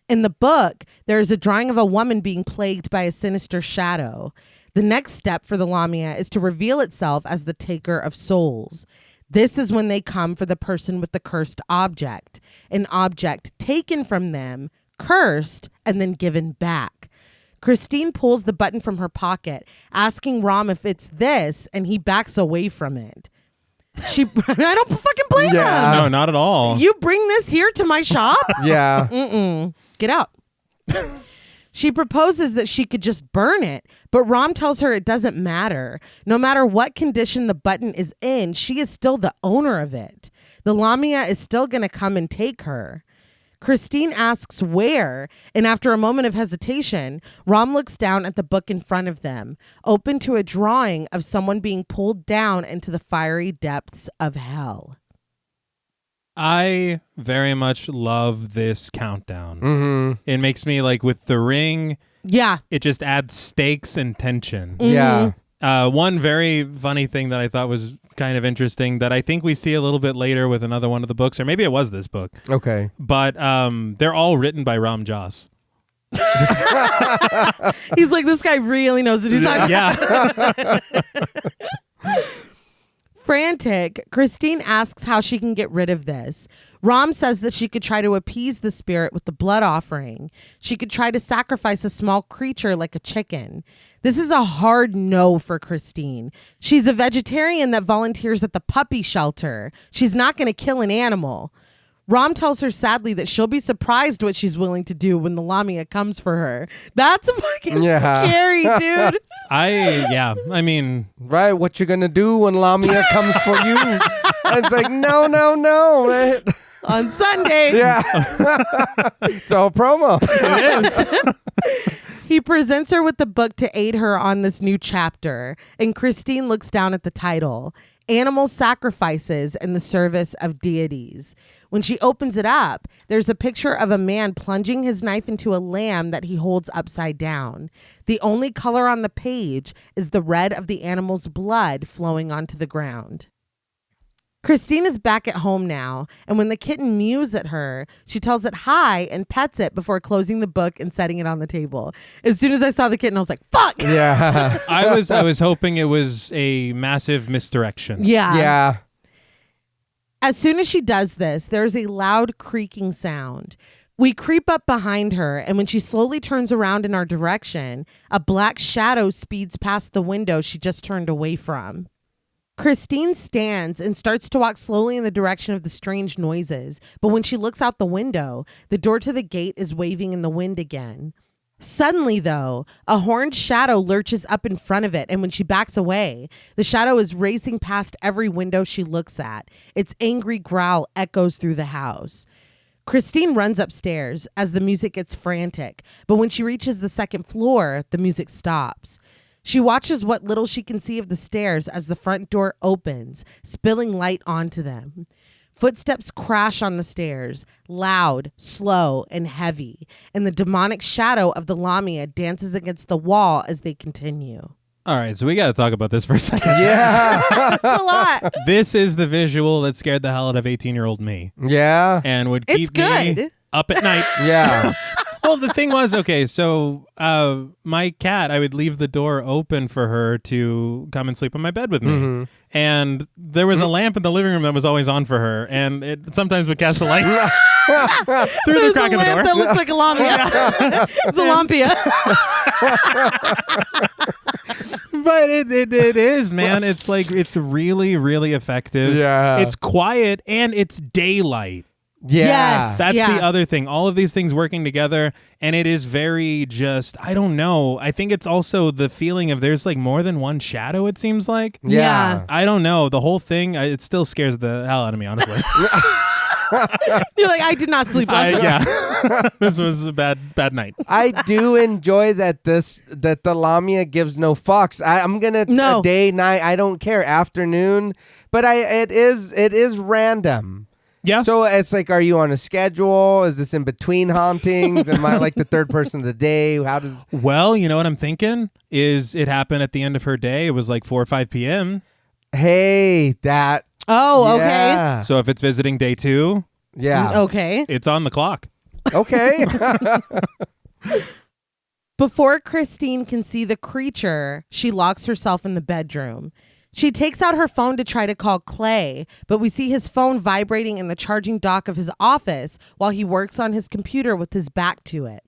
In the book, there is a drawing of a woman being plagued by a sinister shadow. The next step for the Lamia is to reveal itself as the taker of souls. This is when they come for the person with the cursed object, an object taken from them, cursed, and then given back. Christine pulls the button from her pocket, asking Rom if it's this, and he backs away from it. I don't fucking blame Yeah. No, not at all. them. You bring this here to my shop? Yeah. Mm-mm. Get out. She proposes that she could just burn it, but Rom tells her it doesn't matter. No matter what condition the button is in, she is still the owner of it. The Lamia is still going to come and take her. Christine asks where, and after a moment of hesitation, Rom looks down at the book in front of them, open to a drawing of someone being pulled down into the fiery depths of hell. I very much love this countdown. Mm-hmm. It makes me like with the ring, Yeah. it just adds stakes and tension. Yeah. One very funny thing that I thought was kind of interesting that I think we see a little bit later with another one of the books, or maybe it was this book, Okay. but they're all written by Ram Dass. He's like, this guy really knows what he's talking about. Yeah. Frantic, Christine asks how she can get rid of this. Rom says that she could try to appease the spirit with the blood offering. She could try to sacrifice a small creature like a chicken. This is a hard no for Christine. She's a vegetarian that volunteers at the puppy shelter. She's not going to kill an animal. Rom tells her sadly that she'll be surprised what she's willing to do when the Lamia comes for her. That's fucking scary, dude. I mean, Right. What you gonna do when Lamia comes for you? And it's like, no. Right? On Sunday. Yeah. It's all promo. it is. He presents her with the book to aid her on this new chapter, and Christine looks down at the title, Animal Sacrifices in the Service of Deities. When she opens it up, there's a picture of a man plunging his knife into a lamb that he holds upside down. The only color on the page is the red of the animal's blood flowing onto the ground. Christine is back at home now, and when the kitten mews at her, she tells it hi and pets it before closing the book and setting it on the table. As soon as I saw the kitten, I was like, fuck! Yeah. I was hoping it was a massive misdirection. Yeah. Yeah. As soon as she does this, there's a loud creaking sound. We creep up behind her, and when she slowly turns around in our direction, a black shadow speeds past the window she just turned away from. Christine stands and starts to walk slowly in the direction of the strange noises, but when she looks out the window, the door to the gate is waving in the wind again. Suddenly, though, a horned shadow lurches up in front of it, and when she backs away, the shadow is racing past every window she looks at. Its angry growl echoes through the house. Christine runs upstairs as the music gets frantic, but when she reaches the second floor, the music stops. She watches what little she can see of the stairs as the front door opens, spilling light onto them. Footsteps crash on the stairs, loud, slow, and heavy, and the demonic shadow of the Lamia dances against the wall as they continue. All right, so we got to talk about this for a second. Yeah. That's a lot. This is the visual that scared the hell out of 18-year-old me Yeah. and would It's keep me good. up at night. Yeah. Well, the thing was, okay, so my cat, I would leave the door open for her to come and sleep in my bed with me. Mm-hmm. And there was a lamp in the living room that was always on for her, and it sometimes would cast a light through the There's crack a of the door. lamp that looks like a Lamia. It's a Lampia. But it is, man. It's like, it's really, really effective. Yeah. It's quiet, and it's daylight. Yeah. Yes. That's Yeah. the other thing. All of these things working together, and it is very just, I don't know. I think it's also the feeling of there's like more than one shadow, it seems like. Yeah. I don't know. The whole thing, it still scares the hell out of me, honestly. You're like, I did not sleep last night. Yeah. This was a bad night. I do enjoy that the Lamia gives no fucks. I'm gonna No. day, night, I don't care, afternoon, but it is random. Yeah. So it's like, are you on a schedule? Is this in between hauntings? Am I like the third person of the day? How does? Well, you know what I'm thinking is it happened at the end of her day. It was like 4 or 5 p.m. Hey, that. Oh, okay. Yeah. So if it's visiting day 2, Yeah. Okay. it's on the clock. Okay. Before Christine can see the creature, she locks herself in the bedroom. She takes out her phone to try to call Clay, but we see his phone vibrating in the charging dock of his office while he works on his computer with his back to it.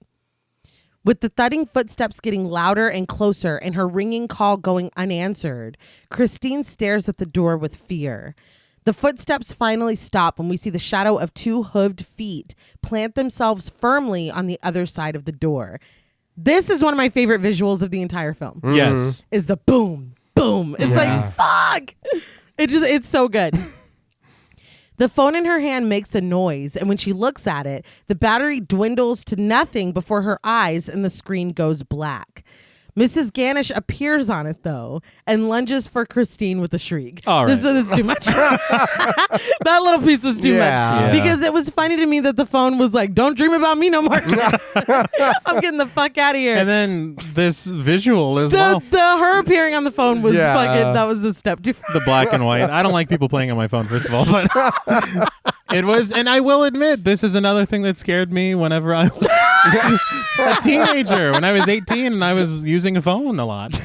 With the thudding footsteps getting louder and closer and her ringing call going unanswered, Christine stares at the door with fear. The footsteps finally stop when we see the shadow of 2 hooved feet plant themselves firmly on the other side of the door. This is one of my favorite visuals of the entire film. Yes. Is the boom, boom. It's like, fuck. It's so good. The phone in her hand makes a noise, and when she looks at it, the battery dwindles to nothing before her eyes and the screen goes black. Mrs. Ganesh appears on it, though, and lunges for Christine with a shriek. All right. This was too much. That little piece was too much. Yeah. Because it was funny to me that the phone was like, don't dream about me no more. I'm getting the fuck out of here. And then this visual as well. Her appearing on the phone was fucking, that was a step too far. The black and white. I don't like people playing on my phone, first of all, but it was, and I will admit, this is another thing that scared me whenever I was a teenager, when I was 18 and I was using a phone a lot.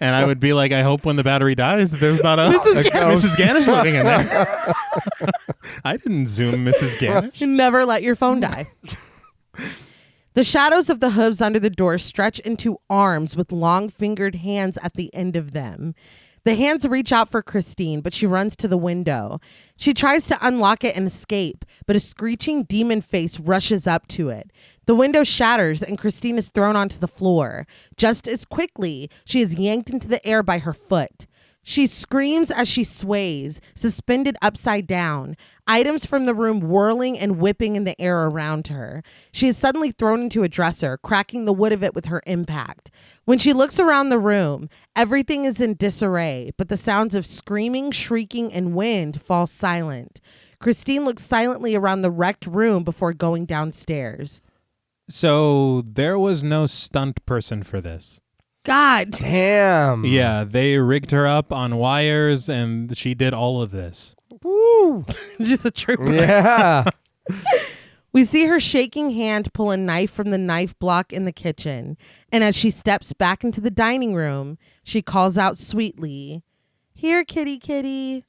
And I would be like, I hope when the battery dies that there's not a Mrs. Ganesh living in there. I didn't zoom Mrs. Ganesh. Never let your phone die. The shadows of the hooves under the door stretch into arms with long-fingered hands at the end of them. The hands reach out for Christine, but she runs to the window. She tries to unlock it and escape, but a screeching demon face rushes up to it. The window shatters and Christine is thrown onto the floor. Just as quickly, she is yanked into the air by her foot. She screams as she sways, suspended upside down, items from the room whirling and whipping in the air around her. She is suddenly thrown into a dresser, cracking the wood of it with her impact. When she looks around the room, everything is in disarray, but the sounds of screaming, shrieking, and wind fall silent. Christine looks silently around the wrecked room before going downstairs. So there was no stunt person for this. God. Damn. Yeah, they rigged her up on wires and she did all of this. Woo. Just a trooper. Yeah. We see her shaking hand pull a knife from the knife block in the kitchen. And as she steps back into the dining room, she calls out sweetly, "Here, kitty, kitty."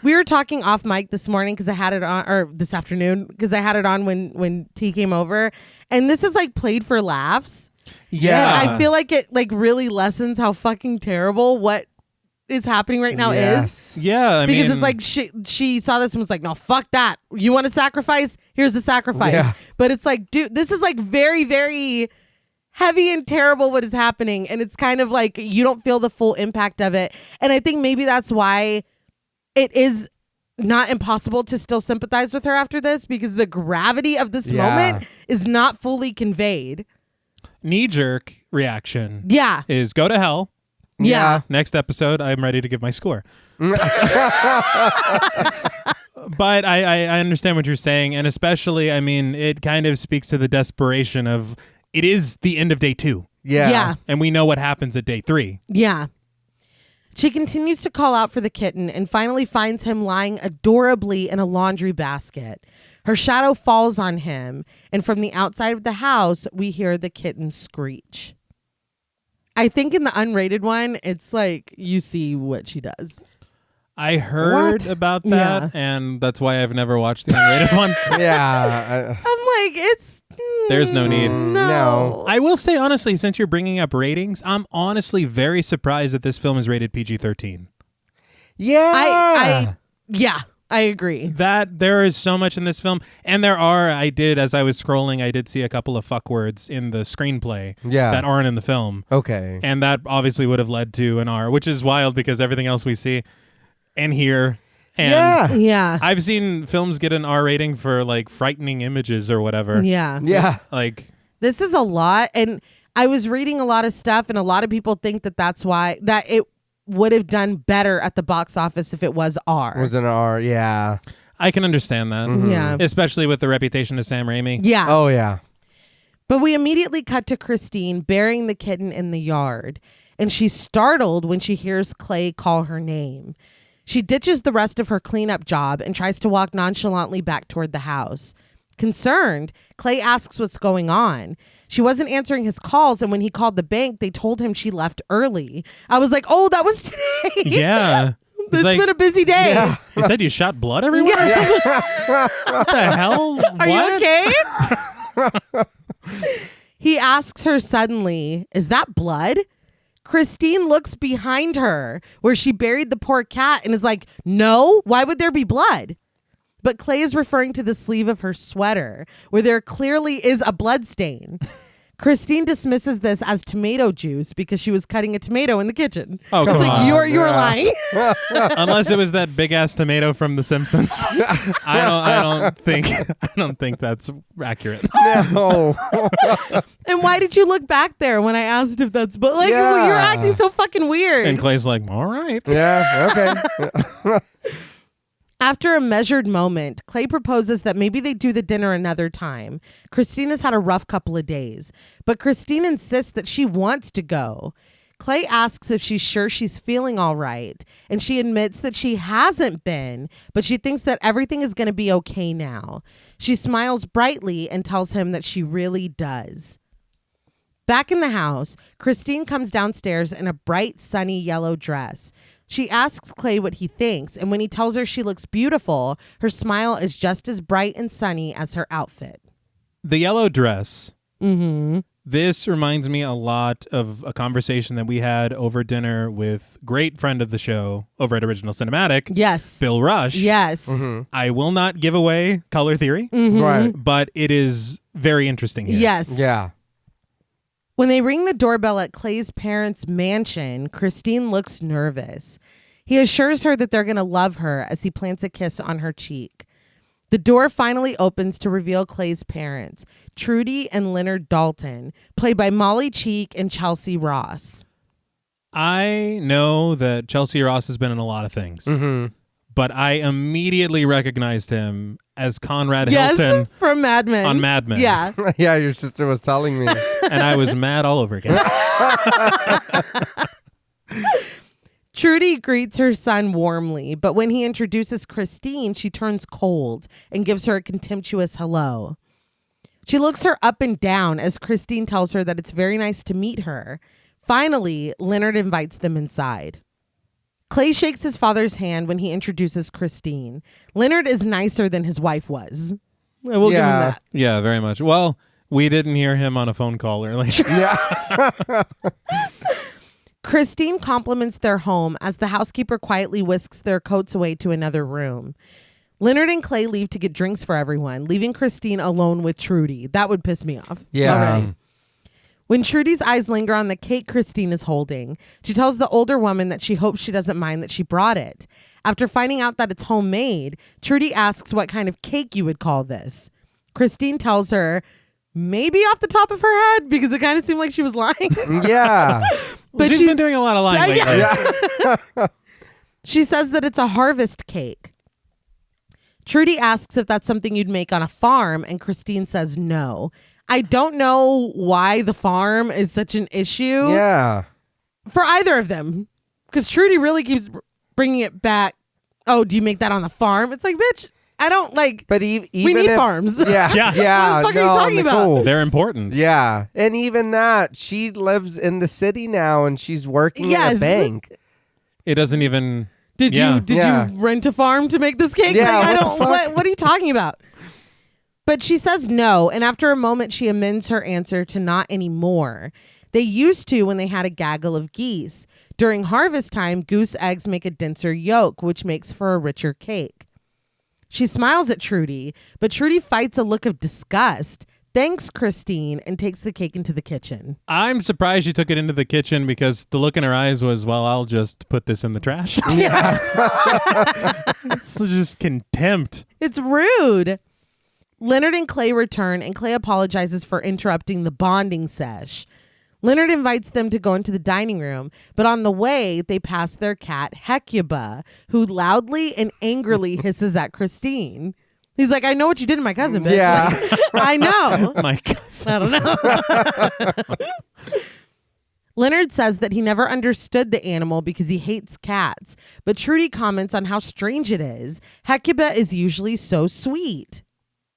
We were talking off mic this morning because I had it on, or this afternoon because I had it on when T came over. And this is like played for laughs. Yeah. And I feel like it like really lessens how fucking terrible what is happening right now is. Yeah, I Because mean, it's like she saw this and was like, no, fuck that. You want a sacrifice? Here's a sacrifice. Yeah. But it's like, dude, this is like very, very heavy and terrible what is happening. And it's kind of like you don't feel the full impact of it. And I think maybe that's why it is not impossible to still sympathize with her after this, because the gravity of this moment is not fully conveyed. knee-jerk reaction Yeah. is go to hell. Yeah. Next episode, I'm ready to give my score. But I understand what you're saying, and especially, I mean, it kind of speaks to the desperation of it is the end of day 2. Yeah. Yeah. And we know what happens at day 3. Yeah. She continues to call out for the kitten and finally finds him lying adorably in a laundry basket. Her shadow falls on him, and from the outside of the house, we hear the kitten screech. I think in the unrated one, it's like you see what she does. I heard about that, and that's why I've never watched the unrated one. Yeah. I'm like, it's... There's no need. No. I will say, honestly, since you're bringing up ratings, I'm honestly very surprised that this film is rated PG-13. Yeah. I agree. That there is so much in this film, and as I was scrolling, I did see a couple of fuck words in the screenplay that aren't in the film. Okay. And that obviously would have led to an R, which is wild because everything else we see and hear. And Yeah. I've seen films get an R rating for like frightening images or whatever. Yeah. Yeah. Like, this is a lot. And I was reading a lot of stuff, and a lot of people think that that's why that it would have done better at the box office if it was R. Was an R. Yeah. I can understand that. Yeah. Especially with the reputation of Sam Raimi. Yeah. Oh, yeah. But we immediately cut to Christine burying the kitten in the yard, and she's startled when she hears Clay call her name. She ditches the rest of her cleanup job and tries to walk nonchalantly back toward the house. Concerned, Clay asks what's going on. She wasn't answering his calls, and when he called the bank, they told him she left early. I was like, oh, that was today. Yeah. It's been a busy day. Yeah. He said you shot blood everywhere or something? What the hell? Are you okay? He asks her suddenly, is that blood? Christine looks behind her where she buried the poor cat and is like, no, why would there be blood? But Clay is referring to the sleeve of her sweater where there clearly is a blood stain. Christine dismisses this as tomato juice because she was cutting a tomato in the kitchen. Oh, come it's like, on. you're lying. Unless it was that big ass tomato from The Simpsons. I don't think that's accurate. No. And why did you look back there when I asked if that's you're acting so fucking weird. And Clay's like, all right. Yeah, okay. After a measured moment, Clay proposes that maybe they do the dinner another time. Christine has had a rough couple of days, but Christine insists that she wants to go. Clay asks if she's sure she's feeling all right, and she admits that she hasn't been, but she thinks that everything is going to be okay now. She smiles brightly and tells him that she really does. Back in the house, Christine comes downstairs in a bright, sunny yellow dress. She asks Clay what he thinks, and when he tells her she looks beautiful, her smile is just as bright and sunny as her outfit. The yellow dress. Mm-hmm. This reminds me a lot of a conversation that we had over dinner with great friend of the show over at Original Cinematic. Yes. Bill Rush. Yes. Mm-hmm. I will not give away color theory, Right. but it is very interesting here. Yes. Yeah. When they ring the doorbell at Clay's parents' mansion, Christine looks nervous. He assures her that they're going to love her as he plants a kiss on her cheek. The door finally opens to reveal Clay's parents, Trudy and Leonard Dalton, played by Molly Cheek and Chelsea Ross. I know that Chelsea Ross has been in a lot of things, but I immediately recognized him as Conrad Hilton from Mad Men. on Mad Men. Yeah. Yeah, your sister was telling me. And I was mad all over again. Trudy greets her son warmly, but when he introduces Christine, she turns cold and gives her a contemptuous hello. She looks her up and down as Christine tells her that it's very nice to meet her. Finally, Leonard invites them inside. Clay shakes his father's hand when he introduces Christine. Leonard is nicer than his wife was. We'll give him that. Yeah, very much. Well, we didn't hear him on a phone call earlier. Yeah. Christine compliments their home as the housekeeper quietly whisks their coats away to another room. Leonard and Clay leave to get drinks for everyone, leaving Christine alone with Trudy. That would piss me off. Yeah. Already. When Trudy's eyes linger on the cake Christine is holding, she tells the older woman that she hopes she doesn't mind that she brought it. After finding out that it's homemade, Trudy asks what kind of cake you would call this. Christine tells her, maybe off the top of her head, because it kind of seemed like she was lying. Yeah. But she's been doing a lot of lying lately. Yeah. She says that it's a harvest cake. Trudy asks if that's something you'd make on a farm, and Christine says no. I don't know why the farm is such an issue Yeah. for either of them, because Trudy really keeps bringing it back. Oh, do you make that on the farm? It's like, bitch, I don't like. But even we need if, farms. Yeah. Yeah. Yeah. What the fuck are you no, talking about? Nicole. They're important. Yeah. And even that, she lives in the city now and she's working at Yes. a bank. It doesn't even... Did Yeah. you rent a farm to make this cake? Yeah, Like, I what the don't. fuck? What are you talking about? But she says no, and after a moment, she amends her answer to not anymore. They used to when they had a gaggle of geese. During harvest time, goose eggs make a denser yolk, which makes for a richer cake. She smiles at Trudy, but Trudy fights a look of disgust, thanks Christine, and takes the cake into the kitchen. I'm surprised she took it into the kitchen because the look in her eyes was, well, I'll just put this in the trash. Yeah. It's just contempt. It's rude. Leonard and Clay return, and Clay apologizes for interrupting the bonding sesh. Leonard invites them to go into the dining room, but on the way, they pass their cat, Hecuba, who loudly and angrily hisses at Christine. He's like, I know what you did to my cousin, bitch. Yeah. Like, I know. My cousin. I don't know. Leonard says that he never understood the animal because he hates cats, but Trudy comments on how strange it is. Hecuba is usually so sweet.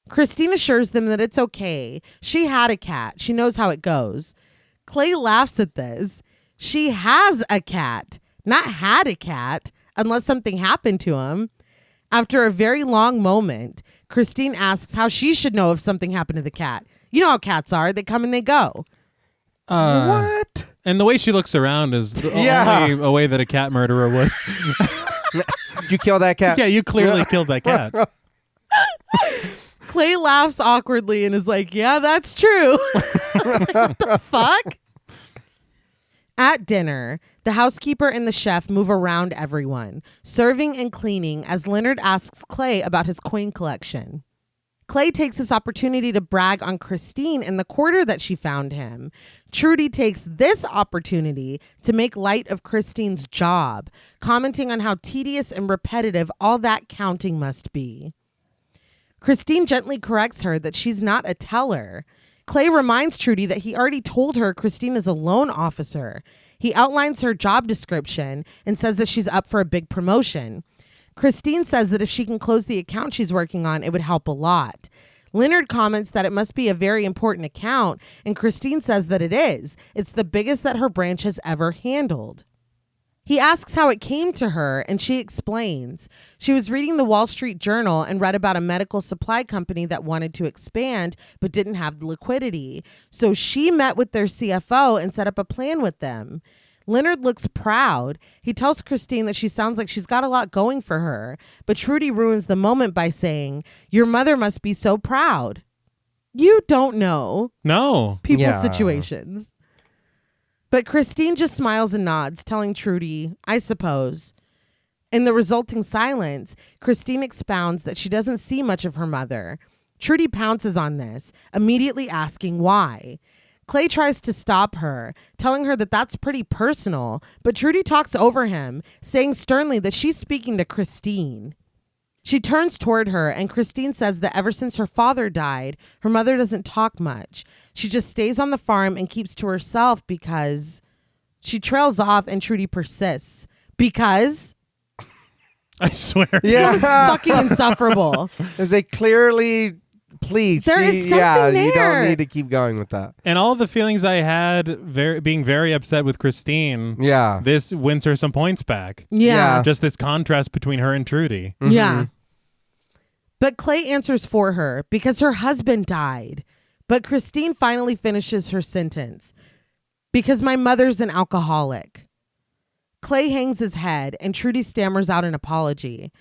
Christine assures them that it's okay. She had a cat. She knows how it goes. Clay laughs at this. She has a cat, not had a cat, unless something happened to him. After a very long moment, Christine asks how she should know if something happened to the cat. You know how cats are. They come and they go. What? And the way she looks around is Yeah. only a way that a cat murderer would. Did you kill that cat? Yeah, you clearly killed that cat. Clay laughs awkwardly and is like, yeah, that's true. What the fuck? At dinner, the housekeeper and the chef move around everyone, serving and cleaning as Leonard asks Clay about his coin collection. Clay takes this opportunity to brag on Christine and the quarter that she found him. Trudy takes this opportunity to make light of Christine's job, commenting on how tedious and repetitive all that counting must be. Christine gently corrects her that she's not a teller. Clay reminds Trudy that he already told her Christine is a loan officer. He outlines her job description and says that she's up for a big promotion. Christine says that if she can close the account she's working on, it would help a lot. Leonard comments that it must be a very important account, and Christine says that it is. It's the biggest that her branch has ever handled. He asks how it came to her, and she explains. She was reading the Wall Street Journal and read about a medical supply company that wanted to expand but didn't have the liquidity. So she met with their CFO and set up a plan with them. Leonard looks proud. He tells Christine that she sounds like she's got a lot going for her, but Trudy ruins the moment by saying, "Your mother must be so proud." You don't know No. people's Yeah. situations. But Christine just smiles and nods, telling Trudy, "I suppose." In the resulting silence, Christine expounds that she doesn't see much of her mother. Trudy pounces on this, immediately asking why. Clay tries to stop her, telling her that that's pretty personal, but Trudy talks over him, saying sternly that she's speaking to Christine. She turns toward her, and Christine says that ever since her father died, her mother doesn't talk much. She just stays on the farm and keeps to herself because... She trails off, and Trudy persists. Because... I swear. Yeah. It's fucking insufferable. Is they clearly... Please. There is something yeah, you there. don't need to keep going with that. And all the feelings I had being very upset with Christine, Yeah. this wins her some points back. Yeah. Just this contrast between her and Trudy. Yeah. But Clay answers for her because her husband died. But Christine finally finishes her sentence. Because my mother's an alcoholic. Clay hangs his head and Trudy stammers out an apology.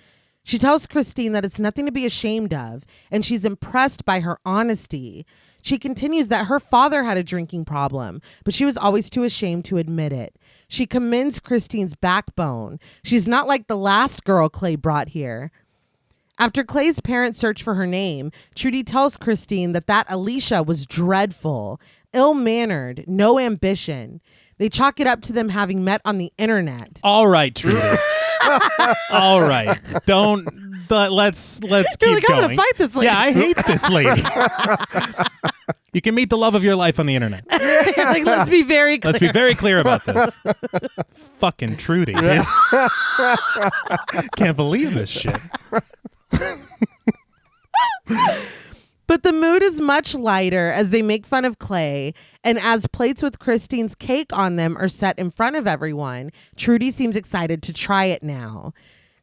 She tells Christine that it's nothing to be ashamed of, and she's impressed by her honesty. She continues that her father had a drinking problem, but she was always too ashamed to admit it. She commends Christine's backbone. She's not like the last girl Clay brought here. After Clay's parents search for her name, Trudy tells Christine that Alicia was dreadful, ill-mannered, no ambition. They chalk it up to them having met on the internet. All right, Trudy. All right. Let's You're keep like, going. I'm gonna fight this lady. Yeah, I hate this lady. You can meet the love of your life on the internet. Like, let's be very clear. Let's be very clear about this. Fucking Trudy, dude. Can't believe this shit. But the mood is much lighter as they make fun of Clay, and as plates with Christine's cake on them are set in front of everyone, Trudy seems excited to try it now.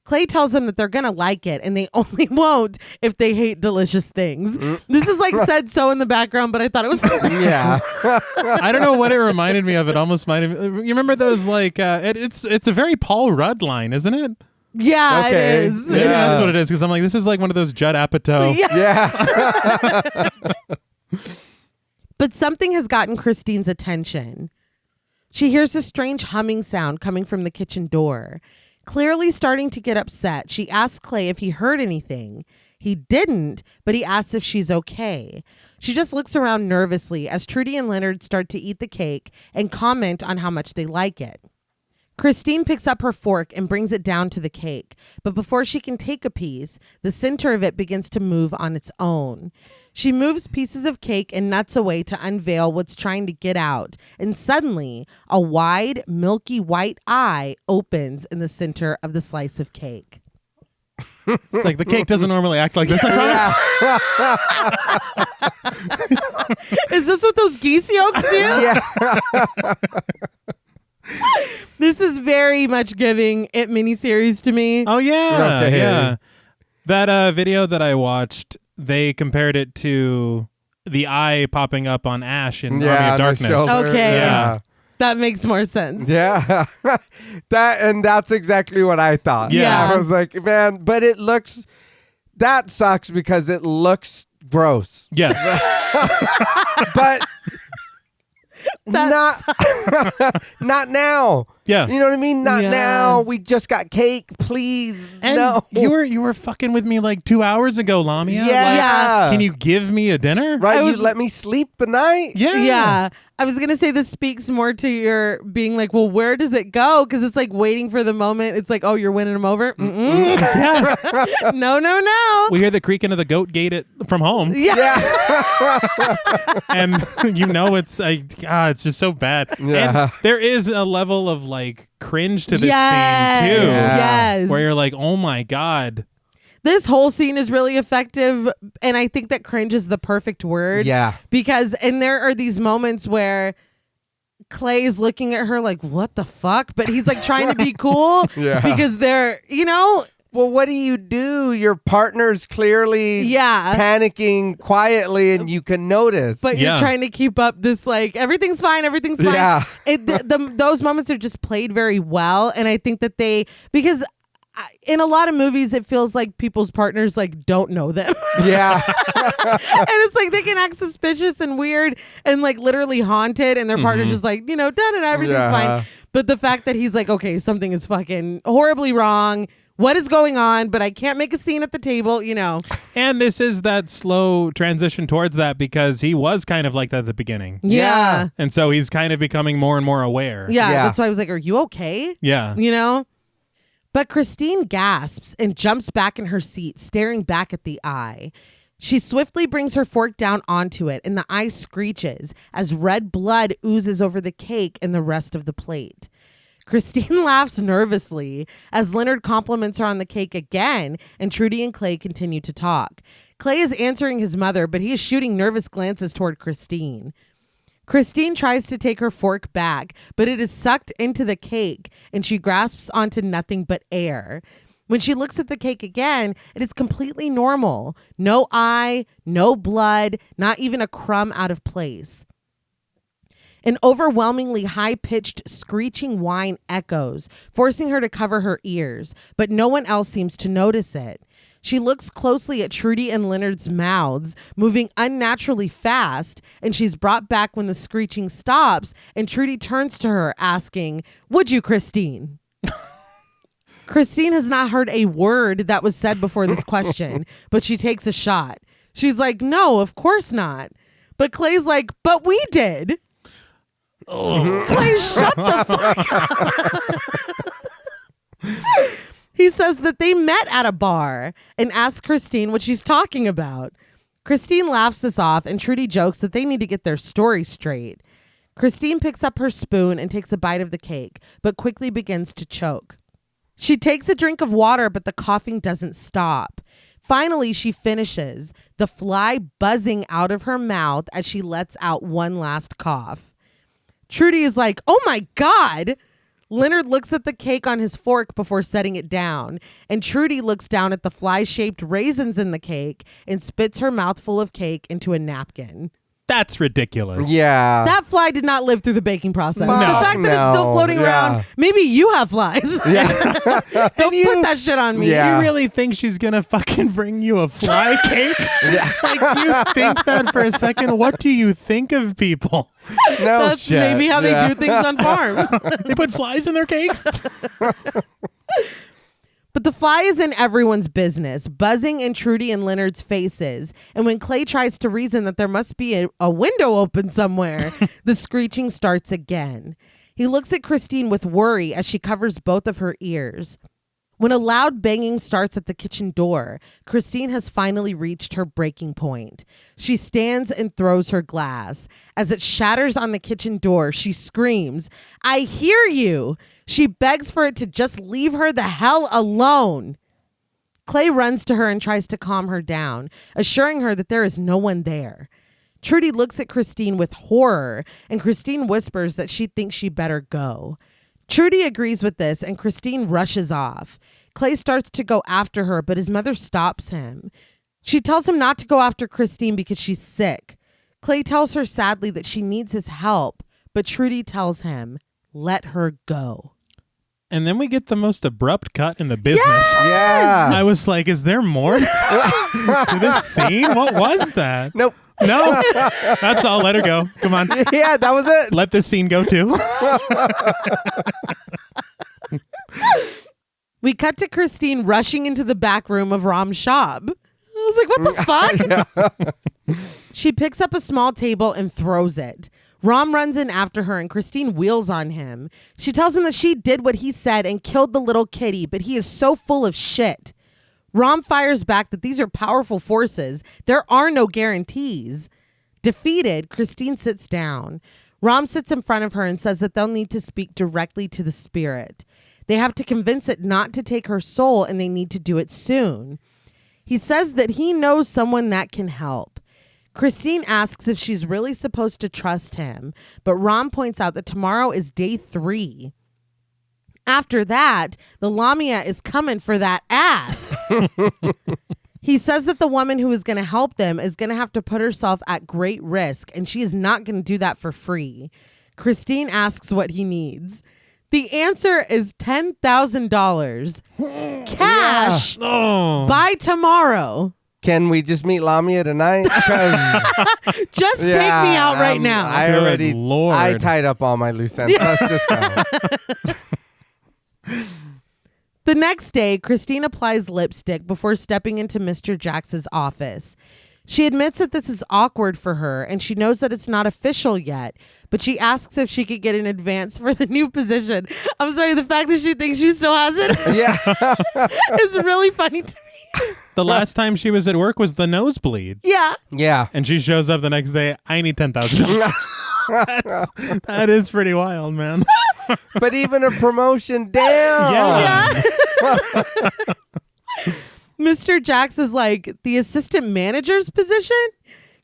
Clay tells them that they're going to like it, and they only won't if they hate delicious things. This is like said so in the background, but I thought it was Yeah. I don't know what it reminded me of. It almost might have. You remember those like? It's a very Paul Rudd line, isn't it? Yeah, Okay. it is. Yeah. Yeah, that's what it is. Because I'm like, this is like one of those Judd Apatow. Yeah. Yeah. But something has gotten Christine's attention. She hears a strange humming sound coming from the kitchen door. Clearly starting to get upset, she asks Clay if he heard anything. He didn't, but he asks if she's okay. She just looks around nervously as Trudy and Leonard start to eat the cake and comment on how much they like it. Christine picks up her fork and brings it down to the cake, but before she can take a piece, the center of it begins to move on its own. She moves pieces of cake and nuts away to unveil what's trying to get out, and suddenly, a wide, milky white eye opens in the center of the slice of cake. It's like the cake doesn't normally act like this. I promise. Is this what those geese yolks do? Yeah. This is very much giving It miniseries to me. Oh yeah, Okay. yeah. That video that I watched, they compared it to the eye popping up on Ash in Army on of the Darkness. shoulder. Okay. Yeah. That makes more sense. Yeah. That's exactly what I thought. Yeah. I was like, man, but that sucks because it looks gross. Yes. But not now. Yeah. You know what I mean? Not Yeah. now. We just got cake. Please. And no. you were fucking with me like 2 hours ago, Lamia. Yeah. Like, can you give me a dinner? Right? was- You let me sleep the night? Yeah. Yeah. I was going to say this speaks more to your being like, well, where does it go? Because it's like waiting for the moment. It's like, oh, you're winning them over? Mm-mm. Yeah. No. We hear the creaking of the goat gate from home. Yeah. And you know it's like, it's just so bad. Yeah. And there is a level of like cringe to this Yes. scene too. Yeah. Yes. Where you're like, oh my God. This whole scene is really effective, and I think that cringe is the perfect word. Yeah. Because, and there are these moments where Clay is looking at her like, what the fuck? But he's like trying to be cool. Yeah. Because they're, Well, what do? Your partner's clearly yeah. panicking quietly, and you can notice. But Yeah. you're trying to keep up this like, everything's fine. Yeah. Those moments are just played very well. And I think that because in a lot of movies, it feels like people's partners like don't know them. Yeah. And it's like they can act suspicious and weird and like literally haunted, and their partner's just like, everything's Yeah. fine. But the fact that he's like, okay, something is fucking horribly wrong. What is going on? But I can't make a scene at the table, And this is that slow transition towards that because he was kind of like that at the beginning. Yeah. And so he's kind of becoming more and more aware. Yeah. Yeah. That's why I was like, are you okay? Yeah. But Christine gasps and jumps back in her seat, staring back at the eye. She swiftly brings her fork down onto it, and the eye screeches as red blood oozes over the cake and the rest of the plate. Christine laughs nervously as Leonard compliments her on the cake again, and Trudy and Clay continue to talk. Clay is answering his mother, but he is shooting nervous glances toward Christine. Christine tries to take her fork back, but it is sucked into the cake, and she grasps onto nothing but air. When she looks at the cake again, it is completely normal. No eye, no blood, not even a crumb out of place. An overwhelmingly high-pitched screeching whine echoes, forcing her to cover her ears, but no one else seems to notice it. She looks closely at Trudy and Leonard's mouths, moving unnaturally fast, and she's brought back when the screeching stops, and Trudy turns to her, asking, "Would you, Christine?" Christine has not heard a word that was said before this question, but she takes a shot. She's like, "No, of course not." But Clay's like, "But we did." Oh. Clay, shut the fuck up. He says that they met at a bar and asks Christine what she's talking about. Christine laughs this off, and Trudy jokes that they need to get their story straight. Christine picks up her spoon and takes a bite of the cake, but quickly begins to choke. She takes a drink of water, but the coughing doesn't stop. Finally, she finishes, the fly buzzing out of her mouth as she lets out one last cough. Trudy is like, "Oh my God." Leonard looks at the cake on his fork before setting it down, and Trudy looks down at the fly-shaped raisins in the cake and spits her mouthful of cake into a napkin. That's ridiculous. Yeah. That fly did not live through the baking process. No. The fact that it's still floating Yeah. around, maybe you have flies. Yeah. Don't put that shit on me. Yeah. You really think she's gonna fucking bring you a fly cake? Like you think that for a second? What do you think of people? No That's shit. maybe how Yeah. they do things on farms. They put flies in their cakes? But the fly is in everyone's business, buzzing in Trudy and Leonard's faces. And when Clay tries to reason that there must be a window open somewhere, the screeching starts again. He looks at Christine with worry as she covers both of her ears. When a loud banging starts at the kitchen door, Christine has finally reached her breaking point. She stands and throws her glass. As it shatters on the kitchen door, she screams, "I hear you!" She begs for it to just leave her the hell alone. Clay runs to her and tries to calm her down, assuring her that there is no one there. Trudy looks at Christine with horror, and Christine whispers that she thinks she better go. Trudy agrees with this, and Christine rushes off. Clay starts to go after her, but his mother stops him. She tells him not to go after Christine because she's sick. Clay tells her sadly that she needs his help, but Trudy tells him, let her go. And then we get the most abrupt cut in the business. Yeah. I was like, is there more to this scene? What was that? Nope. No. That's all. Let her go. Come on. Yeah, that was it. Let this scene go too. We cut to Christine rushing into the back room of Ram's shop. I was like, what the fuck? She picks up a small table and throws it. Ram runs in after her and Christine wheels on him. She tells him that she did what he said and killed the little kitty, but he is so full of shit. Ram fires back that these are powerful forces. There are no guarantees. Defeated, Christine sits down. Ram sits in front of her and says that they'll need to speak directly to the spirit. They have to convince it not to take her soul, and they need to do it soon. He says that he knows someone that can help. Christine asks if she's really supposed to trust him, but Ram points out that tomorrow is day 3. After that, the Lamia is coming for that ass. He says that the woman who is going to help them is going to have to put herself at great risk, and she is not going to do that for free. Christine asks what he needs. The answer is $10,000 cash by tomorrow. Can we just meet Lamia tonight? Just take me out right now. Good Lord. I tied up all my loose ends. Let's just go. The next day, Christine applies lipstick before stepping into Mr. Jax's office. She admits that this is awkward for her, and she knows that it's not official yet, but she asks if she could get an advance for the new position. I'm sorry, the fact that she thinks she still has it Yeah. is really funny to me. The last time she was at work was the nosebleed. Yeah. Yeah. And she shows up the next day. I need $10,000. That is pretty wild, man. But even a promotion, damn. Yeah. Mr. Jax is like, the assistant manager's position?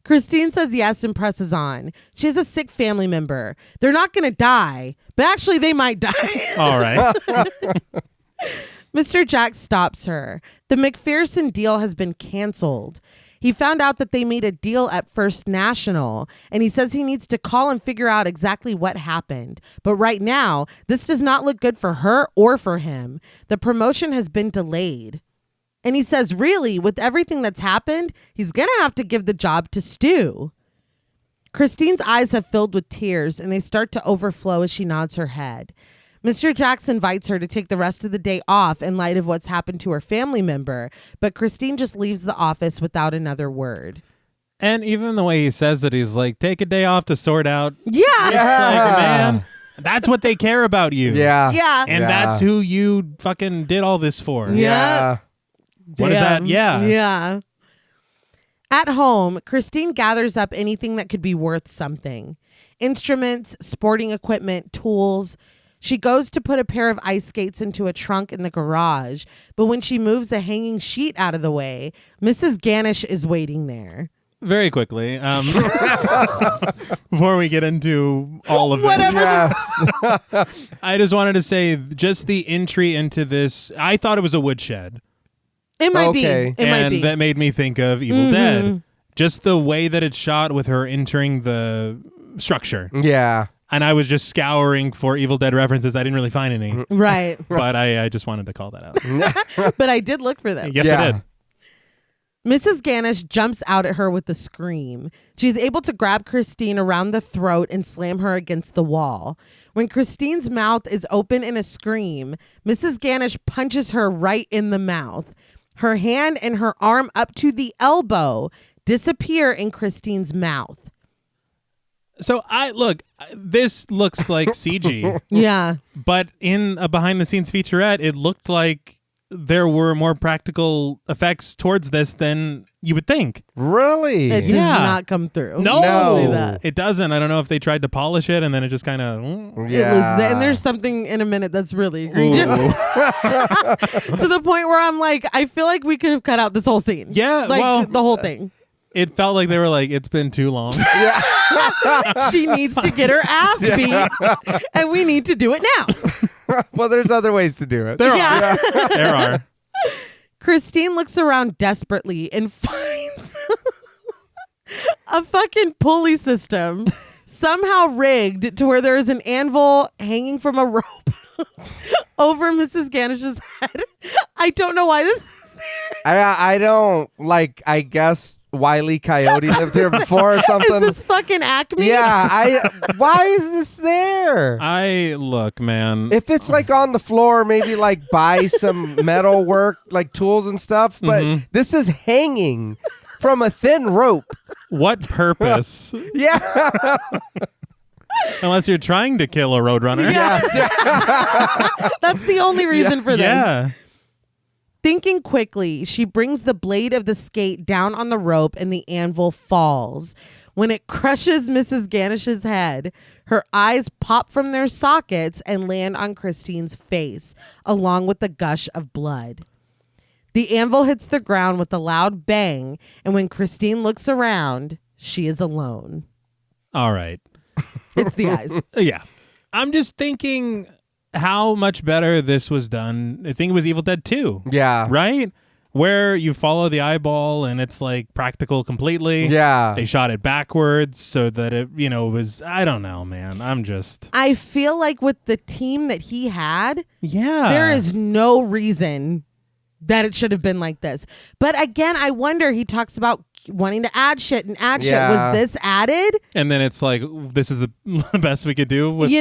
Christine says yes and presses on. She has a sick family member. They're not going to die, but actually they might die. All right. Mr. Jax stops her. The McPherson deal has been canceled. He found out that they made a deal at First National, and he says he needs to call and figure out exactly what happened. But right now, this does not look good for her or for him. The promotion has been delayed. And he says, really, with everything that's happened, he's going to have to give the job to Stu. Christine's eyes have filled with tears, and they start to overflow as she nods her head. Mr. Jax invites her to take the rest of the day off in light of what's happened to her family member, but Christine just leaves the office without another word. And even the way he says it, he's like, take a day off to sort out. Yeah. It's like, man, that's what they care about you. Yeah. Yeah. And that's who you fucking did all this for. Yeah. What is that? Yeah. Yeah. At home, Christine gathers up anything that could be worth something. Instruments, sporting equipment, tools. She goes to put a pair of ice skates into a trunk in the garage, but when she moves a hanging sheet out of the way, Mrs. Ganish is waiting there. Very quickly, before we get into all of Whatever. this, I just wanted to say, just the entry into this, I thought it was a woodshed. It might be. Okay. It might And be. that made me think of Evil Dead. Just the way that it's shot with her entering the structure. Yeah. And I was just scouring for Evil Dead references. I didn't really find any, Right. but I just wanted to call that out. But I did look for them. Yes, I did. Mrs. Ganish jumps out at her with a scream. She's able to grab Christine around the throat and slam her against the wall. When Christine's mouth is open in a scream, Mrs. Ganish punches her right in the mouth. Her hand and her arm up to the elbow disappear in Christine's mouth. So this looks like CG, Yeah. but in a behind the scenes featurette, it looked like there were more practical effects towards this than you would think. Really? It does not come through. No, Say that. it doesn't. I don't know if they tried to polish it and then it just kind of. It loses it. And there's something in a minute that's really egregious. To the point where I'm like, I feel like we could have cut out this whole scene. Yeah, Like well, the whole thing. It felt like they were like, it's been too long. She needs to get her ass beat, and we need to do it now. Well, there's other ways to do it. There Yeah. are. There are. Christine looks around desperately and finds a fucking pulley system somehow rigged to where there is an anvil hanging from a rope over Mrs. Ganish's head. I don't know why this is there. I don't like. I guess Wile E. Coyote lived here before or something. Is this fucking Acme? Yeah. Why is this there? Look, man. If it's like on the floor, maybe like buy some metal work, like tools and stuff. But this is hanging from a thin rope. What purpose? Yeah. Unless you're trying to kill a roadrunner. Yes. That's the only reason for this. Yeah. Thinking quickly, she brings the blade of the skate down on the rope and the anvil falls. When it crushes Mrs. Ganish's head, her eyes pop from their sockets and land on Christine's face, along with the gush of blood. The anvil hits the ground with a loud bang, and when Christine looks around, she is alone. All right. It's the eyes. Yeah. I'm just thinking how much better this was done. I think it was Evil Dead 2. Yeah. Right? Where you follow the eyeball and it's like practical completely. Yeah. They shot it backwards so that it, was, I don't know, man. I feel like with the team that he had, Yeah. there is no reason that it should have been like this. But again, I wonder, he talks about wanting to add shit and add shit. Yeah. Was this added? And then it's like, this is the best we could do with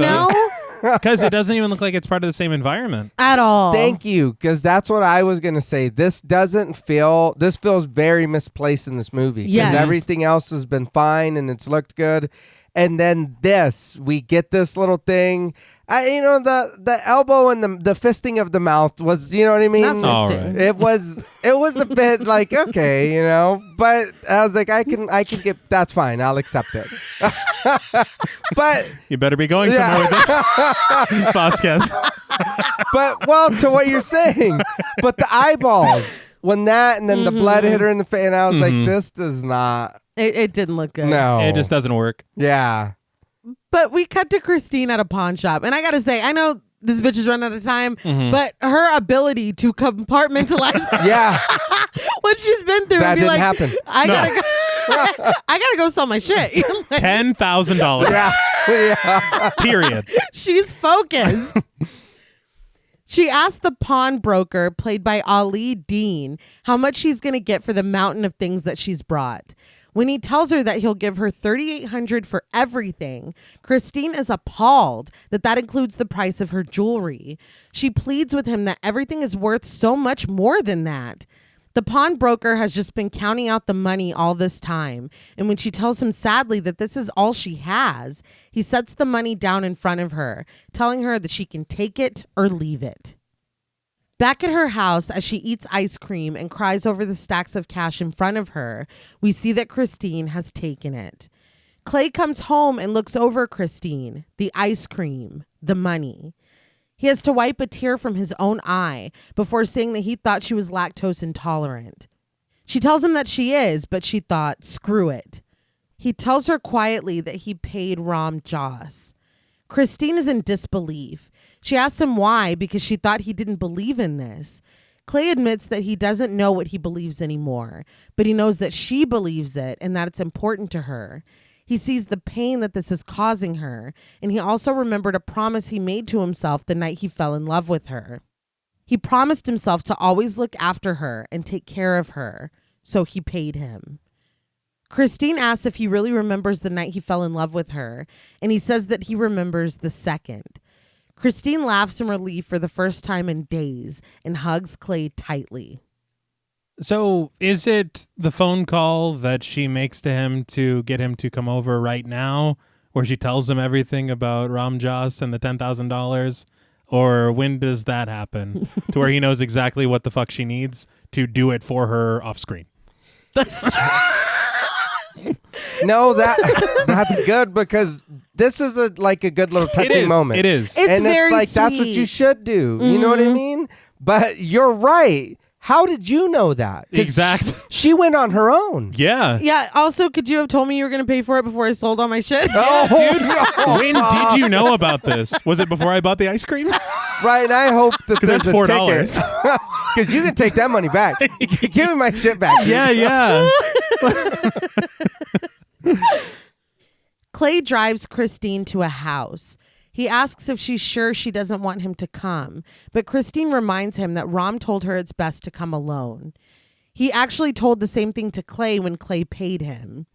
because it doesn't even look like it's part of the same environment. At all. Thank you, because that's what I was going to say. This feels very misplaced in this movie. 'Cause Yes. everything else has been fine and it's looked good. And then we get this little thing. The elbow and the fisting of the mouth was, you know what I mean? Not All fisting. right. It was a bit like, okay, but I was like, I can get, that's fine. I'll accept it. But You better be going somewhere with this, Vasquez. But to what you're saying, but the eyeballs, when that and then the blood hit her in the face, and I was like, this does not. It didn't look good. No, It just doesn't work. Yeah, But we cut to Christine at a pawn shop. And I got to say, I know this bitch is running out of time, but her ability to compartmentalize yeah, what she's been through that and be didn't like, happen. I gotta go. I gotta go sell my shit. Like, $10,000. Yeah, Period. she's focused. She asked the pawnbroker, played by Ali Dean, how much she's going to get for the mountain of things that she's brought. When he tells her that he'll give her $3,800 for everything, Christine is appalled that includes the price of her jewelry. She pleads with him that everything is worth so much more than that. The pawnbroker has just been counting out the money all this time, and when she tells him sadly that this is all she has, he sets the money down in front of her, telling her that she can take it or leave it. Back at her house, as she eats ice cream and cries over the stacks of cash in front of her, we see that Christine has taken it. Clay comes home and looks over Christine, the ice cream, the money. He has to wipe a tear from his own eye before saying that he thought she was lactose intolerant. She tells him that she is, but she thought, screw it. He tells her quietly that he paid Ram Dass. Christine is in disbelief. She asks him why, because she thought he didn't believe in this. Clay admits that he doesn't know what he believes anymore, but he knows that she believes it and that it's important to her. He sees the pain that this is causing her, and he also remembered a promise he made to himself the night he fell in love with her. He promised himself to always look after her and take care of her, so he paid him. Christine asks if he really remembers the night he fell in love with her, and he says that he remembers the second. Christine laughs in relief for the first time in days and hugs Clay tightly. So is it the phone call that she makes to him to get him to come over right now, where she tells him everything about Ram Dass and the $10,000? Or when does that happen to where he knows exactly what the fuck she needs to do it for her off screen? no, that's good, because this is a good little touching moment. It is. It's and very it's like that's what sweet. you should do. You know what I mean? But you're right. How did you know that? 'Cause Exactly. She went on her own. Yeah. Yeah, also, could you have told me you were going to pay for it before I sold all my shit? Oh, When did you know about this? Was it before I bought the ice cream? right. And I hope that there's that's a $4. because you can take that money back. Give me my shit back. Yeah. Clay drives Christine to a house. He asks if she's sure she doesn't want him to come, but Christine reminds him that Rom told her it's best to come alone. He actually told the same thing to Clay when Clay paid him.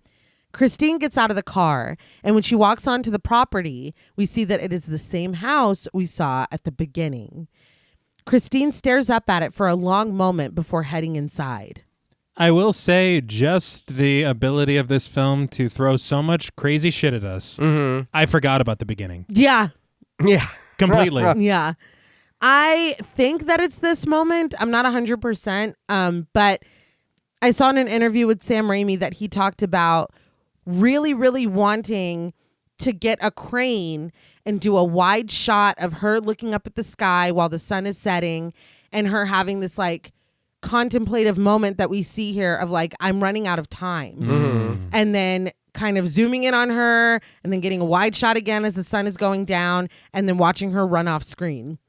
Christine gets out of the car, and when she walks onto the property, we see that it is the same house we saw at the beginning. Christine stares up at it for a long moment before heading inside. I will say just the ability of this film to throw so much crazy shit at us. Mm-hmm. I forgot about the beginning. Yeah. Yeah. Completely. Yeah. I think that it's this moment. I'm not 100%. But I saw in an interview with Sam Raimi that he talked about really, really wanting to get a crane and do a wide shot of her looking up at the sky while the sun is setting and her having this like contemplative moment that we see here of like, I'm running out of time. Mm-hmm. And then kind of zooming in on her and then getting a wide shot again as the sun is going down and then watching her run off screen.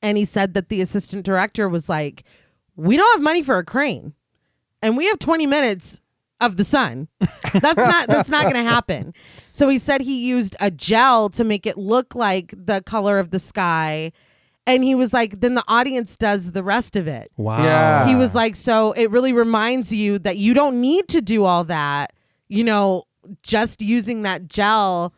And he said that the assistant director was like, we don't have money for a crane and we have 20 minutes of the sun. That's not going to happen. So he said he used a gel to make it look like the color of the sky. And he was like, then the audience does the rest of it. Wow. Yeah. He was like, so it really reminds you that you don't need to do all that, you know, just using that gel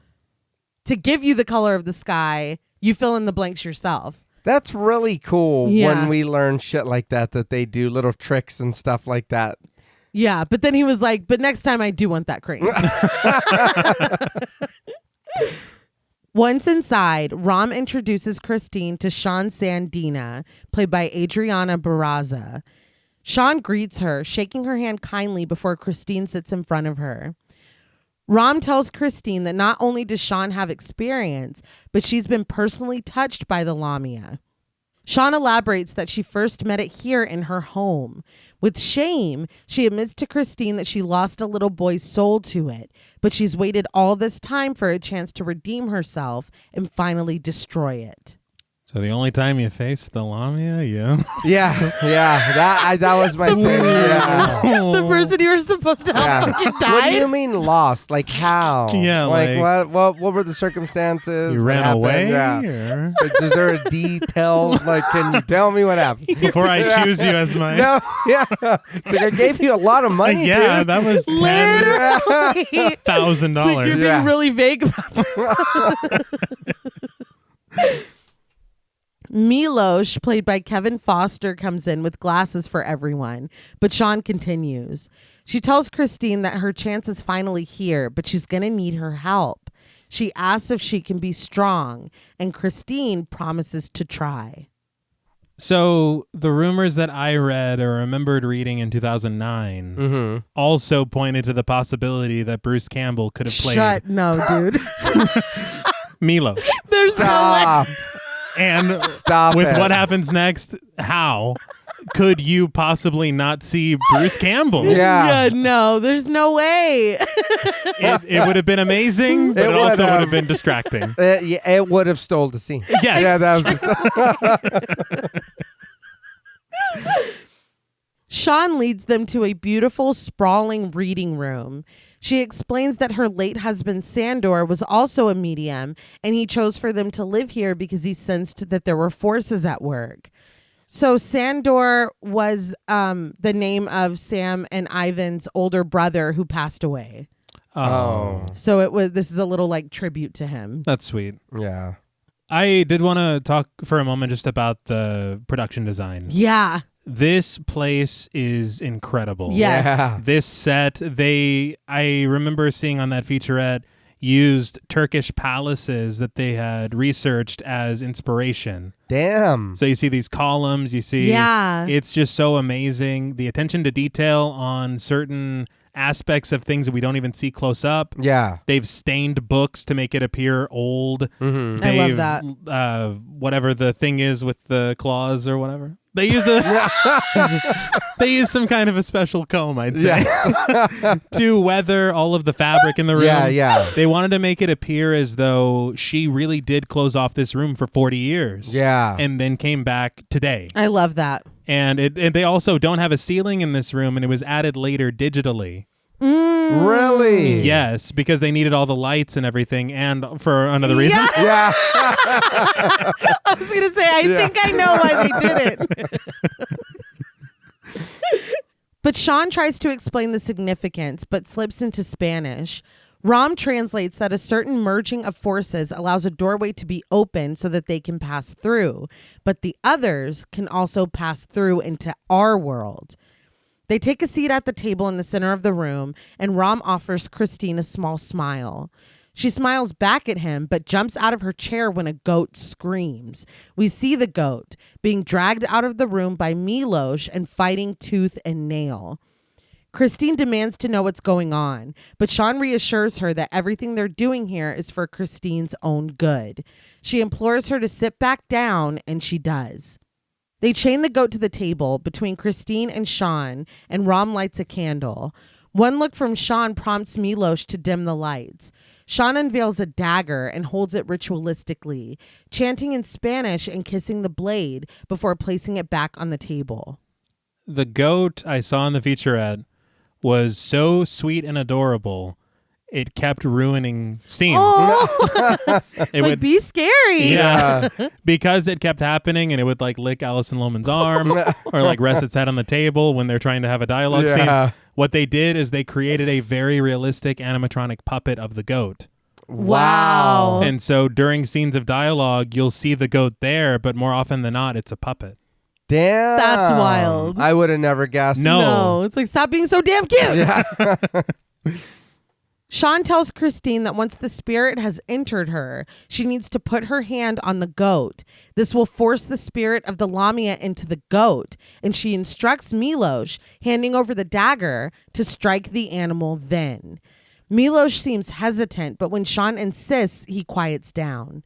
to give you the color of the sky. You fill in the blanks yourself. That's really cool Yeah. when we learn shit like that they do little tricks and stuff like that. Yeah. But then he was like, but next time I do want that crane. Once inside, Rom introduces Christine to Sean Sandina, played by Adriana Barraza. Sean greets her, shaking her hand kindly before Christine sits in front of her. Rom tells Christine that not only does Sean have experience, but she's been personally touched by the Lamia. Sean elaborates that she first met it here in her home. With shame, she admits to Christine that she lost a little boy's soul to it, but she's waited all this time for a chance to redeem herself and finally destroy it. So the only time you face the Lamia, yeah. Yeah. That was my thing. Yeah. The person you were supposed to have fucking What do you died? mean lost? Like how? Yeah, like- what were the circumstances? You What ran happened? away? Yeah. Or? Is there a detail? Like, can you tell me what happened? Before I choose you as my... No, yeah. It's like I gave you a lot of money, yeah, dude. that was Literally. $10,000. You're Yeah. being really vague about it. Milosh, played by Kevin Foster, comes in with glasses for everyone, but Sean continues. She tells Christine that her chance is finally here, but she's going to need her help. She asks if she can be strong, and Christine promises to try. So the rumors that I read or remembered reading in 2009 Mm-hmm. also pointed to the possibility that Bruce Campbell could have played No, dude. Milo. There's no way. Stop. And Stop with it. what happens next, how could you possibly not see Bruce Campbell? Yeah. No, there's no way. It would have been amazing, but it also would have been distracting. Yeah, it would have stole the scene. Yes. Yeah, that was Sean leads them to a beautiful, sprawling reading room. She explains that her late husband, Sandor, was also a medium, and he chose for them to live here because he sensed that there were forces at work. So Sandor was the name of Sam and Ivan's older brother who passed away. Oh. So this is a little like tribute to him. That's sweet. Yeah. I did want to talk for a moment just about the production design. Yeah. This place is incredible. Yes. Yeah. This set, I remember seeing on that featurette, used Turkish palaces that they had researched as inspiration. Damn. So you see these columns, you see, Yeah. it's just so amazing. The attention to detail on certain aspects of things that we don't even see close up. Yeah. They've stained books to make it appear old. Mm-hmm. I love They've, that. whatever the thing is with the claws or whatever. They use they use some kind of a special comb, I'd say, to weather all of the fabric in the room. Yeah. They wanted to make it appear as though she really did close off this room for 40 years. Yeah. And then came back today. I love that. And they also don't have a ceiling in this room, and it was added later digitally. Really? Yes, because they needed all the lights and everything, and for another reason. Yeah. I was going to say, I think I know why they did it. But Sean tries to explain the significance, but slips into Spanish. Rom translates that a certain merging of forces allows a doorway to be open so that they can pass through, but the others can also pass through into our world. They take a seat at the table in the center of the room, and Rom offers Christine a small smile. She smiles back at him, but jumps out of her chair when a goat screams. We see the goat being dragged out of the room by Milos and fighting tooth and nail. Christine demands to know what's going on, but Sean reassures her that everything they're doing here is for Christine's own good. She implores her to sit back down, and she does. They chain the goat to the table between Christine and Sean, and Rom lights a candle. One look from Sean prompts Milos to dim the lights. Sean unveils a dagger and holds it ritualistically, chanting in Spanish and kissing the blade before placing it back on the table. The goat I saw in the featurette was so sweet and adorable, it kept ruining scenes. Oh, It like would be scary. Yeah, because it kept happening, and it would like lick Alison Lohman's arm or like rest its head on the table when they're trying to have a dialogue scene. What they did is they created a very realistic animatronic puppet of the goat. Wow. And so during scenes of dialogue, you'll see the goat there, but more often than not, it's a puppet. Damn. That's wild. I would have never guessed. No. It's like, stop being so damn cute. Yeah. Sean tells Christine that once the spirit has entered her, she needs to put her hand on the goat. This will force the spirit of the Lamia into the goat, and she instructs Milos, handing over the dagger, to strike the animal then. Milos seems hesitant, but when Sean insists, he quiets down.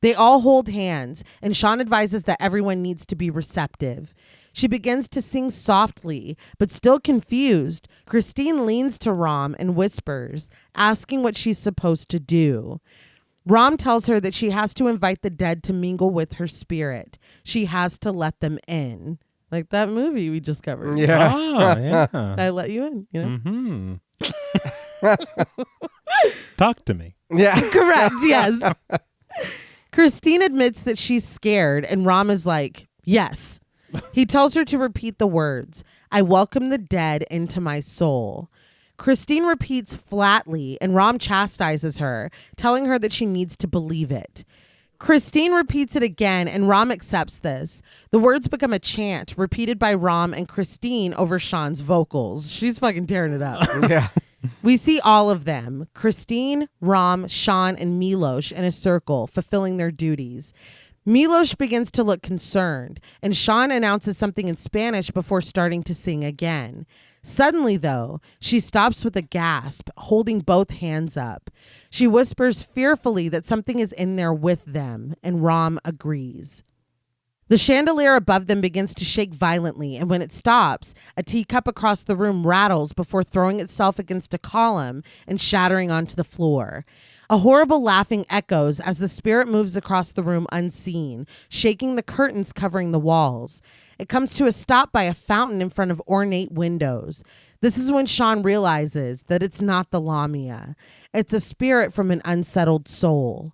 They all hold hands, and Sean advises that everyone needs to be receptive. She begins to sing softly, but still confused. Christine leans to Rom and whispers, asking what she's supposed to do. Rom tells her that she has to invite the dead to mingle with her spirit. She has to let them in. Like that movie we just covered. Yeah. Oh, yeah. I let you in, you know? Mm-hmm. Talk to me. Yeah. Correct, yes. Christine admits that she's scared, and Rom is like, yes. He tells her to repeat the words, I welcome the dead into my soul. Christine repeats flatly, and Rom chastises her, telling her that she needs to believe it. Christine repeats it again, and Rom accepts this. The words become a chant, repeated by Rom and Christine over Sean's vocals. She's fucking tearing it up. Yeah. We see all of them, Christine, Rom, Sean, and Milos, in a circle, fulfilling their duties. Milos begins to look concerned, and Sean announces something in Spanish before starting to sing again. Suddenly, though, she stops with a gasp, holding both hands up. She whispers fearfully that something is in there with them, and Rom agrees. The chandelier above them begins to shake violently, and when it stops, a teacup across the room rattles before throwing itself against a column and shattering onto the floor. A horrible laughing echoes as the spirit moves across the room unseen, shaking the curtains covering the walls. It comes to a stop by a fountain in front of ornate windows. This is when Sean realizes that it's not the Lamia. It's a spirit from an unsettled soul.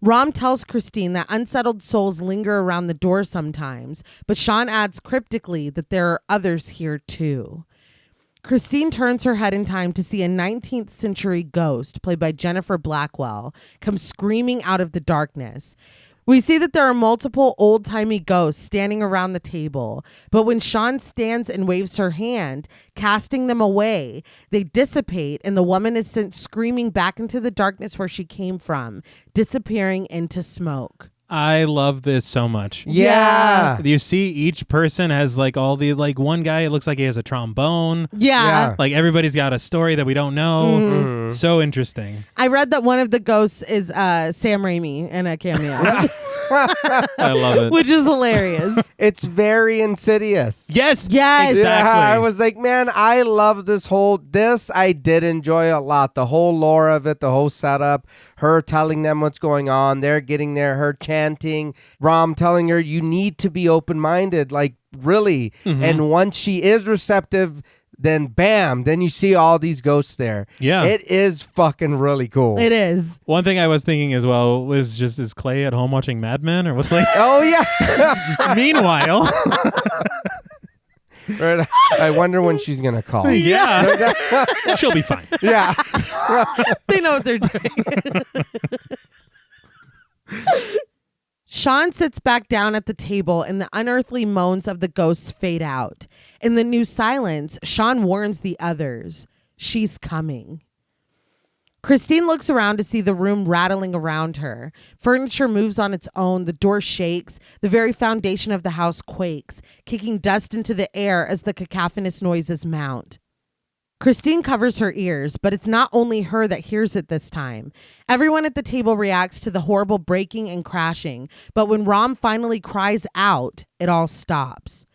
Rom tells Christine that unsettled souls linger around the door sometimes, but Sean adds cryptically that there are others here too. Christine turns her head in time to see a 19th century ghost, played by Jennifer Blackwell, come screaming out of the darkness. We see that there are multiple old-timey ghosts standing around the table, but when Sean stands and waves her hand, casting them away, they dissipate and the woman is sent screaming back into the darkness where she came from, disappearing into smoke. I love this so much. Yeah. You see each person has like all the, like one guy, it looks like he has a trombone. Yeah. Like everybody's got a story that we don't know. So interesting. I read that one of the ghosts is Sam Raimi in a cameo, I love it. which is hilarious. It's very Insidious. Yes. Yes. Exactly. Yeah, I was like, man, I love this I did enjoy a lot. The whole lore of it, the whole setup, her telling them what's going on, they're getting there, her chanting, Rom telling her, you need to be open-minded, like really. And once she is receptive, then bam, then you see all these ghosts there. Yeah. It is fucking really cool. It is. One thing I was thinking as well was just, is Clay at home watching Mad Men, or was Clay? Oh yeah. Meanwhile, Right. I wonder when she's gonna call. yeah, she'll be fine. Yeah. They know what they're doing. Sean sits back down at the table and the unearthly moans of the ghosts fade out. In the new silence, Sean warns the others. She's coming. Christine looks around to see the room rattling around her. Furniture moves on its own. The door shakes. The very foundation of the house quakes, kicking dust into the air as the cacophonous noises mount. Christine covers her ears, but it's not only her that hears it this time. Everyone at the table reacts to the horrible breaking and crashing, but when Rom finally cries out, it all stops.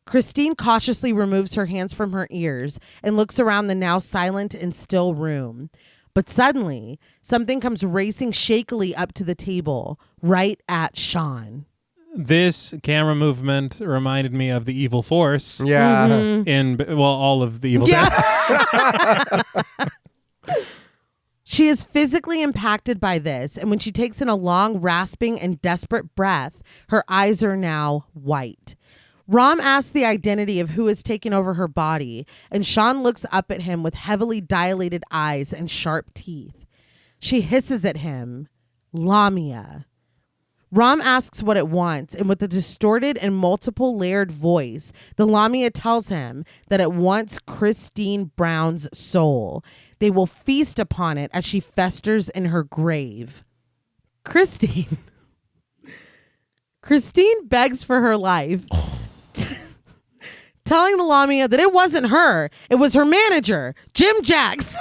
Christine cautiously removes her hands from her ears and looks around the now silent and still room. But suddenly, something comes racing shakily up to the table, right at Sean. This camera movement reminded me of the evil force. Yeah. In all of the evil. Yeah. She is physically impacted by this, and when she takes in a long, rasping, and desperate breath, her eyes are now white. Rom asks the identity of who has taken over her body, and Sean looks up at him with heavily dilated eyes and sharp teeth. She hisses at him, Lamia. Rom asks what it wants, and with a distorted and multiple layered voice, the Lamia tells him that it wants Christine Brown's soul. They will feast upon it as she festers in her grave. Christine begs for her life. Telling the Lamia that it wasn't her, it was her manager, Jim Jacks.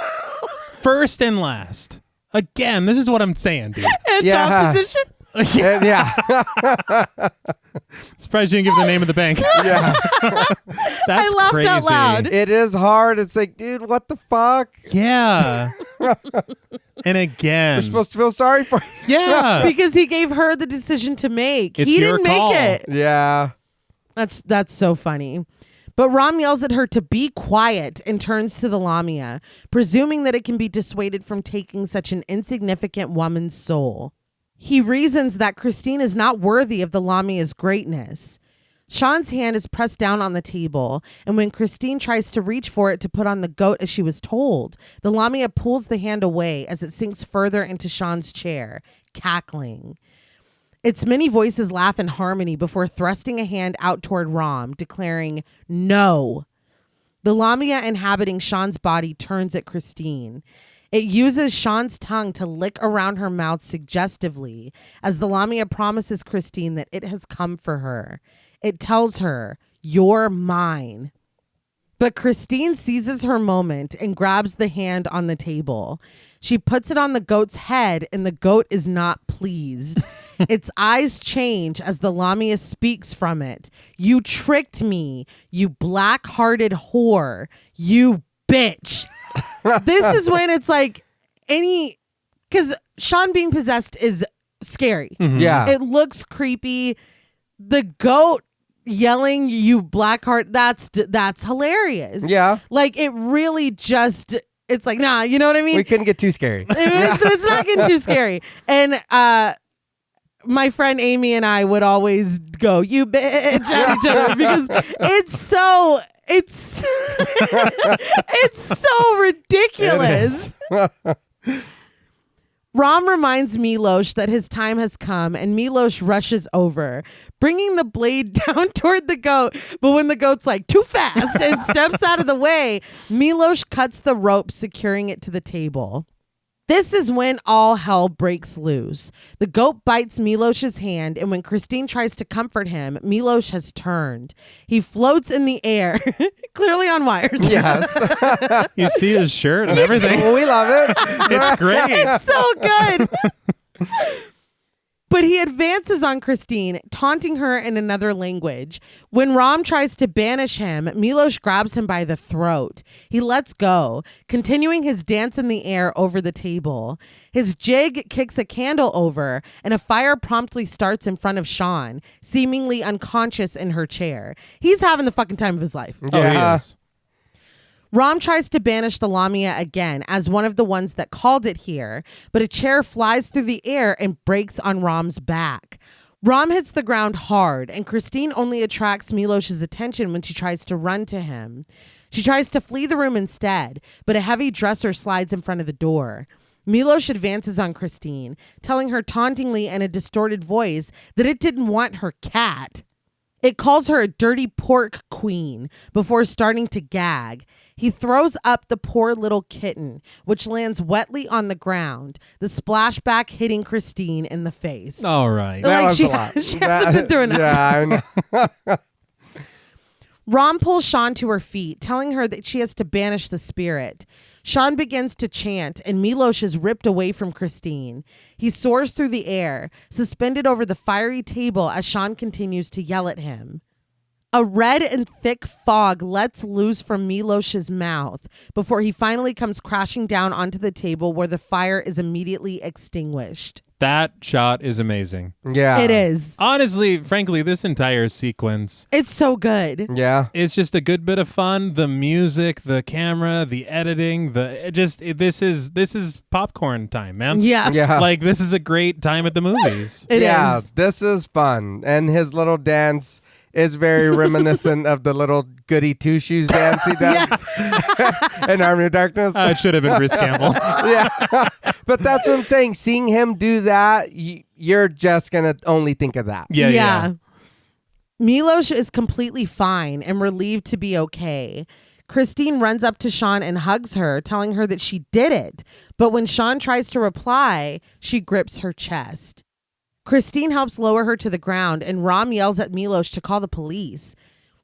First and last. Again, this is what I'm saying, dude. And Yeah. job position. Yeah. Surprised you didn't give the name of the bank. Yeah. That's I laughed crazy. out loud. It is hard. It's like, dude, what the fuck? Yeah. And again. We're supposed to feel sorry for you. Yeah. Because he gave her the decision to make. It's He your didn't call. make it. Yeah. That's so funny. But Rom yells at her to be quiet and turns to the Lamia, presuming that it can be dissuaded from taking such an insignificant woman's soul. He reasons that Christine is not worthy of the Lamia's greatness. Sean's hand is pressed down on the table, and when Christine tries to reach for it to put on the goat as she was told, the Lamia pulls the hand away as it sinks further into Sean's chair, cackling. Its many voices laugh in harmony before thrusting a hand out toward Rom, declaring, no. The Lamia inhabiting Sean's body turns at Christine. It uses Sean's tongue to lick around her mouth suggestively as the Lamia promises Christine that it has come for her. It tells her, you're mine. But Christine seizes her moment and grabs the hand on the table. She puts it on the goat's head, and the goat is not pleased. Its eyes change as the Lamia speaks from it. You tricked me, you black-hearted whore, you bitch. This is when it's like because Sean being possessed is scary. Yeah. It looks creepy. The goat yelling, you blackheart, that's hilarious. Yeah. Like it really just, it's like, nah, you know what I mean? We couldn't get too scary. It's not getting too scary. And my friend Amy and I would always go, you bitch, at each other because it's so ridiculous. Rom reminds Milos that his time has come, and Milos rushes over, bringing the blade down toward the goat. But when the goat's like, too fast, and steps out of the way, Milos cuts the rope, securing it to the table. This is when all hell breaks loose. The goat bites Milos's hand, and when Christine tries to comfort him, Milos has turned. He floats in the air, clearly on wires. Yes. You see his shirt and everything. We love it. It's great. It's so good. But he advances on Christine, taunting her in another language. When Rom tries to banish him, Milos grabs him by the throat. He lets go, continuing his dance in the air over the table. His jig kicks a candle over, and a fire promptly starts in front of Sean, seemingly unconscious in her chair. He's having the fucking time of his life. Oh, he Yeah. is. Rom tries to banish the Lamia again as one of the ones that called it here, but a chair flies through the air and breaks on Rom's back. Rom hits the ground hard, and Christine only attracts Milosh's attention when she tries to run to him. She tries to flee the room instead, but a heavy dresser slides in front of the door. Milosh advances on Christine, telling her tauntingly in a distorted voice that it didn't want her cat. It calls her a dirty pork queen before starting to gag. He throws up the poor little kitten, which lands wetly on the ground, the splashback hitting Christine in the face. All right. That Like was she a lot. hasn't been through enough. Yeah, I know. Rom pulls Sean to her feet, telling her that she has to banish the spirit. Sean begins to chant, and Milosh is ripped away from Christine. He soars through the air, suspended over the fiery table as Sean continues to yell at him. A red and thick fog lets loose from Milosh's mouth before he finally comes crashing down onto the table where the fire is immediately extinguished. That shot is amazing. Yeah. It is. Honestly, frankly, this entire sequence It's so good. Yeah. is just a good bit of fun. The music, the camera, the editing, this is popcorn time, man. Yeah. Yeah. Like, this is a great time at the movies. It yeah, is. this is fun. And his little dance is very reminiscent of the little goody two-shoes dance he does in Army of Darkness. It should have been Bruce Campbell. Yeah. But that's what I'm saying. Seeing him do that, you're just going to only think of that. Yeah. Milosh is completely fine and relieved to be okay. Christine runs up to Sean and hugs her, telling her that she did it. But when Sean tries to reply, she grips her chest. Christine helps lower her to the ground, and Rom yells at Milosh to call the police.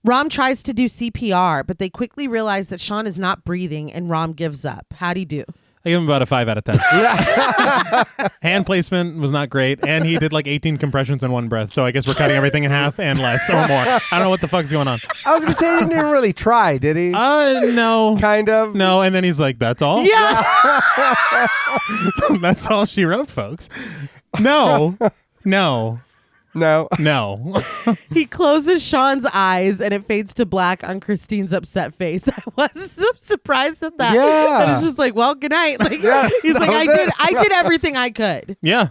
Rom tries to do CPR, but they quickly realize that Sean is not breathing, and Rom gives up. How'd he do? I give him about a 5 out of 10. Hand placement was not great, and he did like 18 compressions in one breath. So I guess we're cutting everything in half and less or more. I don't know what the fuck's going on. I was going to say he didn't even really try, did he? No. Kind of. No, and then he's like, that's all? Yeah. That's all she wrote, folks. No. No. He closes Sean's eyes, and it fades to black on Christine's upset face. I was so surprised at that. Yeah. And it's just like, well, good night. Like, Yeah, he's that like, was I did everything I could. Yeah.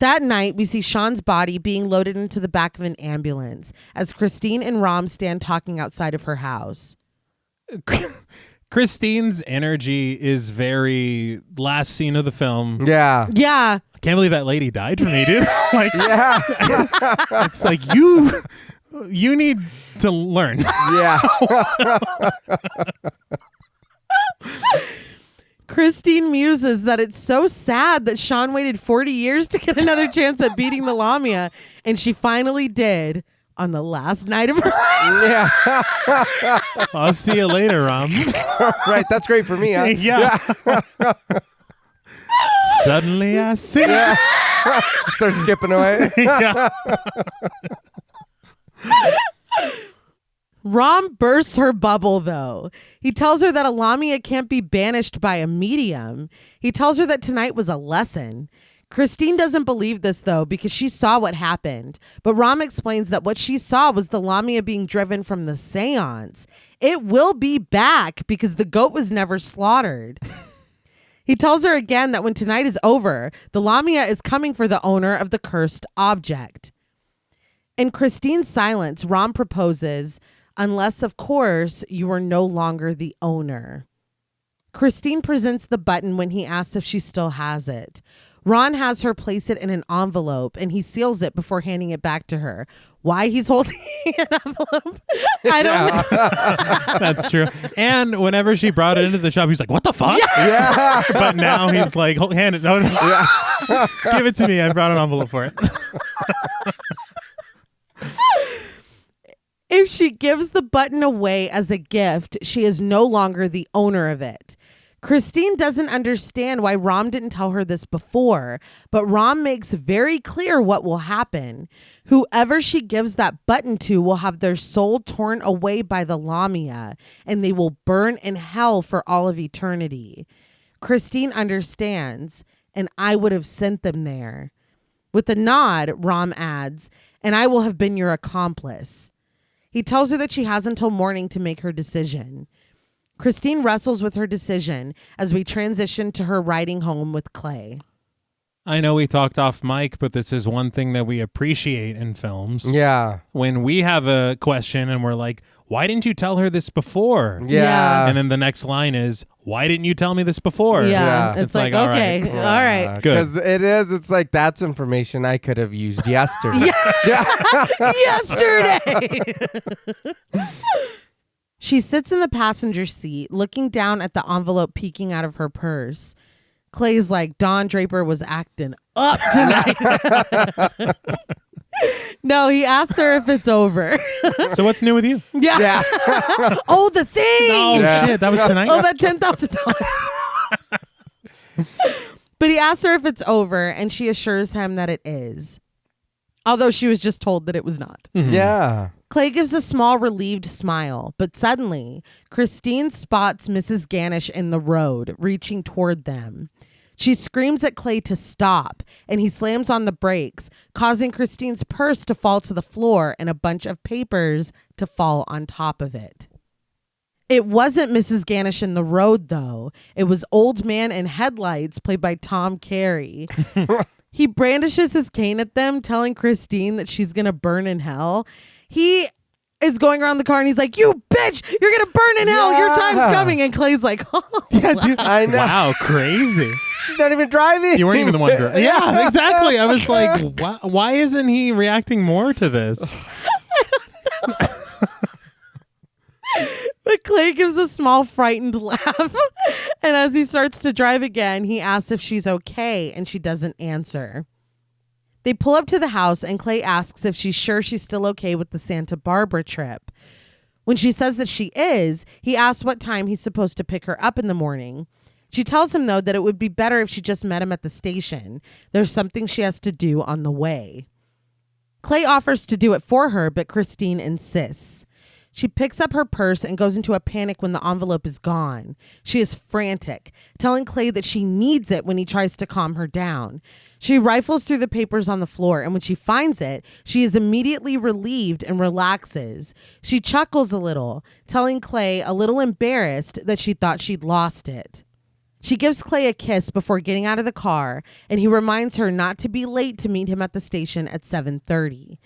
That night, we see Sean's body being loaded into the back of an ambulance as Christine and Rom stand talking outside of her house. Christine's energy is very last scene of the film. Yeah. Yeah. I can't believe that lady died for me, dude. Like, Yeah. it's like you need to learn. Yeah. Christine muses that it's so sad that Sean waited 40 years to get another chance at beating the Lamia, and she finally did on the last night of her life. Yeah. I'll see you later, Rom. Right. That's great for me, huh? Yeah. Suddenly I see. Yeah. Start skipping away. Yeah. Rom bursts her bubble, though. He tells her that a Lamia can't be banished by a medium. He tells her that tonight was a lesson. Christine doesn't believe this, though, because she saw what happened. But Rom explains that what she saw was the Lamia being driven from the seance. It will be back because the goat was never slaughtered. He tells her again that when tonight is over, the Lamia is coming for the owner of the cursed object. In Christine's silence, Rom proposes, unless, of course, you are no longer the owner. Christine presents the button when he asks if she still has it. Ron has her place it in an envelope, and he seals it before handing it back to her. Why he's holding an envelope, I don't know. That's true. And whenever she brought it into the shop, he's like, what the fuck? Yeah. But now he's like, hand it. No, give it to me. I brought an envelope for it. If she gives the button away as a gift, she is no longer the owner of it. Christine doesn't understand why Rom didn't tell her this before, but Rom makes very clear what will happen. Whoever she gives that button to will have their soul torn away by the Lamia, and they will burn in hell for all of eternity. Christine understands, and I would have sent them there. With a nod, Rom adds, and I will have been your accomplice. He tells her that she has until morning to make her decision. Christine wrestles with her decision as we transition to her riding home with Clay. I know we talked off mic, but this is one thing that we appreciate in films. Yeah. When we have a question and we're like, why didn't you tell her this before? Yeah. And then the next line is, why didn't you tell me this before? Yeah. Yeah. It's like, okay, all right. Good. Because it's like that's information I could have used yesterday. Yesterday. She sits in the passenger seat, looking down at the envelope peeking out of her purse. Clay's like, Don Draper was acting up tonight. No, he asks her if it's over. So what's new with you? Yeah. Oh, the thing. Oh, shit. That was tonight? Oh, that $10,000. But he asks her if it's over, and she assures him that it is. Although she was just told that it was not. Mm-hmm. Yeah. Clay gives a small relieved smile, but suddenly, Christine spots Mrs. Ganesh in the road, reaching toward them. She screams at Clay to stop, and he slams on the brakes, causing Christine's purse to fall to the floor and a bunch of papers to fall on top of it. It wasn't Mrs. Ganesh in the road, though. It was Old Man in Headlights, played by Tom Carey. He brandishes his cane at them, telling Christine that she's going to burn in hell. He is going around the car and he's like, you bitch, you're going to burn in hell. Your time's coming. And Clay's like, oh, Yeah, dude. I know. Wow, crazy. She's not even driving. You weren't even the one girl. Yeah, exactly. I was like, why isn't he reacting more to this? But Clay gives a small frightened laugh. And as he starts to drive again, he asks if she's okay, and she doesn't answer. They pull up to the house, and Clay asks if she's sure she's still okay with the Santa Barbara trip. When she says that she is, he asks what time he's supposed to pick her up in the morning. She tells him, though, that it would be better if she just met him at the station. There's something she has to do on the way. Clay offers to do it for her, but Christine insists. She picks up her purse and goes into a panic when the envelope is gone. She is frantic, telling Clay that she needs it when he tries to calm her down. She rifles through the papers on the floor, and when she finds it, she is immediately relieved and relaxes. She chuckles a little, telling Clay, a little embarrassed, that she thought she'd lost it. She gives Clay a kiss before getting out of the car, and he reminds her not to be late to meet him at the station at 7:30.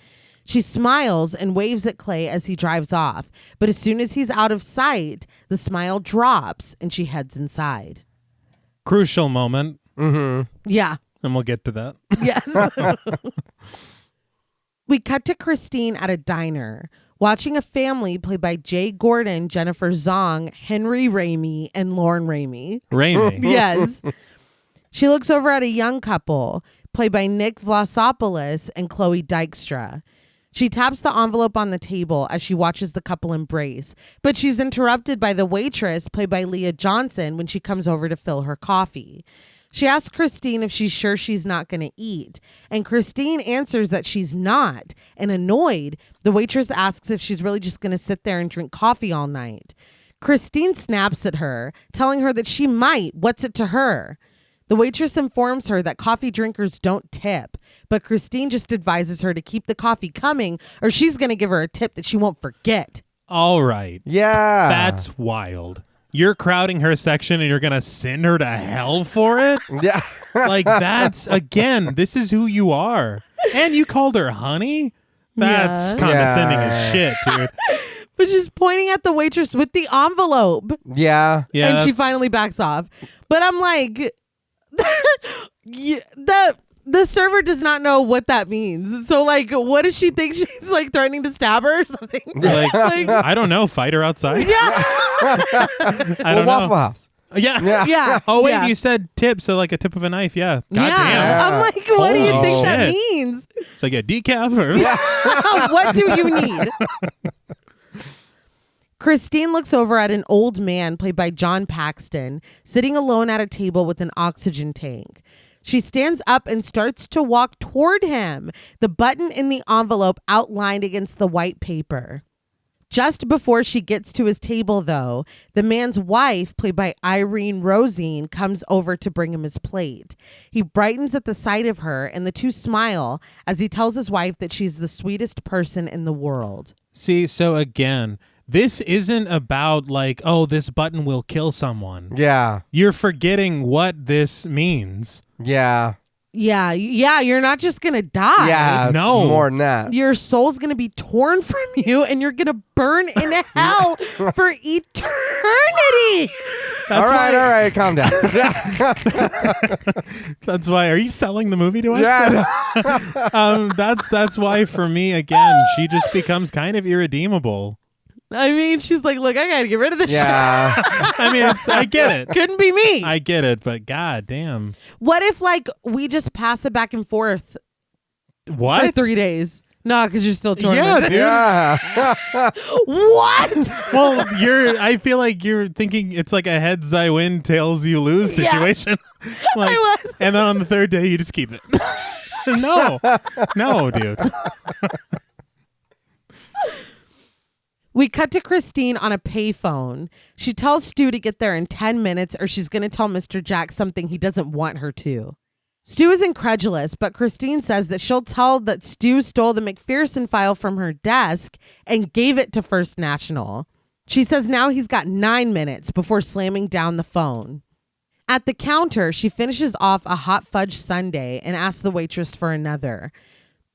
She smiles and waves at Clay as he drives off, but as soon as he's out of sight, the smile drops and she heads inside. Crucial moment. Mm-hmm. Yeah. And we'll get to that. Yes. We cut to Christine at a diner, watching a family played by Jay Gordon, Jennifer Zong, Henry Raimi, and Lauren Raimi. Raimi. Yes. She looks over at a young couple, played by Nick Vlasopoulos and Chloe Dykstra. She taps the envelope on the table as she watches the couple embrace, but she's interrupted by the waitress, played by Leah Johnson, when she comes over to fill her coffee. She asks Christine if she's sure she's not going to eat, and Christine answers that she's not, and annoyed, the waitress asks if she's really just going to sit there and drink coffee all night. Christine snaps at her, telling her that she might. What's it to her? The waitress informs her that coffee drinkers don't tip, but Christine just advises her to keep the coffee coming or she's going to give her a tip that she won't forget. All right. Yeah. That's wild. You're crowding her section and you're going to send her to hell for it? Yeah. Like, that's, again, this is who you are. And you called her honey? That's Yeah. condescending Yeah. as shit, dude. But she's pointing at the waitress with the envelope. Yeah. Yeah, And she that's- finally backs off. But I'm like, the server does not know what that means. So, like, what does she think? She's, like, threatening to stab her or something? Like, Like- I don't know. Fight her outside? Yeah. I don't Waffle know. House. Yeah. Yeah. Oh, wait, yeah. you said tip, so like a tip of a knife. Yeah. God Yeah. damn. I'm like, what do you Holy think that shit. means? It's like a decaf or... What do you need? Christine looks over at an old man played by John Paxton, sitting alone at a table with an oxygen tank. She stands up and starts to walk toward him, the button in the envelope outlined against the white paper. Just before she gets to his table, though, the man's wife, played by Irene Rosine, comes over to bring him his plate. He brightens at the sight of her, and the two smile as he tells his wife that she's the sweetest person in the world. See, so again, this isn't about like, oh, this button will kill someone. Yeah. You're forgetting what this means. Yeah. Yeah, you're not just gonna die. Yeah. No. More than that. Your soul's gonna be torn from you and you're gonna burn in hell for eternity. All right. Calm down. That's why. Are you selling the movie to us? Yeah. That's why for me, again, she just becomes kind of irredeemable. I mean, she's like, look, I gotta get rid of this Yeah. I mean, I get it. shit. Couldn't be me. I get it, but god damn. What if like we just pass it back and forth What? for 3 days? No, because you're still tormented. Yeah, Yeah. What? Well, I feel like you're thinking it's like a heads I win, tails you lose Yeah. situation. Like, I was. and then on the third day, you just keep it. No, dude. We cut to Christine on a payphone. She tells Stu to get there in 10 minutes or she's going to tell Mr. Jack something he doesn't want her to. Stu is incredulous, but Christine says that she'll tell that Stu stole the McPherson file from her desk and gave it to First National. She says now he's got 9 minutes before slamming down the phone. At the counter, she finishes off a hot fudge sundae and asks the waitress for another.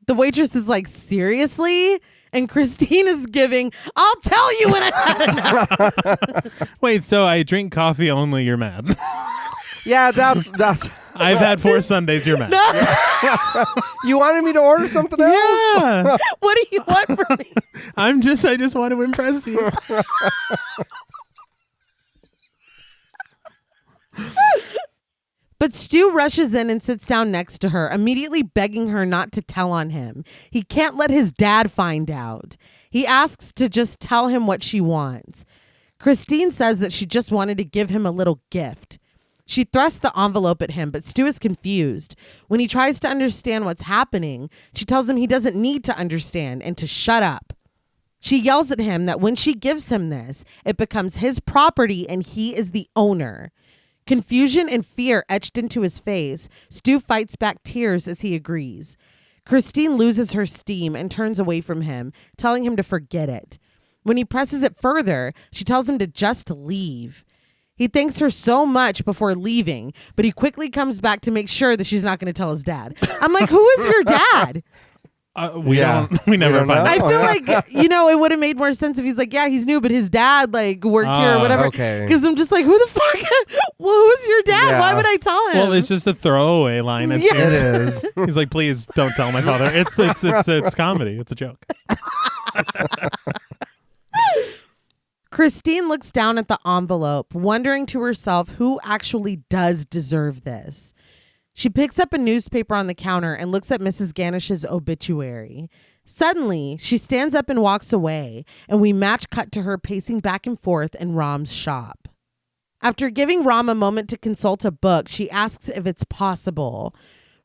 The waitress is like, seriously? And Christine is giving, I'll tell you when I've had enough. Wait, so I drink coffee only, you're mad. Yeah. That's. I've had 4 Sundays, you're mad. You wanted me to order something else? Yeah. What do you want from me? I just want to impress you. But Stu rushes in and sits down next to her, immediately begging her not to tell on him. He can't let his dad find out. He asks to just tell him what she wants. Christine says that she just wanted to give him a little gift. She thrusts the envelope at him, but Stu is confused. When he tries to understand what's happening, she tells him he doesn't need to understand and to shut up. She yells at him that when she gives him this, it becomes his property and he is the owner. Confusion and fear etched into his face, Stu fights back tears as he agrees. Christine loses her steam and turns away from him, telling him to forget it. When he presses it further, she tells him to just leave. He thanks her so much before leaving, but he quickly comes back to make sure that she's not going to tell his dad. I'm like, who is your dad? We never don't find know. I out. feel like, it would have made more sense if he's like, yeah, he's new, but his dad like worked here or whatever. Okay. Because I'm just like, who the fuck? Well, who's your dad? Yeah. Why would I tell him? Well, it's just a throwaway line. It Yeah. It seems. is. He's like, please don't tell my father. It's comedy. It's a joke. Christine looks down at the envelope, wondering to herself who actually does deserve this. She picks up a newspaper on the counter and looks at Mrs. Ganish's obituary. Suddenly, she stands up and walks away, and we match cut to her pacing back and forth in Ram's shop. After giving Ram a moment to consult a book, she asks if it's possible.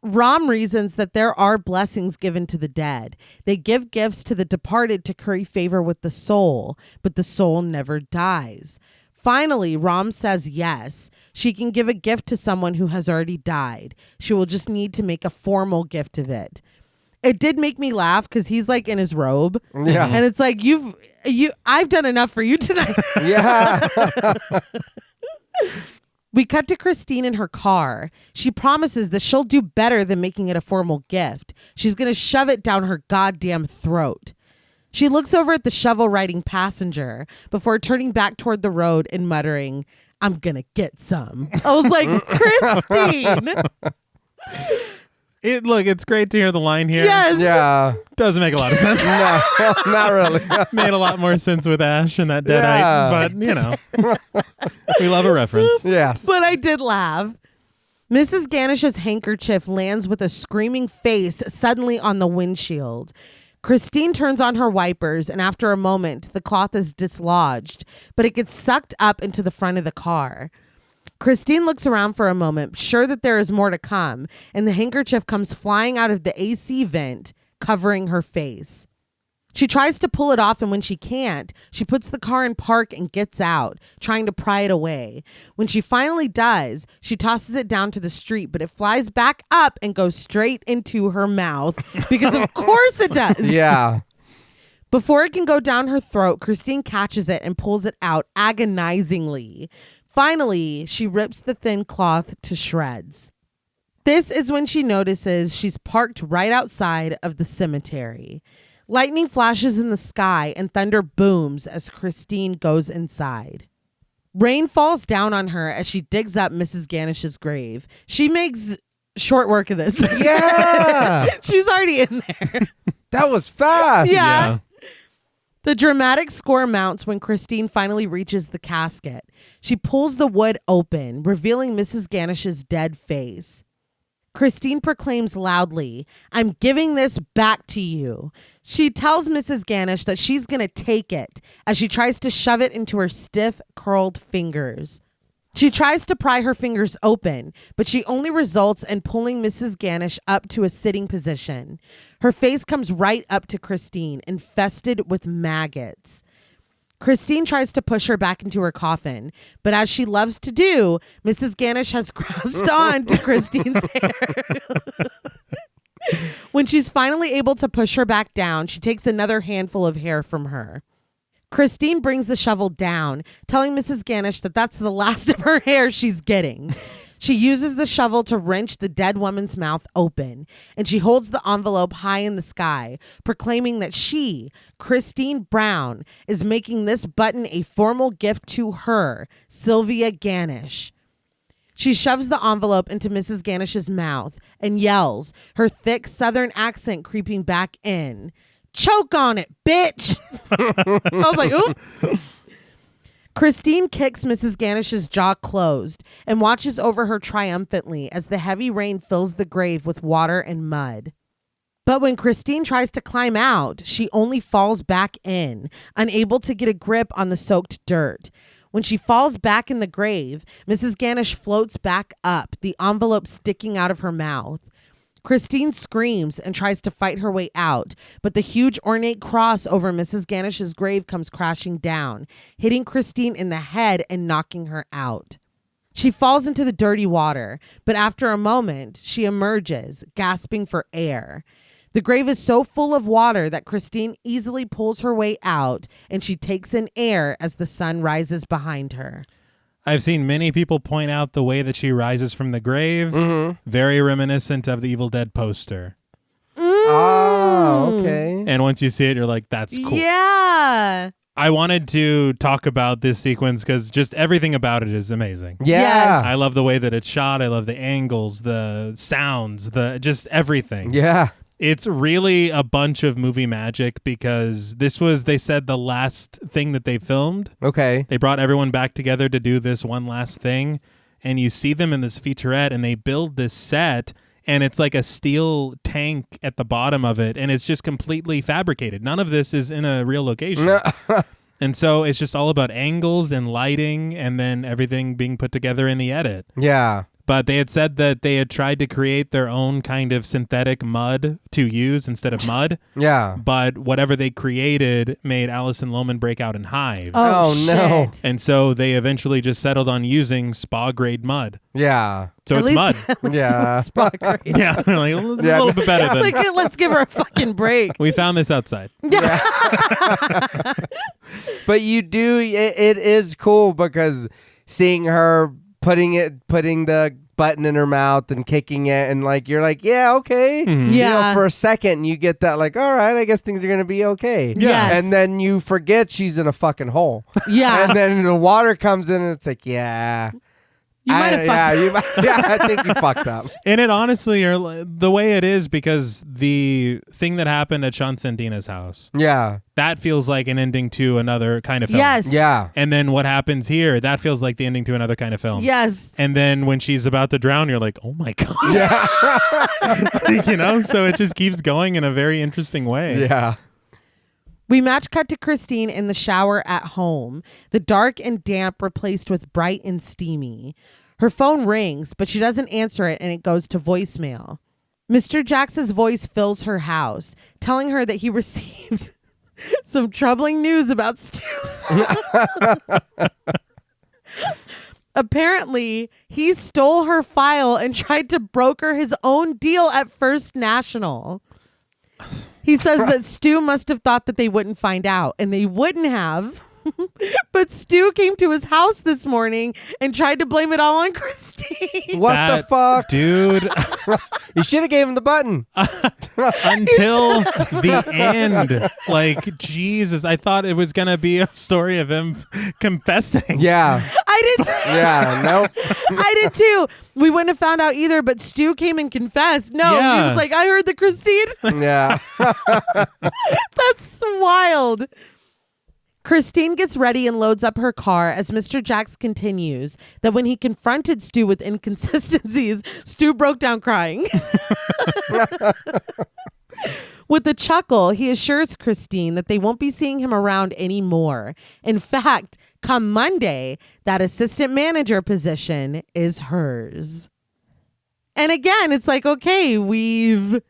Ram reasons that there are blessings given to the dead. They give gifts to the departed to curry favor with the soul, but the soul never dies. Finally, Ram says yes. She can give a gift to someone who has already died. She will just need to make a formal gift of it. It did make me laugh because he's like in his robe. Yeah. And it's like, I've done enough for you tonight. Yeah. We cut to Christine in her car. She promises that she'll do better than making it a formal gift. She's going to shove it down her goddamn throat. She looks over at the shovel-riding passenger before turning back toward the road and muttering, I'm going to get some. I was like, Christine. It's great to hear the line here. Yes. Yeah. Doesn't make a lot of sense. No, not really. Made a lot more sense with Ash and that deadite, Yeah. but we love a reference. Yes. But I did laugh. Mrs. Ganish's handkerchief lands with a screaming face suddenly on the windshield. Christine turns on her wipers, and after a moment, the cloth is dislodged, but it gets sucked up into the front of the car. Christine looks around for a moment, sure that there is more to come, and the handkerchief comes flying out of the AC vent, covering her face. She tries to pull it off, and when she can't, she puts the car in park and gets out, trying to pry it away. When she finally does, she tosses it down to the street, but it flies back up and goes straight into her mouth, because of course it does. Yeah. Before it can go down her throat, Christine catches it and pulls it out agonizingly. Finally, she rips the thin cloth to shreds. This is when she notices she's parked right outside of the cemetery. Lightning flashes in the sky and thunder booms as Christine goes inside. Rain falls down on her as she digs up Mrs. Ganish's grave. She makes short work of this. Yeah. She's already in there. That was fast. Yeah. The dramatic score mounts when Christine finally reaches the casket. She pulls the wood open, revealing Mrs. Ganish's dead face. Christine proclaims loudly, "I'm giving this back to you." She tells Mrs. Ganish that she's going to take it as she tries to shove it into her stiff, curled fingers. She tries to pry her fingers open, but she only results in pulling Mrs. Ganish up to a sitting position. Her face comes right up to Christine, infested with maggots. Christine tries to push her back into her coffin, but as she loves to do, Mrs. Ganish has grasped on to Christine's hair. When she's finally able to push her back down, she takes another handful of hair from her. Christine brings the shovel down, telling Mrs. Ganish that that's the last of her hair she's getting. She uses the shovel to wrench the dead woman's mouth open, and she holds the envelope high in the sky, proclaiming that she, Christine Brown, is making this button a formal gift to her, Sylvia Ganish. She shoves the envelope into Mrs. Ganish's mouth and yells, her thick Southern accent creeping back in, "Choke on it, bitch!" I was like, oop. Christine kicks Mrs. Ganish's jaw closed and watches over her triumphantly as the heavy rain fills the grave with water and mud. But when Christine tries to climb out, she only falls back in, unable to get a grip on the soaked dirt. When she falls back in the grave, Mrs. Ganish floats back up, the envelope sticking out of her mouth. Christine screams and tries to fight her way out, but the huge ornate cross over Mrs. Ganish's grave comes crashing down, hitting Christine in the head and knocking her out. She falls into the dirty water, but after a moment, she emerges, gasping for air. The grave is so full of water that Christine easily pulls her way out, and she takes in air as the sun rises behind her. I've seen many people point out the way that she rises from the grave. Very reminiscent of the Evil Dead poster. Oh, okay. And once you see it, you're like, that's cool. Yeah. I wanted to talk about this sequence because just everything about it is amazing. Yeah. Yes. I love the way that it's shot. I love the angles, the sounds, the just everything. Yeah. It's really a bunch of movie magic because this was, they said, the last thing that they filmed. Okay. They brought everyone back together to do this one last thing. And you see them in this featurette and they build this set and it's like a steel tank at the bottom of it. And it's just completely fabricated. None of this is in a real location. And so it's just all about angles and lighting and then everything being put together in the edit. Yeah. But they had said that they had tried to create their own kind of synthetic mud to use instead of mud. Yeah. But whatever they created made Alison Lohman break out in hives. Oh, no. shit. And so they eventually just settled on using spa-grade mud. Yeah. So At it's least, mud. at least Yeah. it was spa grade. Yeah, they're like, well, it's Yeah. a little bit better It's than... like, let's give her a fucking break. We found this outside. But you do, it is cool because seeing her putting the button in her mouth and kicking it and like, you're like, yeah, okay. Mhm. You Yeah. know, for a second you get that like, all right, I guess things are going to be okay. Yes. And then you forget she's in a fucking hole. Yeah. And then the water comes in and it's like, yeah. You might have fucked up. you might, yeah, I think you fucked up. And it honestly, the way it is, because the thing that happened at Sean Santina's house, Yeah. that feels like an ending to another kind of film. Yes. Yeah. And then what happens here, that feels like the ending to another kind of film. Yes. And then when she's about to drown, you're like, oh my God. Yeah. You know, so it just keeps going in a very interesting way. Yeah. We match cut to Christine in the shower at home, the dark and damp replaced with bright and steamy. Her phone rings, but she doesn't answer it and it goes to voicemail. Mr. Jax's voice fills her house, telling her that he received some troubling news about Stu. Apparently, he stole her file and tried to broker his own deal at First National. He says that Stu must have thought that they wouldn't find out, and they wouldn't have. But Stu came to his house this morning and tried to blame it all on Christine. What the fuck? Dude. You should have gave him the button. Until the end. Like, Jesus, I thought it was going to be a story of him confessing. Yeah. I did too. Yeah, nope. I did too. We wouldn't have found out either, but Stu came and confessed. No, Yeah. he was like, I heard the Christine. Yeah. That's wild. Christine gets ready and loads up her car as Mr. Jax continues that when he confronted Stu with inconsistencies, Stu broke down crying. With a chuckle, he assures Christine that they won't be seeing him around anymore. In fact, come Monday, that assistant manager position is hers. And again, it's like, okay, we've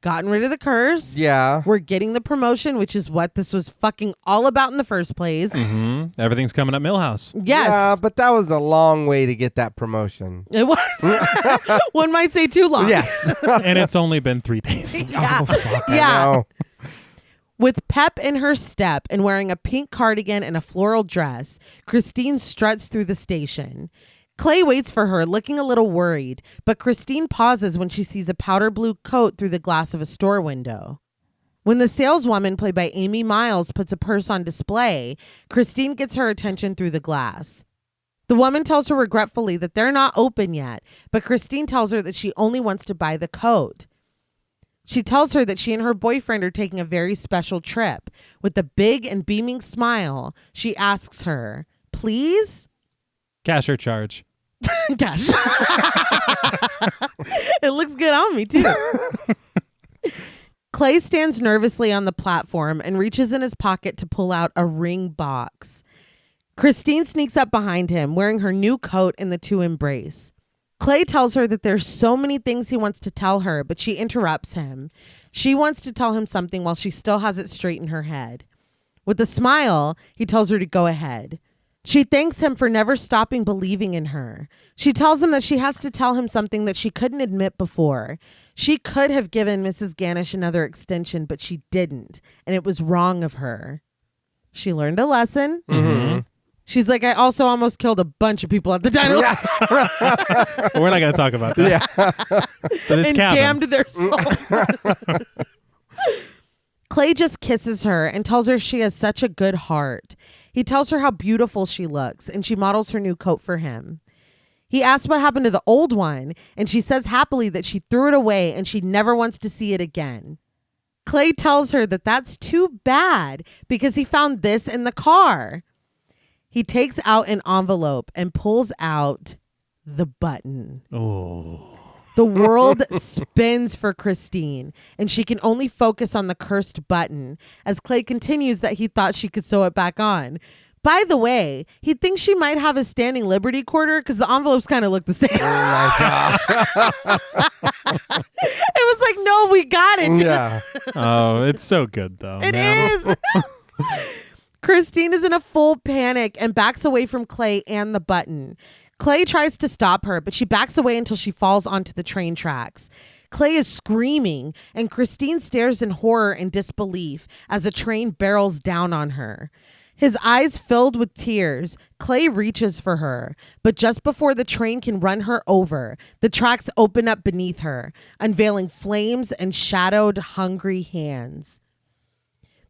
gotten rid of the curse. Yeah. We're getting the promotion, which is what this was fucking all about in the first place. Mm-hmm. Everything's coming up Millhouse. Yes. Yeah, but that was a long way to get that promotion. It was. One might say too long. Yes. And it's only been 3 days. Yeah. Oh, fuck, I Yeah. know. With pep in her step and wearing a pink cardigan and a floral dress, Christine struts through the station. Clay waits for her, looking a little worried, but Christine pauses when she sees a powder blue coat through the glass of a store window. When the saleswoman, played by Amy Miles, puts a purse on display, Christine gets her attention through the glass. The woman tells her regretfully that they're not open yet, but Christine tells her that she only wants to buy the coat. She tells her that she and her boyfriend are taking a very special trip. With a big and beaming smile, she asks her, "Please?" Cash or charge? Gosh. It looks good on me, too. Clay stands nervously on the platform and reaches in his pocket to pull out a ring box. Christine sneaks up behind him, wearing her new coat, and the two embrace. Clay tells her that there's so many things he wants to tell her, but she interrupts him. She wants to tell him something while she still has it straight in her head. With a smile, he tells her to go ahead. She thanks him for never stopping believing in her. She tells him that she has to tell him something that she couldn't admit before. She could have given Mrs. Ganesh another extension, but she didn't, and it was wrong of her. She learned a lesson. Mm-hmm. She's like, I also almost killed a bunch of people at the diner We're not going to talk about that. Yeah. So this and cabin. damned their souls. Clay just kisses her and tells her she has such a good heart. He tells her how beautiful she looks, and she models her new coat for him. He asks what happened to the old one, and she says happily that she threw it away and she never wants to see it again. Clay tells her that that's too bad because he found this in the car. He takes out an envelope and pulls out the button. Oh. The world spins for Christine, and she can only focus on the cursed button as Clay continues that he thought she could sew it back on. By the way, he thinks she might have a standing Liberty quarter because the envelopes kind of look the same. Oh, my God. It was like, no, we got it. Yeah. Oh, it's so good, though. It man. is. Christine is in a full panic and backs away from Clay and the button. Clay tries to stop her, but she backs away until she falls onto the train tracks. Clay is screaming, and Christine stares in horror and disbelief as a train barrels down on her. His eyes filled with tears, Clay reaches for her, but just before the train can run her over, the tracks open up beneath her, unveiling flames and shadowed, hungry hands.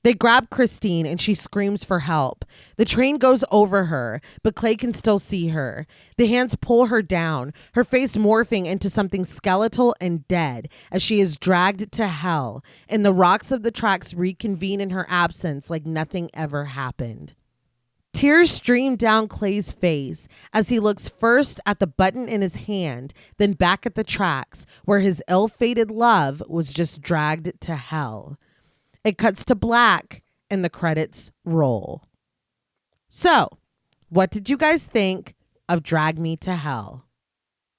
They grab Christine and she screams for help. The train goes over her, but Clay can still see her. The hands pull her down, her face morphing into something skeletal and dead as she is dragged to hell, and the rocks of the tracks reconvene in her absence like nothing ever happened. Tears stream down Clay's face as he looks first at the button in his hand, then back at the tracks where his ill-fated love was just dragged to hell. It cuts to black and the credits roll. So, what did you guys think of Drag Me to Hell?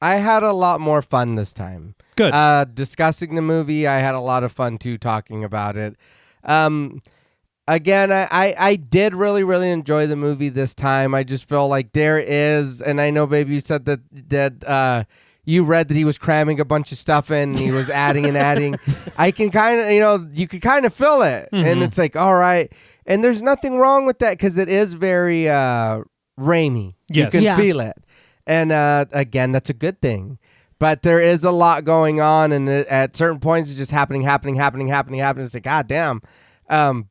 I had a lot more fun this time. Good. Discussing the movie, I had a lot of fun too talking about it. Again, I did really, really enjoy the movie this time. I just feel like there is, and I know, baby, you said that you read that he was cramming a bunch of stuff in and he was adding and adding. I can kind of, you could kind of feel it. And it's like, all right. And there's nothing wrong with that because it is very Raimi. Yes. You can feel it. And again, that's a good thing. But there is a lot going on, and at certain points, it's just happening. It's like, God damn.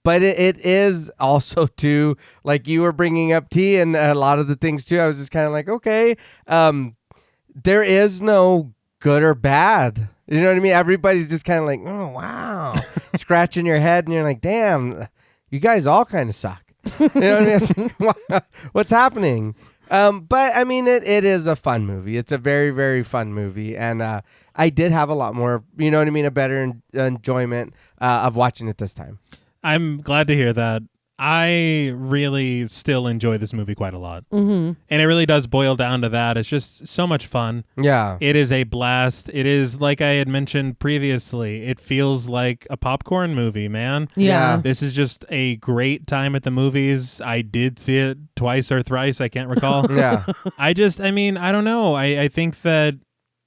But it is also, too, like you were bringing up T and a lot of the things, too. I was just kind of like, okay, there is no good or bad. You know what I mean? Everybody's just kind of like, oh, wow. Scratching your head, and you're like, damn, you guys all kind of suck. You know what I mean? It's like, what's happening? But I mean, it is a fun movie. It's a very, very fun movie. And I did have a lot more, you know what I mean, a better enjoyment of watching it this time. I'm glad to hear that. I really still enjoy this movie quite a lot. And it really does boil down to that. It's just so much fun. Yeah. It is a blast. It is, like I had mentioned previously, it feels like a popcorn movie, man. Yeah. This is just a great time at the movies. I did see it twice or thrice. I can't recall. Yeah. I don't know. I think that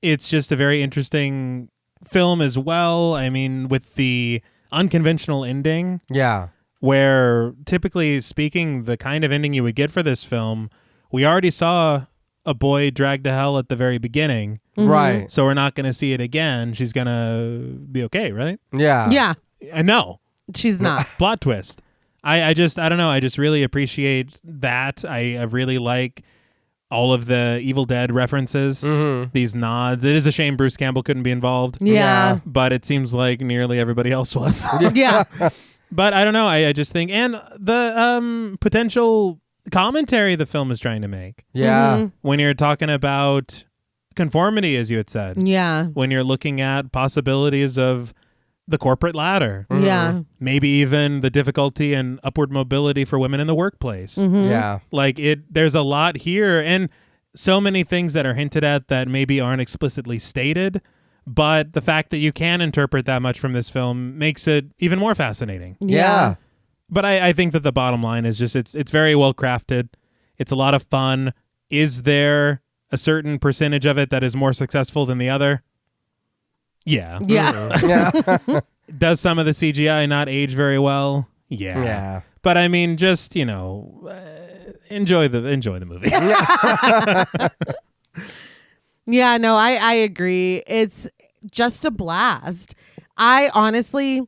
it's just a very interesting film as well. I mean, with the unconventional ending. Yeah. Where, typically speaking, the kind of ending you would get for this film, we already saw a boy dragged to hell at the very beginning. Right. So we're not going to see it again. She's going to be okay, right? Yeah. Yeah. No. She's not. Plot twist. I don't know. I just really appreciate that. I really like all of the Evil Dead references, these nods. It is a shame Bruce Campbell couldn't be involved. Yeah. But it seems like nearly everybody else was. Yeah. But I don't know. I just think, and the potential commentary the film is trying to make. Yeah. When you're talking about conformity, as you had said. Yeah. When you're looking at possibilities of the corporate ladder. Yeah. Maybe even the difficulty and upward mobility for women in the workplace. Yeah. Like there's a lot here, and so many things that are hinted at that maybe aren't explicitly stated. But the fact that you can interpret that much from this film makes it even more fascinating. Yeah. But I think that the bottom line is just it's very well crafted. It's a lot of fun. Is there a certain percentage of it that is more successful than the other? Yeah. Yeah. Yeah. Does some of the CGI not age very well? Yeah. Yeah. But I mean, just, enjoy the movie. Yeah, no, I agree. It's just a blast. I honestly,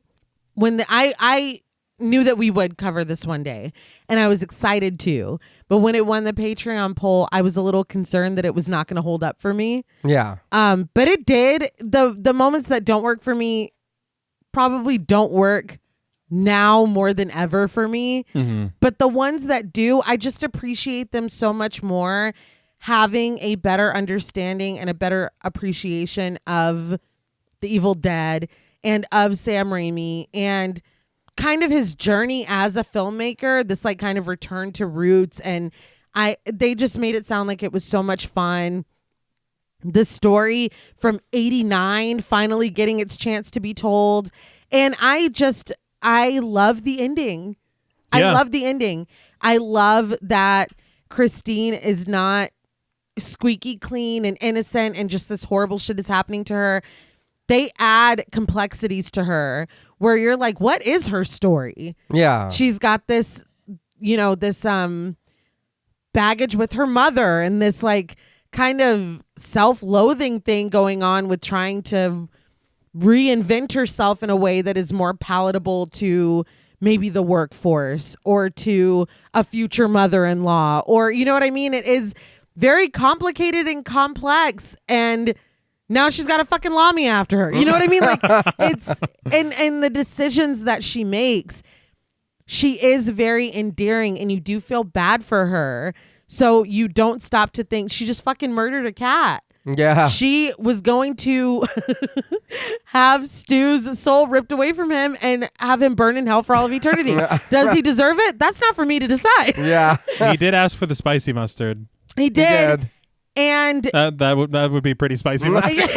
I knew that we would cover this one day, and I was excited to. But when it won the Patreon poll, I was a little concerned that it was not going to hold up for me. Yeah. But it did. The moments that don't work for me probably don't work now more than ever for me. But the ones that do, I just appreciate them so much more. Having a better understanding and a better appreciation of the Evil Dead and of Sam Raimi and kind of his journey as a filmmaker, this like kind of return to roots. And they just made it sound like it was so much fun. The story from '89 finally getting its chance to be told. And I love the ending. Yeah. I love the ending. I love that Christine is not squeaky clean and innocent and just this horrible shit is happening to her. They add complexities to her where you're like, what is her story? Yeah. She's got this, this baggage with her mother and this like kind of self-loathing thing going on with trying to reinvent herself in a way that is more palatable to maybe the workforce or to a future mother-in-law, or you know what I mean? It is very complicated and complex, and now she's got a fucking Lamy after her. You know what I mean? Like it's and the decisions that she makes, she is very endearing, and you do feel bad for her. So you don't stop to think she just fucking murdered a cat. Yeah. She was going to have Stu's soul ripped away from him and have him burn in hell for all of eternity. Does he deserve it? That's not for me to decide. Yeah. He did ask for the spicy mustard. He did. And that would be pretty spicy mustard.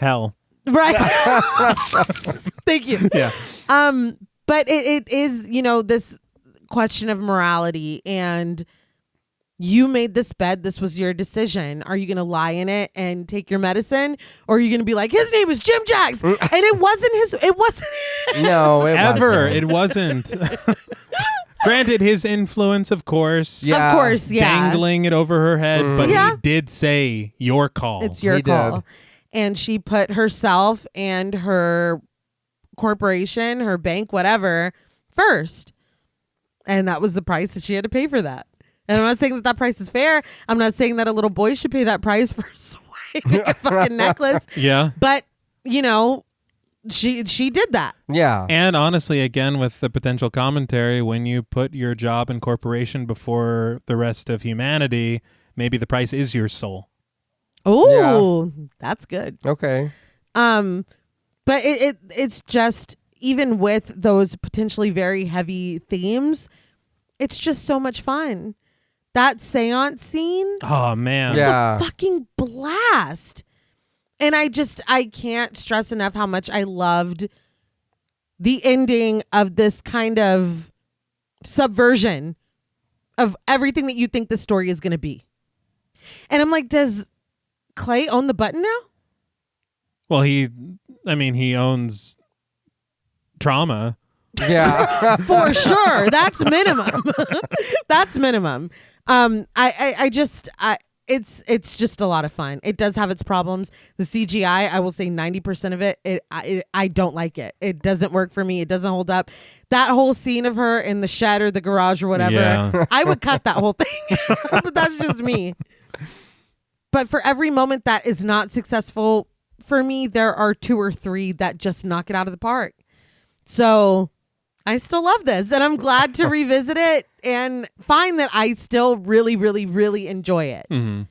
Hell. Right. Thank you. Yeah. But it is, this question of morality, and You made this bed. This was your decision. Are you going to lie in it and take your medicine? Or are you going to be like, his name is Jim Jacks? And it wasn't. No, it Ever. wasn't. It wasn't. Granted, his influence, of course. Yeah. Of course, yeah. Dangling it over her head. But Yeah. he did say, your call. It's your He call. did. And she put herself and her corporation, her bank, whatever, first. And that was the price that she had to pay for that. And I'm not saying that price is fair. I'm not saying that a little boy should pay that price for swiping a fucking necklace. Yeah. But, you know, she did that. Yeah. And honestly, again, with the potential commentary, when you put your job and corporation before the rest of humanity, maybe the price is your soul. Oh, that's good. Okay. But it's just, even with those potentially very heavy themes, it's just so much fun. That seance scene, Oh, man. Yeah. fucking blast. And I can't stress enough how much I loved the ending of this kind of subversion of everything that you think the story is going to be. And I'm like, does Clay own the button now? Well, he owns trauma. Yeah. For sure. That's minimum. That's minimum. It's just a lot of fun. It does have its problems. The CGI, I will say 90% of it, I don't like it. It doesn't work for me. It doesn't hold up. That whole scene of her in the shed or the garage or whatever, Yeah. I would cut that whole thing. But that's just me. But for every moment that is not successful for me, there are 2 or 3 that just knock it out of the park. So I still love this, and I'm glad to revisit it and find that I still really, really, really enjoy it. Mm-hmm.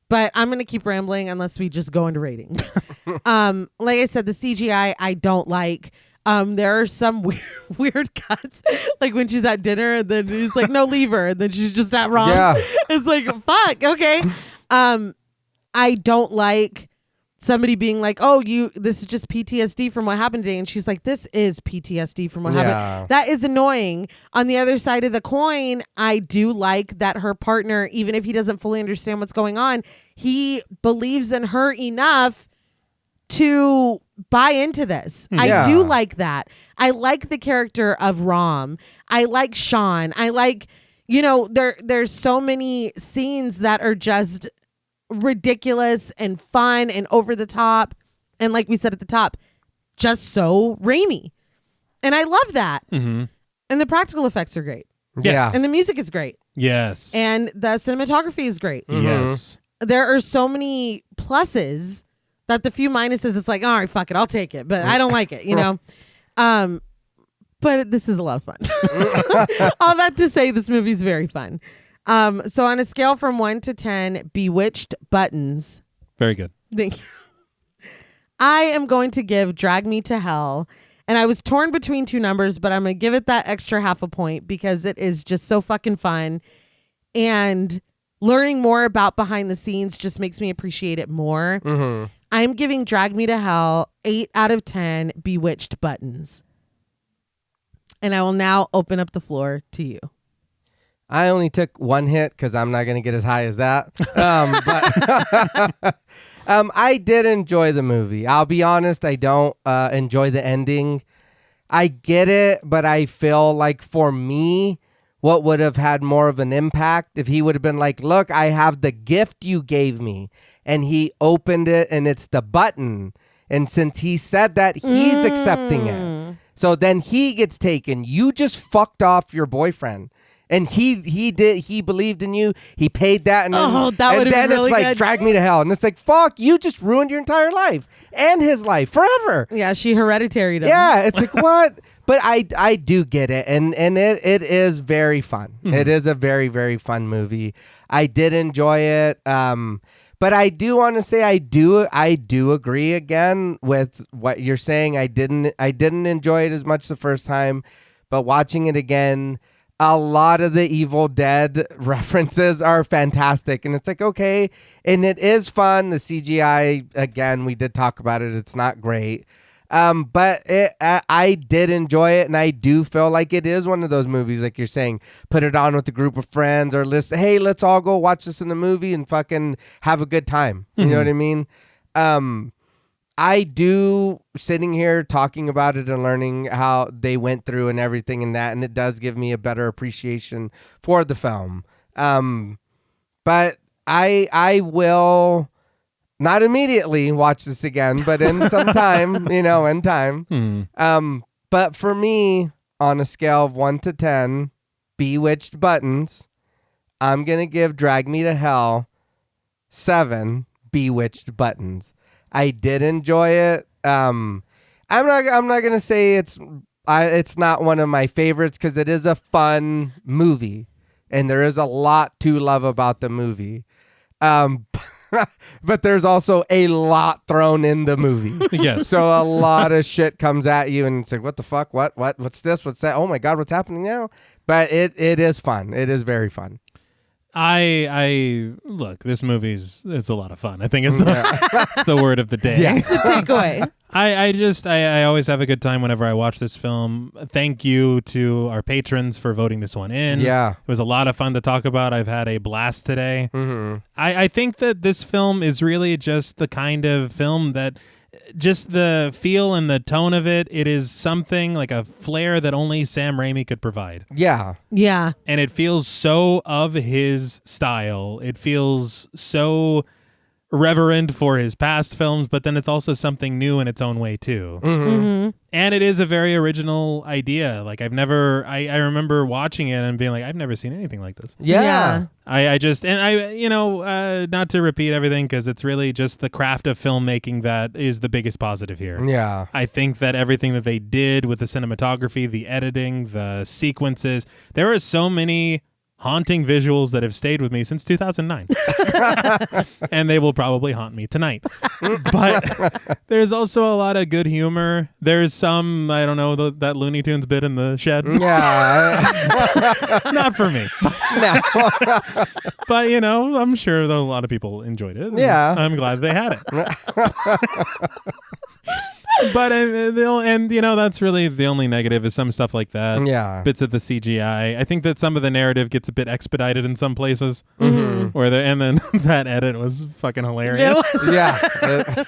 But I'm going to keep rambling unless we just go into ratings. Like I said, the CGI I don't like. There are some weird cuts, like when she's at dinner and then he's like, no, leave her. And then she's just at Ron's. Yeah. It's like, fuck, okay. I don't like somebody being like, oh, this is just PTSD from what happened today. And she's like, this is PTSD from what Yeah. happened. That is annoying. On the other side of the coin, I do like that her partner, even if he doesn't fully understand what's going on, he believes in her enough to buy into this. Yeah. I do like that. I like the character of Rom. I like Sean. I like, there's so many scenes that are just ridiculous and fun and over the top, and like we said at the top, just so Raimi, and I love that. Mm-hmm. And the practical effects are great, Yes. and the music is great, Yes. and the cinematography is great. Yes. There are so many pluses that the few minuses, it's like, all right, fuck it, I'll take it, but I don't like it, but this is a lot of fun. All that to say, this movie is very fun. So on a scale from 1 to 10, bewitched buttons. Very good. Thank you. I am going to give Drag Me to Hell. And I was torn between 2 numbers, but I'm going to give it that extra half a point because it is just so fucking fun. And learning more about behind the scenes just makes me appreciate it more. Mm-hmm. I'm giving Drag Me to Hell 8 out of 10 bewitched buttons. And I will now open up the floor to you. I only took 1 hit because I'm not going to get as high as that. But I did enjoy the movie. I'll be honest, I don't enjoy the ending. I get it, but I feel like for me, what would have had more of an impact if he would have been like, look, I have the gift you gave me. And he opened it and it's the button. And since he said that, he's accepting it. So then he gets taken. You just fucked off your boyfriend. And he believed in you. He paid that. And that would have been really it's like, good. drag me to hell. And it's like, fuck, you just ruined your entire life and his life forever. Yeah, she hereditaried him. Yeah, it's like, what? But I do get it. And it is very fun. Mm-hmm. It is a very, very fun movie. I did enjoy it. But I do want to say I do agree again with what you're saying. I didn't enjoy it as much the first time, but watching it again, a lot of the Evil Dead references are fantastic. And it's like, okay. And it is fun. The CGI, again, we did talk about it. It's not great. But I did enjoy it, and I do feel like it is one of those movies, like you're saying, put it on with a group of friends, or hey, let's all go watch this in the movie and fucking have a good time. You know what I mean? I do, sitting here talking about it and learning how they went through and everything and that, and it does give me a better appreciation for the film. But I will not immediately watch this again, but in some time, in time. But for me, on a scale of 1 to 10, bewitched buttons, I'm going to give Drag Me to Hell 7 bewitched buttons. I did enjoy it. I'm not going to say it's not one of my favorites, because it is a fun movie and there is a lot to love about the movie. But there's also a lot thrown in the movie. Yes. So a lot of shit comes at you and it's like, what the fuck? What's this? What's that? Oh my God, what's happening now? But it is fun. It is very fun. I look, this movie's, it's a lot of fun. I think it's it's the word of the day. Yeah. Takeaway. I always have a good time whenever I watch this film. Thank you to our patrons for voting this one in. Yeah. It was a lot of fun to talk about. I've had a blast today. Mm-hmm. I think that this film is really just the kind of film that, just the feel and the tone of it is something like a flair that only Sam Raimi could provide. Yeah. Yeah. And it feels so of his style. It feels so reverent for his past films, but then it's also something new in its own way too. Mm-hmm. And it is a very original idea. Like I remember watching it and being like, I've never seen anything like this. Yeah. Not to repeat everything, because it's really just the craft of filmmaking that is the biggest positive here. Yeah. I think that everything that they did with the cinematography, the editing, the sequences, there are so many haunting visuals that have stayed with me since 2009. And they will probably haunt me tonight. But there's also a lot of good humor. There's some, I don't know, that Looney Tunes bit in the shed. Yeah. Not for me. No. But, I'm sure that a lot of people enjoyed it. Yeah. I'm glad they had it. But that's really the only negative, is some stuff like that. Yeah. Bits of the CGI. I think that some of the narrative gets a bit expedited in some places. Mm-hmm. And then that edit was fucking hilarious. Yeah.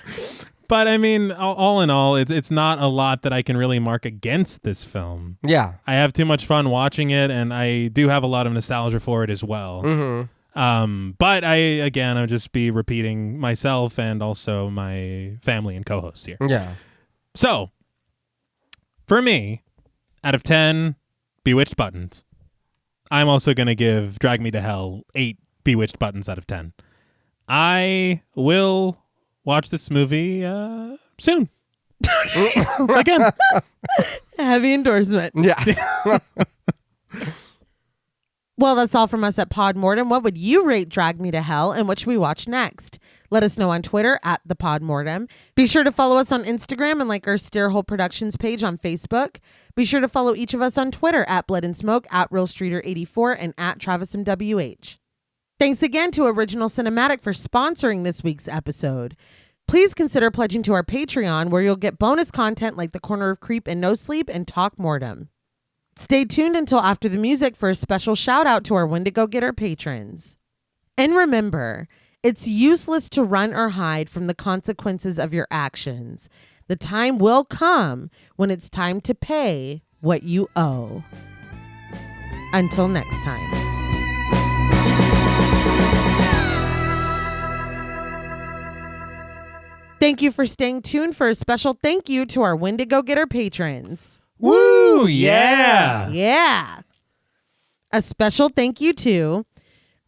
But I mean, all in all, it's not a lot that I can really mark against this film. Yeah. I have too much fun watching it, and I do have a lot of nostalgia for it as well. Mm-hmm. But I'll just be repeating myself and also my family and co-hosts here. Yeah. So, for me, out of 10 bewitched buttons, I'm also going to give Drag Me to Hell 8 bewitched buttons out of 10. I will watch this movie soon. Again. Heavy endorsement. Yeah. Well, that's all from us at Pod Mortem. What would you rate Drag Me to Hell, and what should we watch next? Let us know on Twitter at the Pod Mortem. Be sure to follow us on Instagram and like our Stairhole Productions page on Facebook. Be sure to follow each of us on Twitter at Blood and Smoke, at RealStreeter84, and at TravisMWH. Thanks again to Original Cinematic for sponsoring this week's episode. Please consider pledging to our Patreon, where you'll get bonus content like The Corner of Creep and No Sleep and Talk Mortem. Stay tuned until after the music for a special shout out to our Wendigo Getter patrons. And remember, it's useless to run or hide from the consequences of your actions. The time will come when it's time to pay what you owe. Until next time. Thank you for staying tuned for a special thank you to our Wendigo Getter patrons. Woo! Yeah! Yeah. A special thank you to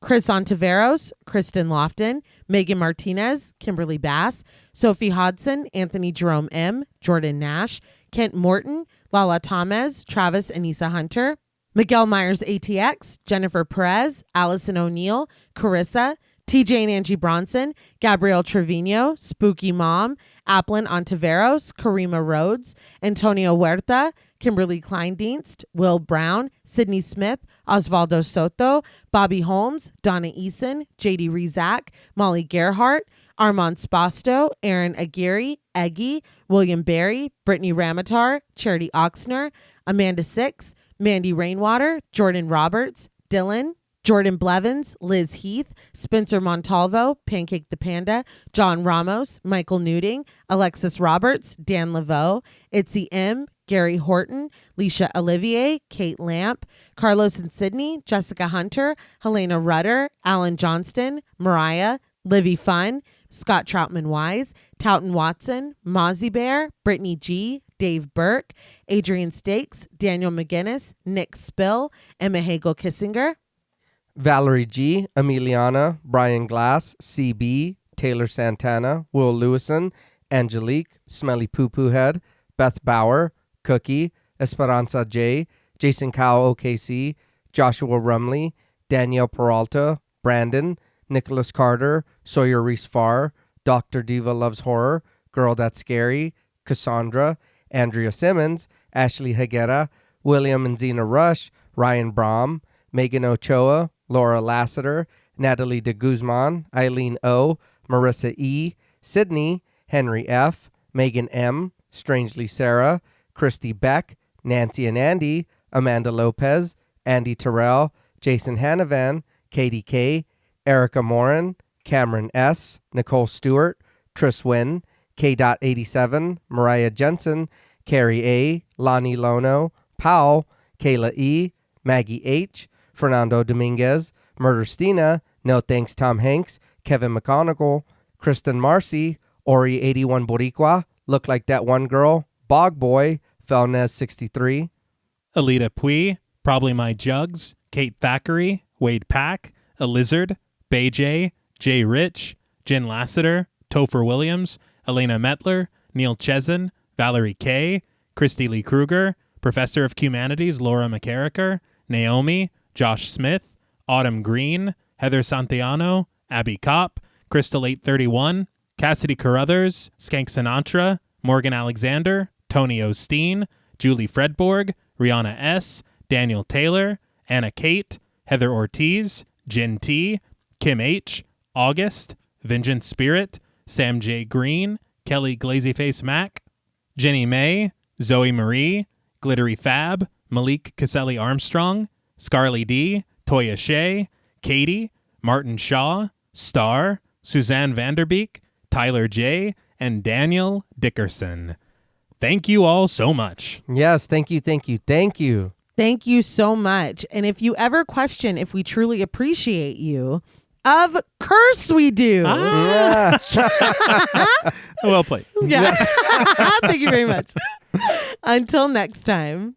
Chris Ontiveros, Kristen Lofton, Megan Martinez, Kimberly Bass, Sophie Hodson, Anthony Jerome M., Jordan Nash, Kent Morton, Lala Tamez, Travis Anissa Hunter, Miguel Myers ATX, Jennifer Perez, Allison O'Neill, Carissa, TJ and Angie Bronson, Gabrielle Trevino, Spooky Mom, Applin Ontiveros, Karima Rhodes, Antonio Huerta, Kimberly Kleindienst, Will Brown, Sydney Smith, Osvaldo Soto, Bobby Holmes, Donna Eason, JD Rizak, Molly Gerhart, Armand Spasto, Aaron Aguirre, Eggy, William Barry, Brittany Ramatar, Charity Oxner, Amanda Six, Mandy Rainwater, Jordan Roberts, Dylan, Jordan Blevins, Liz Heath, Spencer Montalvo, Pancake the Panda, John Ramos, Michael Newding, Alexis Roberts, Dan Laveau, Itzy M, Gary Horton, Leisha Olivier, Kate Lamp, Carlos and Sydney, Jessica Hunter, Helena Rudder, Alan Johnston, Mariah, Livy Fun, Scott Troutman Wise, Towton Watson, Mozzie Bear, Brittany G, Dave Burke, Adrian Stakes, Daniel McGinnis, Nick Spill, Emma Hagel Kissinger, Valerie G, Emiliana, Brian Glass, CB, Taylor Santana, Will Lewison, Angelique, Smelly Poo Poo Head, Beth Bauer, Cookie, Esperanza J, Jason Cow OKC, Joshua Rumley, Danielle Peralta, Brandon, Nicholas Carter, Sawyer Reese Farr, Dr. Diva Loves Horror, Girl That's Scary, Cassandra, Andrea Simmons, Ashley Higuera, William and Xena Rush, Ryan Brom, Megan Ochoa, Laura Lassiter, Natalie de Guzman, Eileen O, Marissa E, Sydney, Henry F, Megan M, Strangely Sarah, Christy Beck, Nancy and Andy, Amanda Lopez, Andy Terrell, Jason Hanavan, Katie K, Erica Morin, Cameron S, Nicole Stewart, Tris Wynn, K.87, Mariah Jensen, Carrie A, Lonnie Lono, Powell, Kayla E, Maggie H, Fernando Dominguez, Murder Stina, No Thanks Tom Hanks, Kevin McConigal, Kristen Marcy, Ori 81 Boricua, Look Like That One Girl, Bog Boy, Felnez 63, Alita Pui, Probably My Jugs, Kate Thackeray, Wade Pack, A Lizard, Bay J, Jay Rich, Jen Lassiter, Topher Williams, Elena Metler, Neil Chesin, Valerie K, Christy Lee Kruger, Professor of Humanities Laura McCarricker, Naomi, Josh Smith, Autumn Green, Heather Santiano, Abby Kopp, Crystal 831, Cassidy Carruthers, Skank Sinatra, Morgan Alexander, Tony Osteen, Julie Fredborg, Rihanna S., Daniel Taylor, Anna Kate, Heather Ortiz, Jen T., Kim H., August, Vengeance Spirit, Sam J. Green, Kelly Glazyface Mack, Jenny May, Zoe Marie, Glittery Fab, Malik Caselli Armstrong, Scarly D., Toya Shea, Katie, Martin Shaw, Star, Suzanne Vanderbeek, Tyler J., and Daniel Dickerson. Thank you all so much. Yes, thank you. Thank you so much. And if you ever question if we truly appreciate you, of course we do. Yeah. Well played. Yeah. Thank you very much. Until next time.